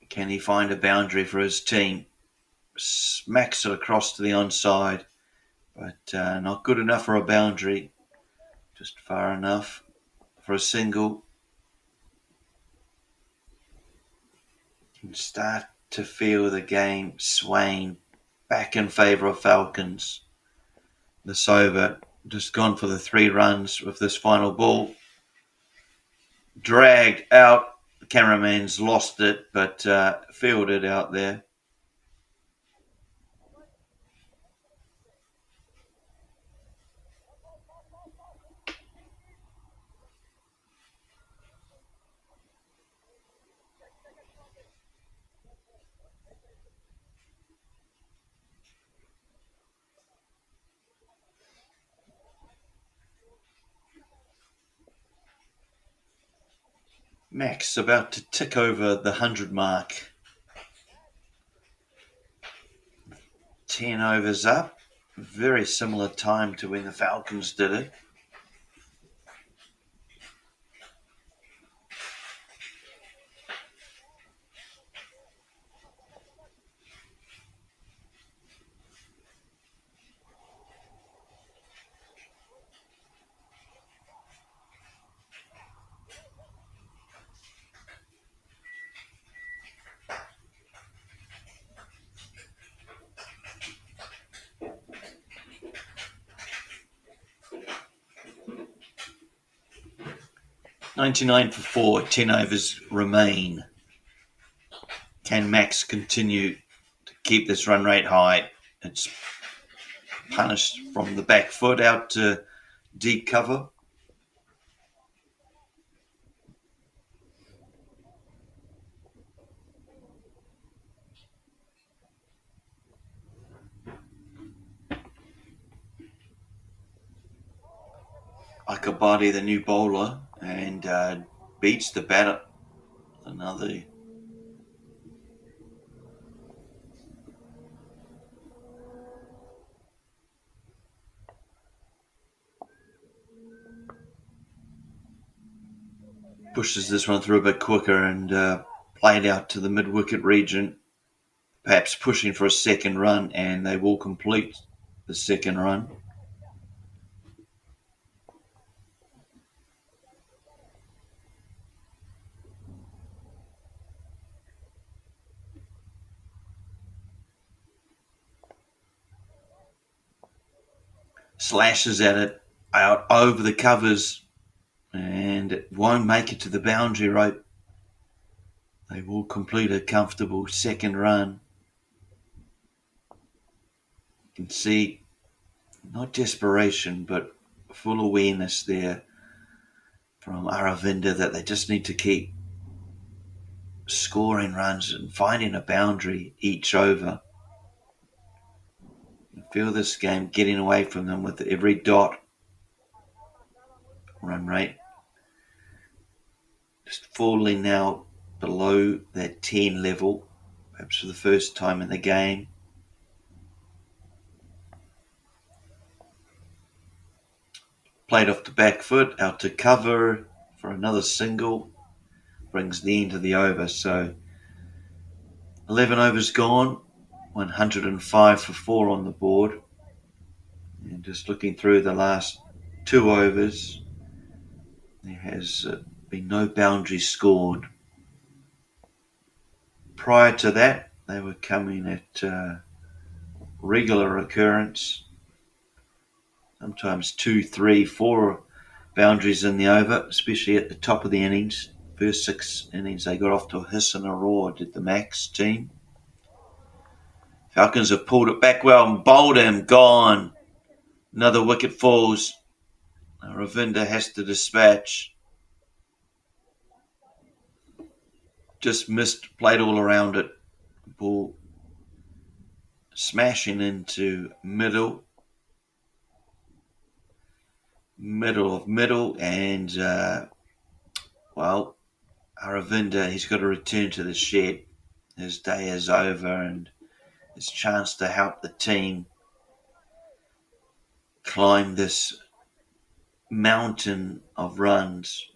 Can he find a boundary for his team? Smacks it across to the onside, but not good enough for a boundary. Just far enough for a single. You can start to feel the game swaying back in favour of Falcons. This over, just gone for the 3 runs with this final ball. Dragged out. The cameraman's lost it, but fielded out there. Max about to tick over the 100 mark. 10 overs up. Very similar time to when the Falcons did it. $99 for 4, 10 overs remain. Can Max continue to keep this run rate high? It's punished from the back foot out to deep cover. Akabadi, the new bowler, and beats the batter. Another pushes this one through a bit quicker and played out to the mid-wicket region, perhaps pushing for a second run, and they will complete the second run. Slashes at it out over the covers, and it won't make it to the boundary rope. They will complete a comfortable second run. You can see not desperation, but full awareness there from Aravinda that they just need to keep scoring runs and finding a boundary each over. You feel this game getting away from them with every dot. Run rate just falling now below that 10 level, perhaps for the first time in the game. Played off the back foot, out to cover for another single, brings the end of the over. So 11 overs gone, 105 for 4 on the board. And just looking through the last 2 overs, there has been no boundaries scored. Prior to that, they were coming at regular occurrence, sometimes 2, 3, 4 boundaries in the over, especially at the top of the innings. First 6 innings, they got off to a hiss and a roar, did the Max team. Falcons have pulled it back well and bowled him, gone. Another wicket falls. Ravinda has to dispatch. Just missed, played all around it. Ball smashing into middle of middle, and Aravinda, he's got to return to the shed. His day is over, and his chance to help the team climb this mountain of runs.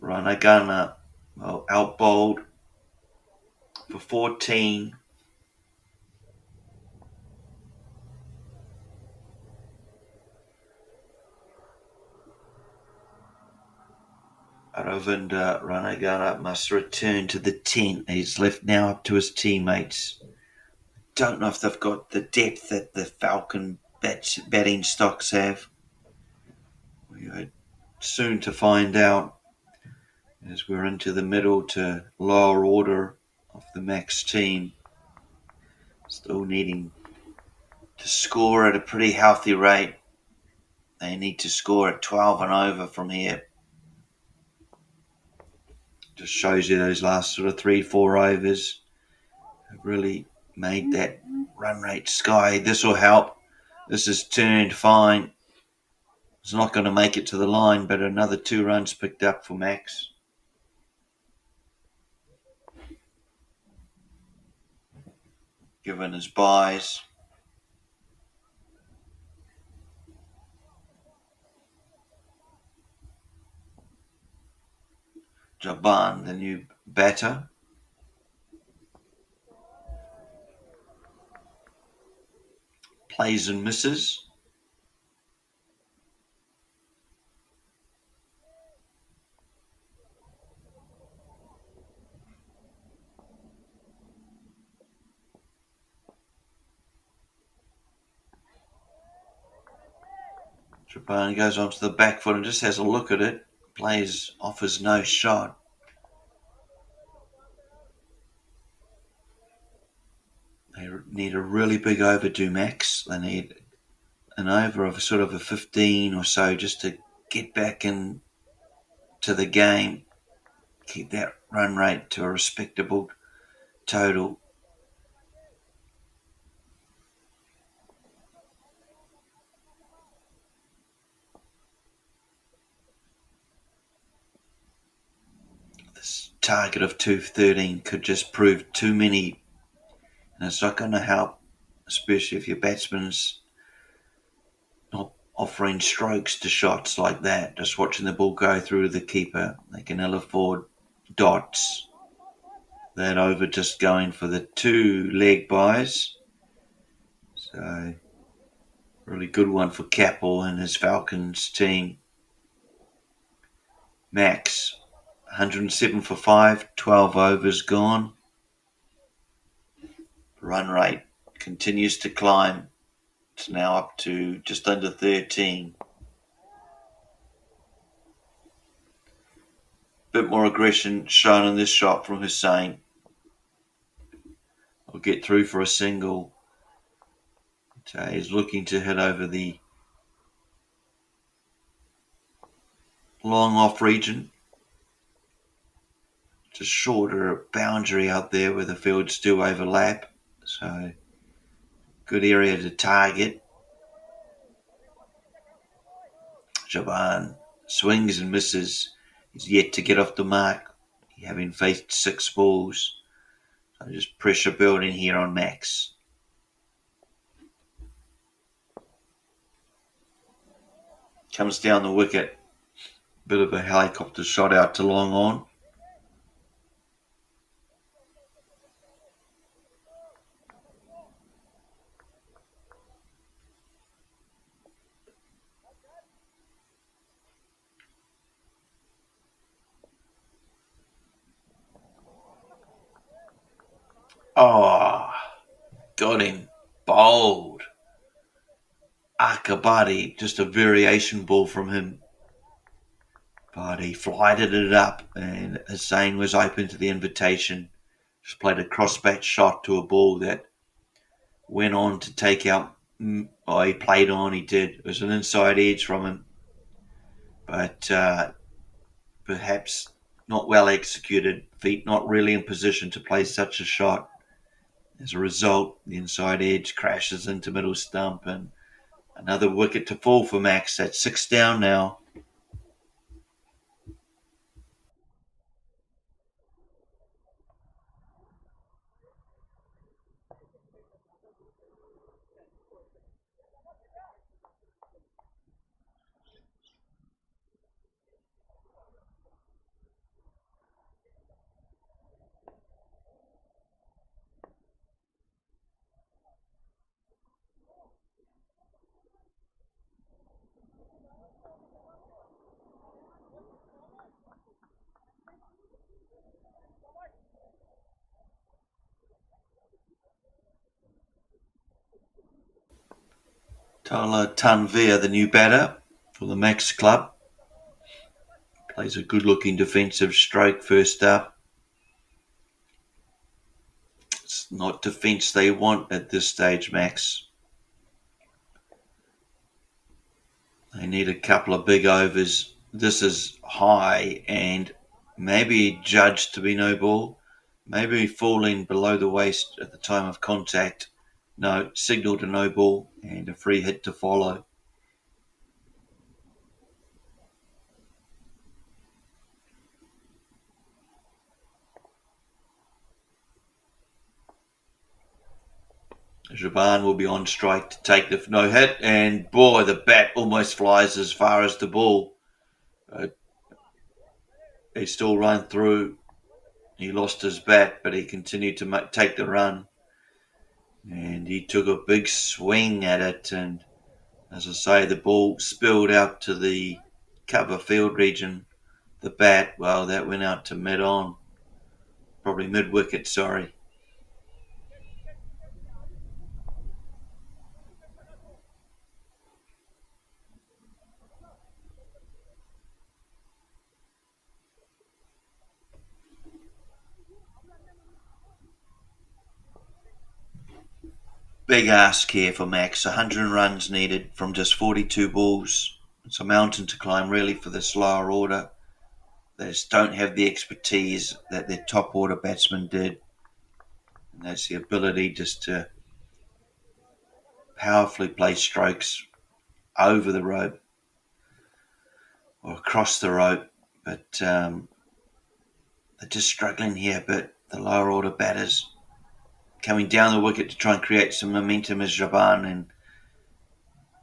Ranagana, out-bowled for 14. Aravinda Ranagana must return to the tent. He's left now up to his teammates. Don't know if they've got the depth that the Falcon batting stocks have. We are soon to find out as we're into the middle to lower order of the Max team. Still needing to score at a pretty healthy rate. They need to score at 12 and over from here. Just shows you those last sort of 3-4 overs have really made that run rate sky. This will help. This is turned fine. It's not going to make it to the line, but another 2 runs picked up for Max. Given his byes. Jaban, the new batter. Plays and misses. Jaban goes onto the back foot and just has a look at it. Plays, offers no shot. They need a really big overdue, Max. They need an over of sort of a 15 or so just to get back into the game, keep that run rate to a respectable total. This target of 213 could just prove too many, and it's not going to help, especially if your batsman's not offering strokes to shots like that, just watching the ball go through the keeper. They can ill afford dots. That over just going for the 2 leg byes. So, really good one for Capel and his Falcons team. Max, 107 for 5, 12 overs gone. Run rate continues to climb. It's now up to just under 13. Bit more aggression shown in this shot from Hussain. Will get through for a single. So he's looking to hit over the long off region. It's a shorter boundary out there where the fields do overlap. So good area to target. Jaban swings and misses. He's yet to get off the mark, having faced 6 balls. So just pressure building here on Max. Comes down the wicket. Bit of a helicopter shot out to long on. Oh, got him. Bold. Akabadi, just a variation ball from him. But he flighted it up, and Hussain was open to the invitation. Just played a cross-bat shot to a ball that went on to take out. Oh, he played on, he did. It was an inside edge from him. But perhaps not well executed. Feet not really in position to play such a shot. As a result, the inside edge crashes into middle stump, and another wicket to fall for Max. That's 6 down now. Tala Tanvir, the new batter for the Max club. Plays a good-looking defensive stroke first up. It's not defence they want at this stage, Max. They need a couple of big overs. This is high and maybe judged to be no ball. Maybe falling below the waist at the time of contact. No, signal to no ball and a free hit to follow. Jaban will be on strike to take the no hit, and boy, the bat almost flies as far as the ball. He still run through. He lost his bat, but he continued to take the run. And he took a big swing at it, and as I say, the ball spilled out to the cover field region. The bat, well, that went out to mid-on. Probably mid-wicket, sorry. Big ask here for Max. 100 runs needed from just 42 balls. It's a mountain to climb, really, for this lower order. They just don't have the expertise that their top order batsmen did. And that's the ability just to powerfully play strokes over the rope or across the rope. But they're just struggling here. But the lower order batters coming down the wicket to try and create some momentum as Jaban, and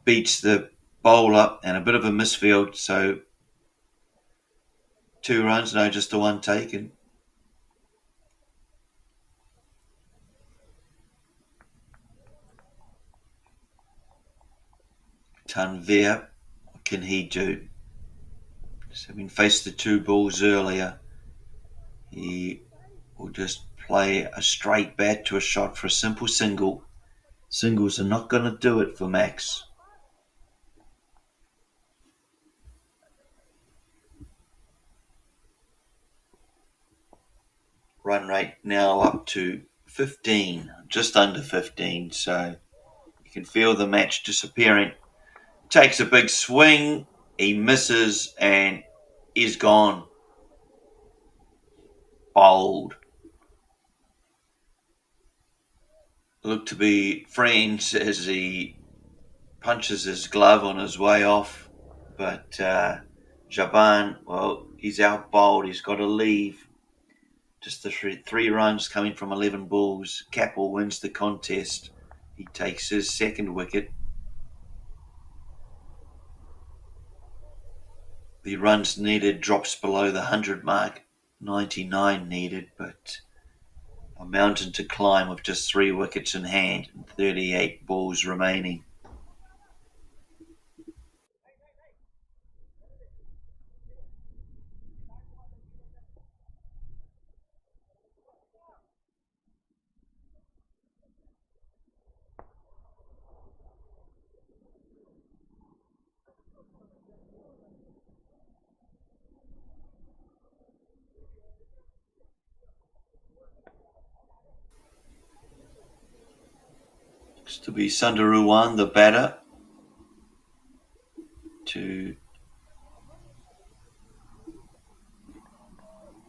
beats the bowler and a bit of a misfield. So 2 runs, no, just the one taken. Tanvir, what can he do? So having faced the 2 balls earlier, he will just play a straight bat to a shot for a simple single. Singles are not going to do it for Max. Run rate now up to 15, just under 15, so you can feel the match disappearing. Takes a big swing, he misses, and is gone. Bowled. Look to be friends as he punches his glove on his way off, but Jaban, well, he's out bowled, he's got to leave. Just the 3 runs coming from 11 balls. Capel wins the contest. He takes his 2nd wicket. The runs needed drops below the 100 mark, 99 needed, but a mountain to climb with just 3 wickets in hand and 38 balls remaining. Looks to be Sundaruwan, the batter,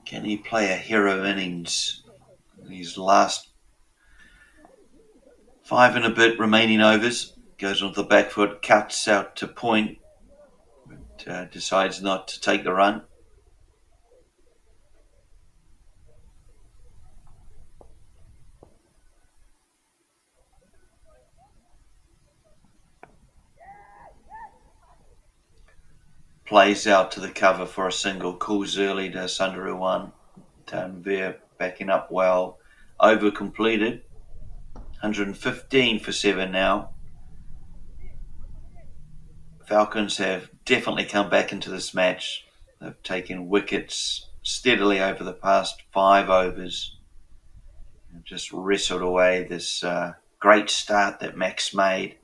can he play a hero innings in his last 5 and a bit remaining overs? Goes onto the back foot, cuts out to point, but decides not to take the run. Plays out to the cover for a single, calls early to Sundaruwan. Tanvir backing up well. Over completed. 115 for 7 now. Falcons have definitely come back into this match. They've taken wickets steadily over the past 5 overs. They've just wrestled away this great start that Max made.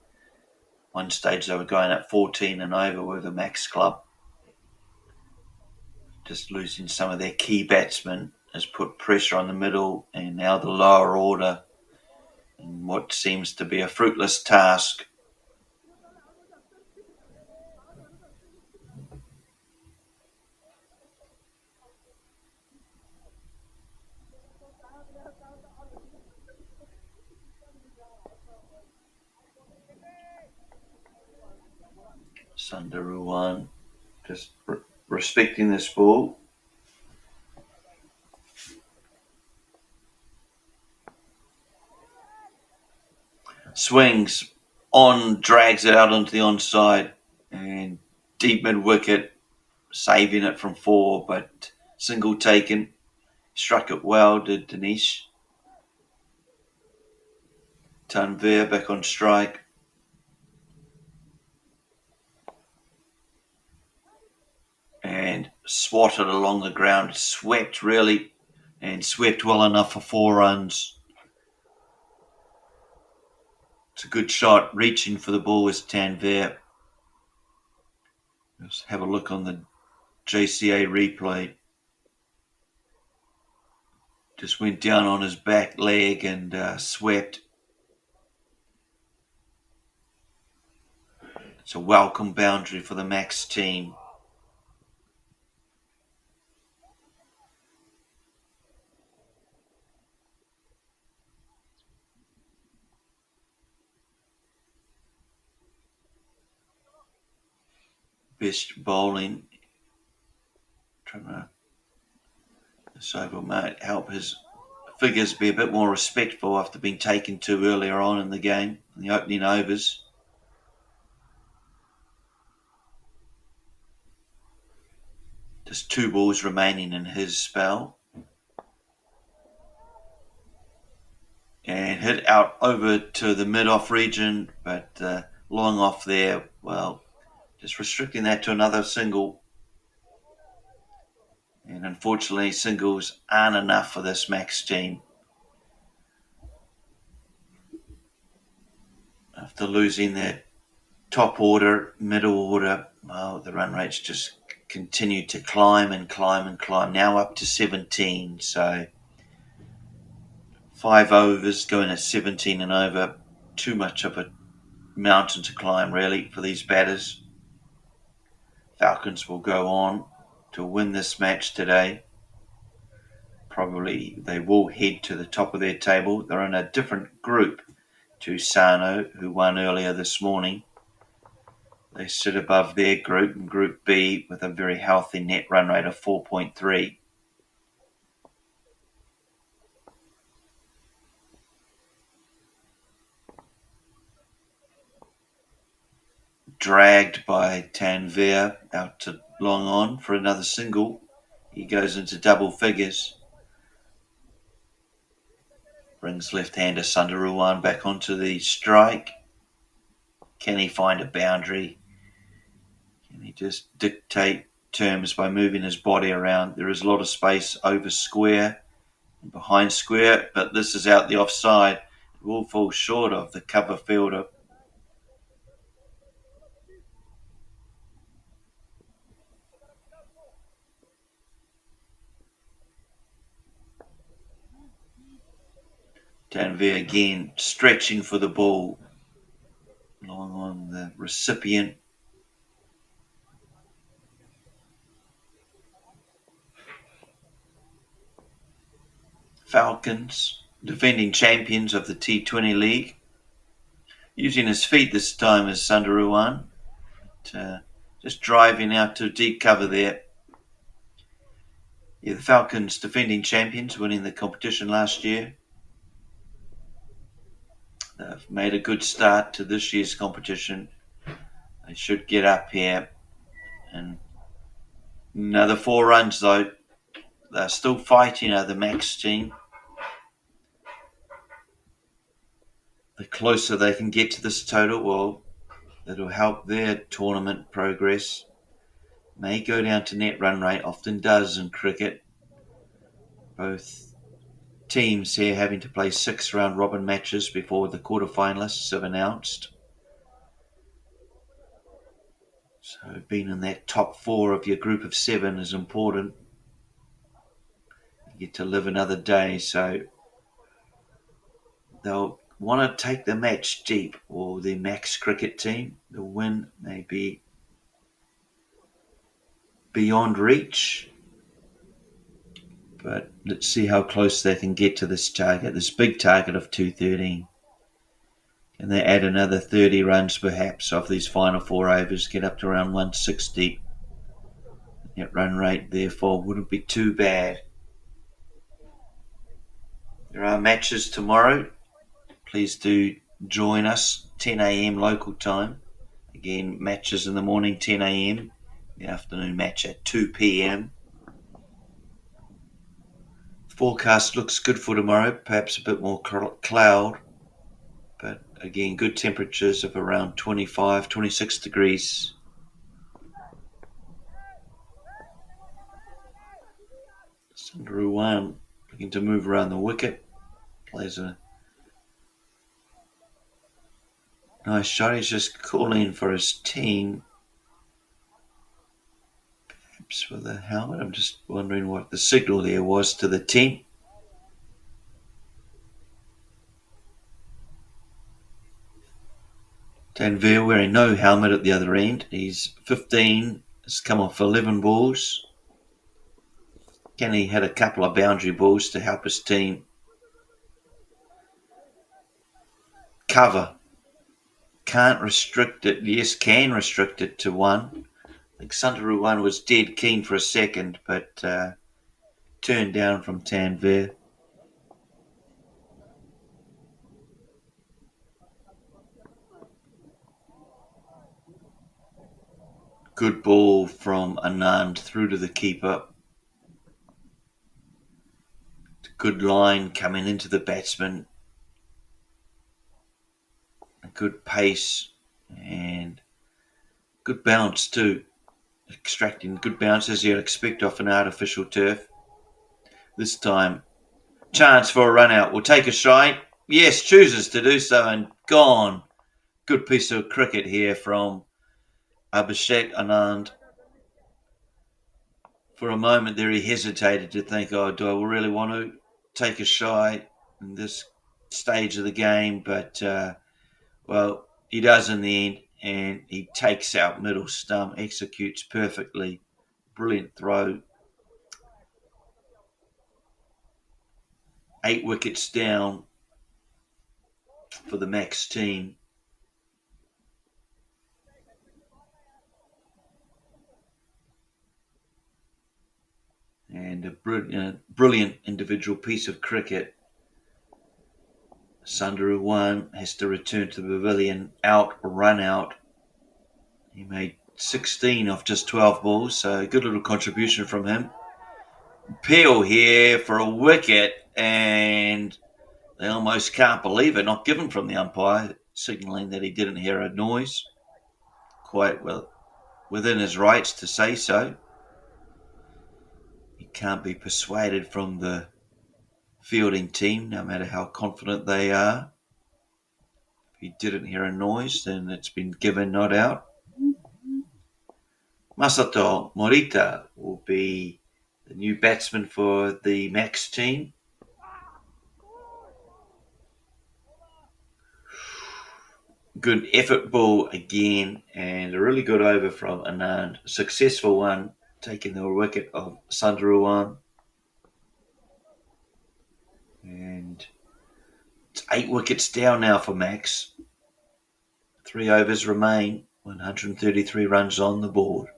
One stage they were going at 14 and over with the Max club. Just losing some of their key batsmen has put pressure on the middle and now the lower order in what seems to be a fruitless task. Sundaruwan just respecting this ball. Swings on, drags it out onto the onside, and deep mid wicket, saving it from 4, but single taken. Struck it well, did Dinesh. Tanvir back on strike. And swatted along the ground, swept really, and swept well enough for 4 runs. It's a good shot. Reaching for the ball was Tanvir. Let's have a look on the JCA replay. Just went down on his back leg and swept. It's a welcome boundary for the Max team. Best bowling. Trying to decide what might help his figures be a bit more respectful after being taken to earlier on in the game, in the opening overs. Just 2 balls remaining in his spell. And hit out over to the mid-off region, but long off there. Well, just restricting that to another single. And unfortunately, singles aren't enough for this Max team. After losing their top order, middle order, well, the run rates just continue to climb and climb and climb. Now up to 17, so 5 overs going at 17 and over. Too much of a mountain to climb, really, for these batters. Falcons will go on to win this match today. Probably they will head to the top of their table. They're in a different group to Sano, who won earlier this morning. They sit above their group in Group B with a very healthy net run rate of 4.3. Dragged by Tanvir out to long on for another single. He goes into double figures. Brings left-hander Sundaruwan back onto the strike. Can he find a boundary? Can he just dictate terms by moving his body around? There is a lot of space over square and behind square, but this is out the offside. It will fall short of the cover fielder. Tanvir again stretching for the ball. Long on the recipient. Falcons, defending champions of the T20 League. Using his feet this time as Sundaruwan. Just driving out to deep cover there. Yeah, the Falcons defending champions, winning the competition last year. They've made a good start to this year's competition. They should get up here. And another 4 runs though. They're still fighting the Max team. The closer they can get to this total, well, it'll help their tournament progress. May go down to net run rate, often does in cricket. Both teams here having to play 6 round robin matches before the quarterfinalists have announced. So being in that top 4 of your group of 7 is important. You get to live another day, so they'll want to take the match deep, or the Max cricket team. The win may be beyond reach. But let's see how close they can get to this target, this big target of 213. Can they add another 30 runs perhaps off these final 4 overs, get up to around 160? Net run rate, therefore, wouldn't be too bad. There are matches tomorrow. Please do join us 10 a.m. local time. Again, matches in the morning 10 a.m. The afternoon match at 2 p.m. Forecast looks good for tomorrow, perhaps a bit more cloud, but again, good temperatures of around 25, 26 degrees. Sundaruwan looking to move around the wicket. Plays a nice shot. He's just calling for his team. Perhaps with a helmet. I'm just wondering what the signal there was to the team. Tanvir wearing no helmet at the other end. He's 15. Has come off 11 balls. Kenny had a couple of boundary balls to help his team cover. Can't restrict it. Yes, can restrict it to one. I think Sundaruwan was dead keen for a second, but turned down from Tanvir. Good ball from Anand through to the keeper. Good line coming into the batsman. A good pace and good bounce too. Extracting good bounces you'd expect off an artificial turf. This time, chance for a run out. Will take a strike. Yes, chooses to do so and gone. Good piece of cricket here from Abhishek Anand. For a moment there, he hesitated to think, oh, do I really want to take a shy in this stage of the game? But, well, he does in the end, and he takes out middle stump, executes perfectly. Brilliant throw. 8 wickets down for the Max team. And a brilliant individual piece of cricket. Sundaruwan has to return to the pavilion, run out. He made 16 off just 12 balls, so a good little contribution from him. Peel here for a wicket, and they almost can't believe it. Not given from the umpire, signalling that he didn't hear a noise. Quite well within his rights to say so. He can't be persuaded from the fielding team, no matter how confident they are. If he didn't hear a noise, then it's been given not out. Masato Morita will be the new batsman for the Max team. Good effort ball again, and a really good over from Anand. Successful one, taking the wicket of Sundaruwan. And it's 8 wickets down now for Max. 3 overs remain, 133 runs on the board.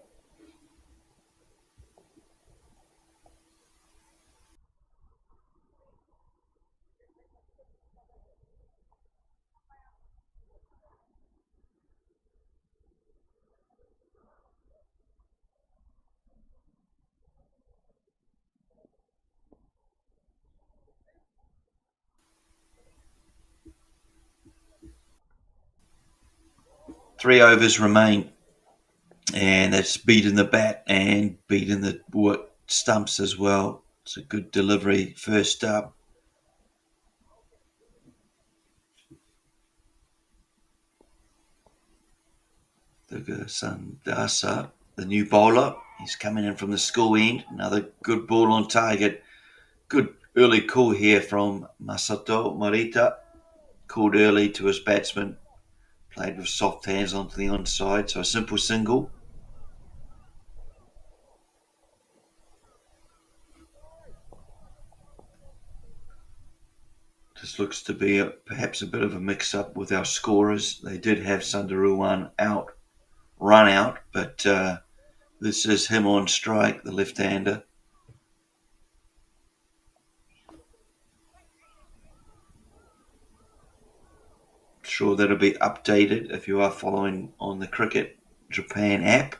Three overs remain, and that's beaten the bat and beaten the stumps as well. It's a good delivery first up. Sandasa, the new bowler, he's coming in from the school end. Another good ball on target. Good early call here from Masato Morita. Called early to his batsman. Played with soft hands onto the onside, so a simple single. This looks to be perhaps a bit of a mix-up with our scorers. They did have Sundaruwan run out, but this is him on strike, the left-hander. sure that'll be updated if you are following on the Cricket Japan app.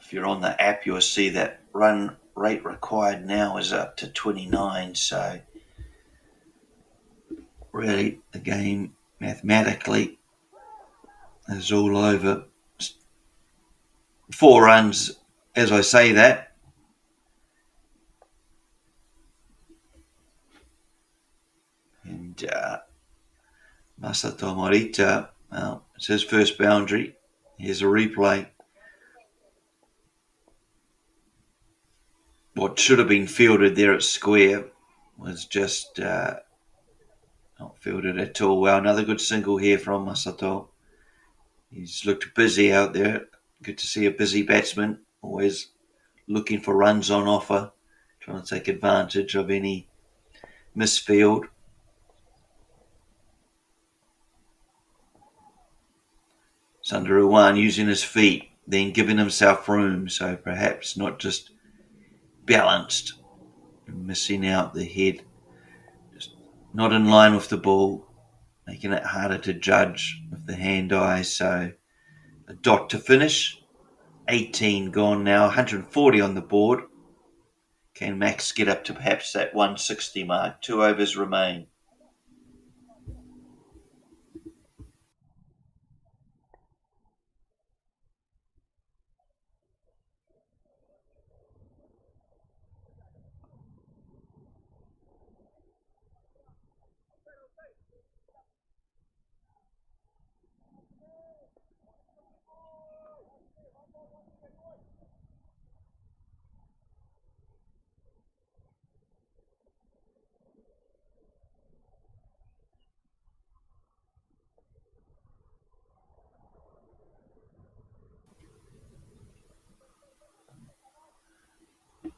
If you're on the app, you'll see that run rate required now is up to 29. So really, the game mathematically is all over. 4 runs as I say that. And Masato Morita, well, it's his first boundary. Here's a replay. What should have been fielded there at square was just not fielded at all. Well, another good single here from Masato. He's looked busy out there. Good to see a busy batsman, always looking for runs on offer, trying to take advantage of any misfield. Sundarewan using his feet, then giving himself room, so perhaps not just balanced, missing out the head, just not in line with the ball, making it harder to judge with the hand-eye. So a dot to finish, 18 gone now, 140 on the board. Can Max get up to perhaps that 160 mark? 2 overs remain.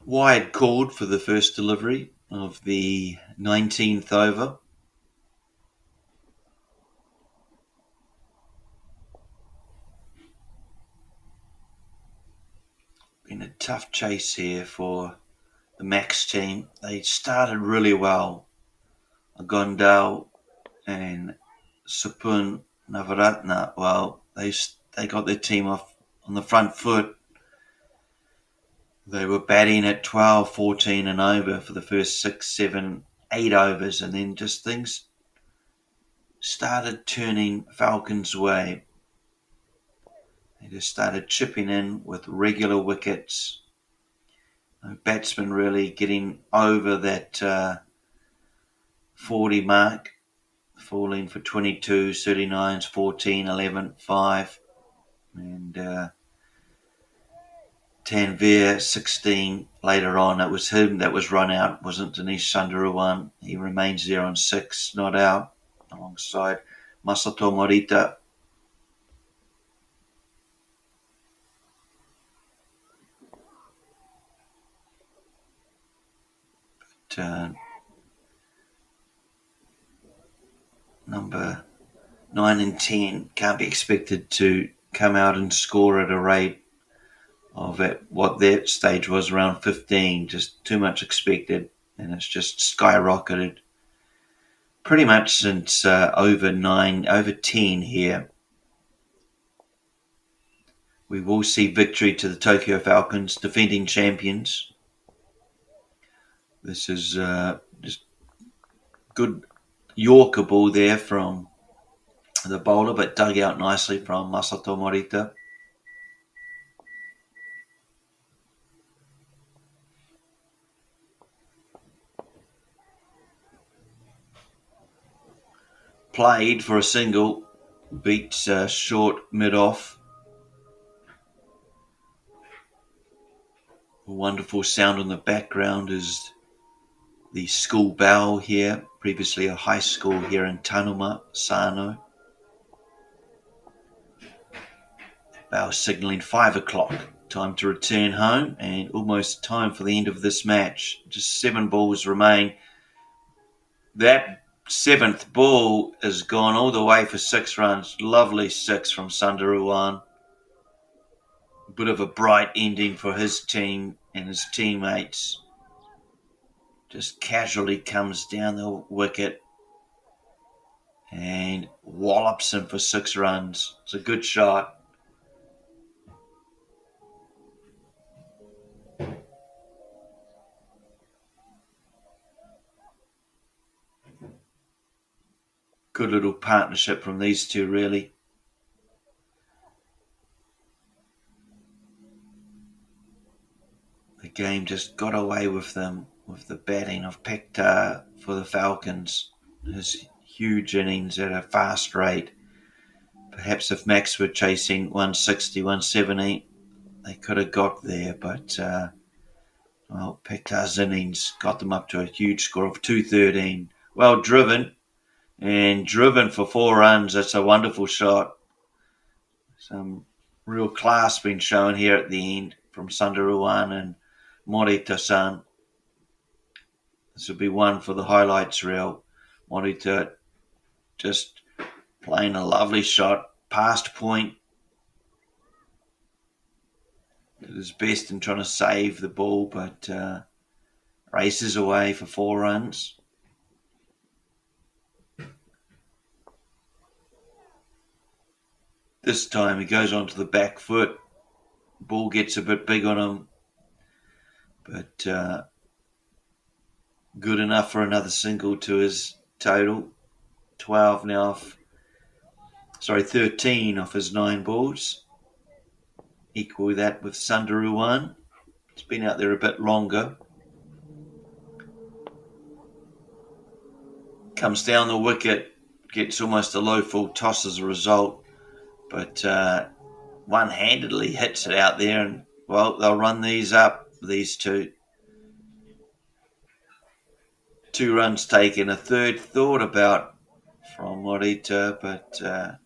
Wide called for the first delivery of the 19th over. Been a tough chase here for the Max team. They started really well. Gondal and Supun Navaratna, well, they got their team off on the front foot. They were batting at 12, 14 and over for the first 6, 7, 8 overs, and then just things started turning Falcons' way. They just started chipping in with regular wickets. No batsman really getting over that 40 mark, falling for 22, 39s, 14, 11, 5, and Tanvir 16 later on. It was him that was run out, wasn't Dinesh Sundarewan. He remains there on 6, not out, alongside Masato Morita. But number 9 and 10 can't be expected to come out and score at a rate of what that stage was, around 15, just too much expected, and it's just skyrocketed pretty much since over 10 here. We will see victory to the Tokyo Falcons, defending champions. This is just good Yorker ball there from the bowler, but dug out nicely from Masato Morita. Played for a single, beats short mid-off. A wonderful sound on the background is the school bell here, previously a high school here in Tanuma, Sano. Bell signalling 5 o'clock, time to return home, and almost time for the end of this match. Just 7 balls remain. That 7th ball has gone all the way for 6 runs. Lovely 6 from Sundarewan. A bit of a bright ending for his team and his teammates. just casually comes down the wicket and wallops him for 6 runs. It's a good shot. Good little partnership from these two, really. The game just got away with them with the batting of Pectar for the Falcons. His huge innings at a fast rate. Perhaps if Max were chasing 160, 170, they could have got there, but Pectar's innings got them up to a huge score of 213. Well driven, and driven for 4 runs. That's a wonderful shot. Some real class being shown here at the end from Sundaruwan and Morita-san. This will be one for the highlights reel. Morita just playing a lovely shot, past point. Did his best in trying to save the ball, but races away for 4 runs. This time he goes onto the back foot. Ball gets a bit big on him, but good enough for another single to his total. 12 now 13 off his 9 balls. Equal that with Sundaruwan. It's been out there a bit longer. Comes down the wicket, gets almost a low full toss as a result, but one-handedly hits it out there, and well, they'll run these up, these two. 2 runs taken, a third thought about from Morita, but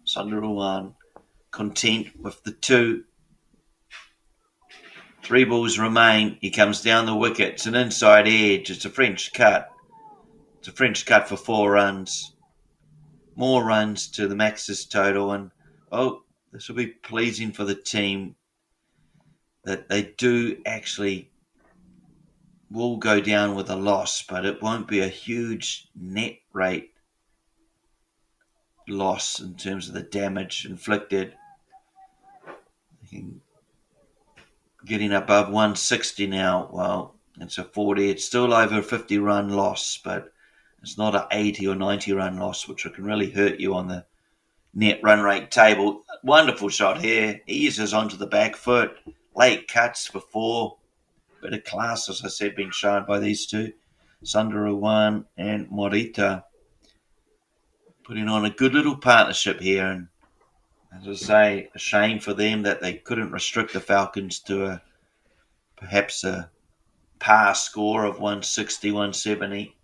Sundaruwan content with the 2. 3 balls remain. He comes down the wicket. It's an inside edge. It's a French cut. It's a French cut for 4 runs. More runs to the Max's total, and this will be pleasing for the team that they do actually will go down with a loss, but it won't be a huge net rate loss in terms of the damage inflicted. Getting above 160 now. Well, it's a 40. It's still over a 50 run loss, but it's not an 80 or 90 run loss, which can really hurt you on the net run rate table. Wonderful shot here. Eases onto the back foot. Late cuts for 4. Bit of class, as I said, being shown by these two. Sundaruwan and Morita putting on a good little partnership here. And as I say, a shame for them that they couldn't restrict the Falcons to perhaps a par score of 160, 170.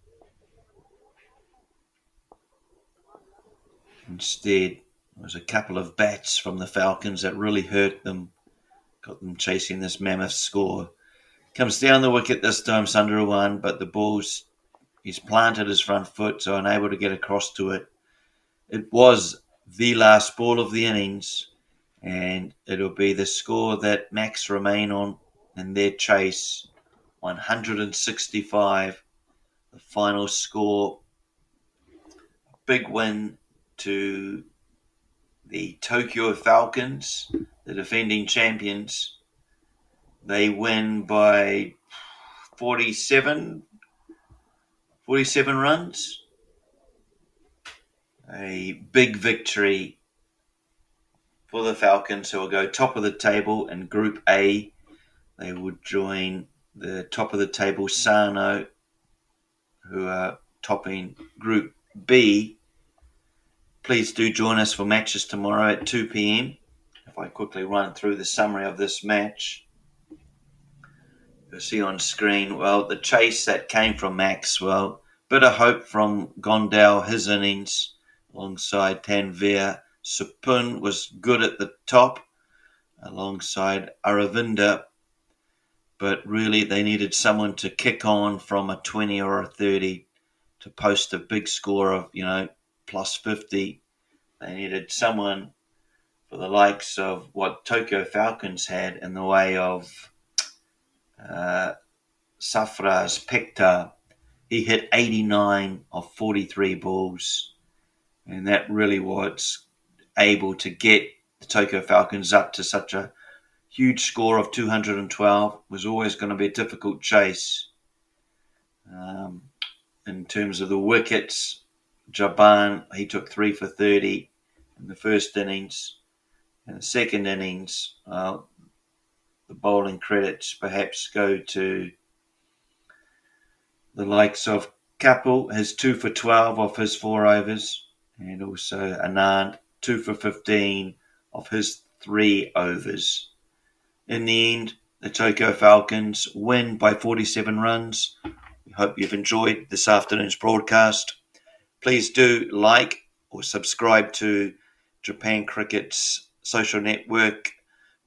Instead, there was a couple of bats from the Falcons that really hurt them, got them chasing this mammoth score. Comes down the wicket this time, Sundaruwan, but the ball's, he's planted his front foot, so unable to get across to it. It was the last ball of the innings, and it'll be the score that Max remain on in their chase, 165, the final score. Big win to the Tokyo Falcons, the defending champions. They win by 47 runs. A big victory for the Falcons, who will go top of the table in Group A. They would join the top of the table Sano, who are topping Group B. Please do join us for matches tomorrow at 2 p.m. If I quickly run through the summary of this match. You'll see on screen, well, the chase that came from Max, well, bit of hope from Gondal, his innings, alongside Tanveer. Supun was good at the top, alongside Aravinda, but really they needed someone to kick on from a 20 or a 30 to post a big score of, plus 50. They needed someone for the likes of what Tokyo Falcons had in the way of Safra's Pectar He hit 89 of 43 balls, and that really was able to get the Tokyo Falcons up to such a huge score of 212. It was always going to be a difficult chase. In terms of the wickets, Jaban, he took 3 for 30 in the first innings. In the second innings, the bowling credits perhaps go to the likes of Kapil, his 2 for 12 off his 4 overs, and also Anand, 2 for 15 of his 3 overs. In the end, the Tokyo Falcons win by 47 runs. We hope you've enjoyed this afternoon's broadcast. Please do like or subscribe to Japan Cricket's social network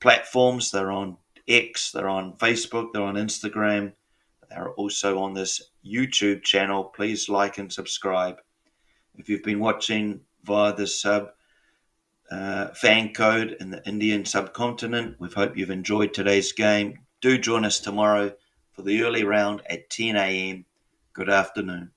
platforms. They're on X, they're on Facebook, they're on Instagram. They're also on this YouTube channel. Please like and subscribe. If you've been watching via the fan code in the Indian subcontinent, we hope you've enjoyed today's game. Do join us tomorrow for the early round at 10 a.m. Good afternoon.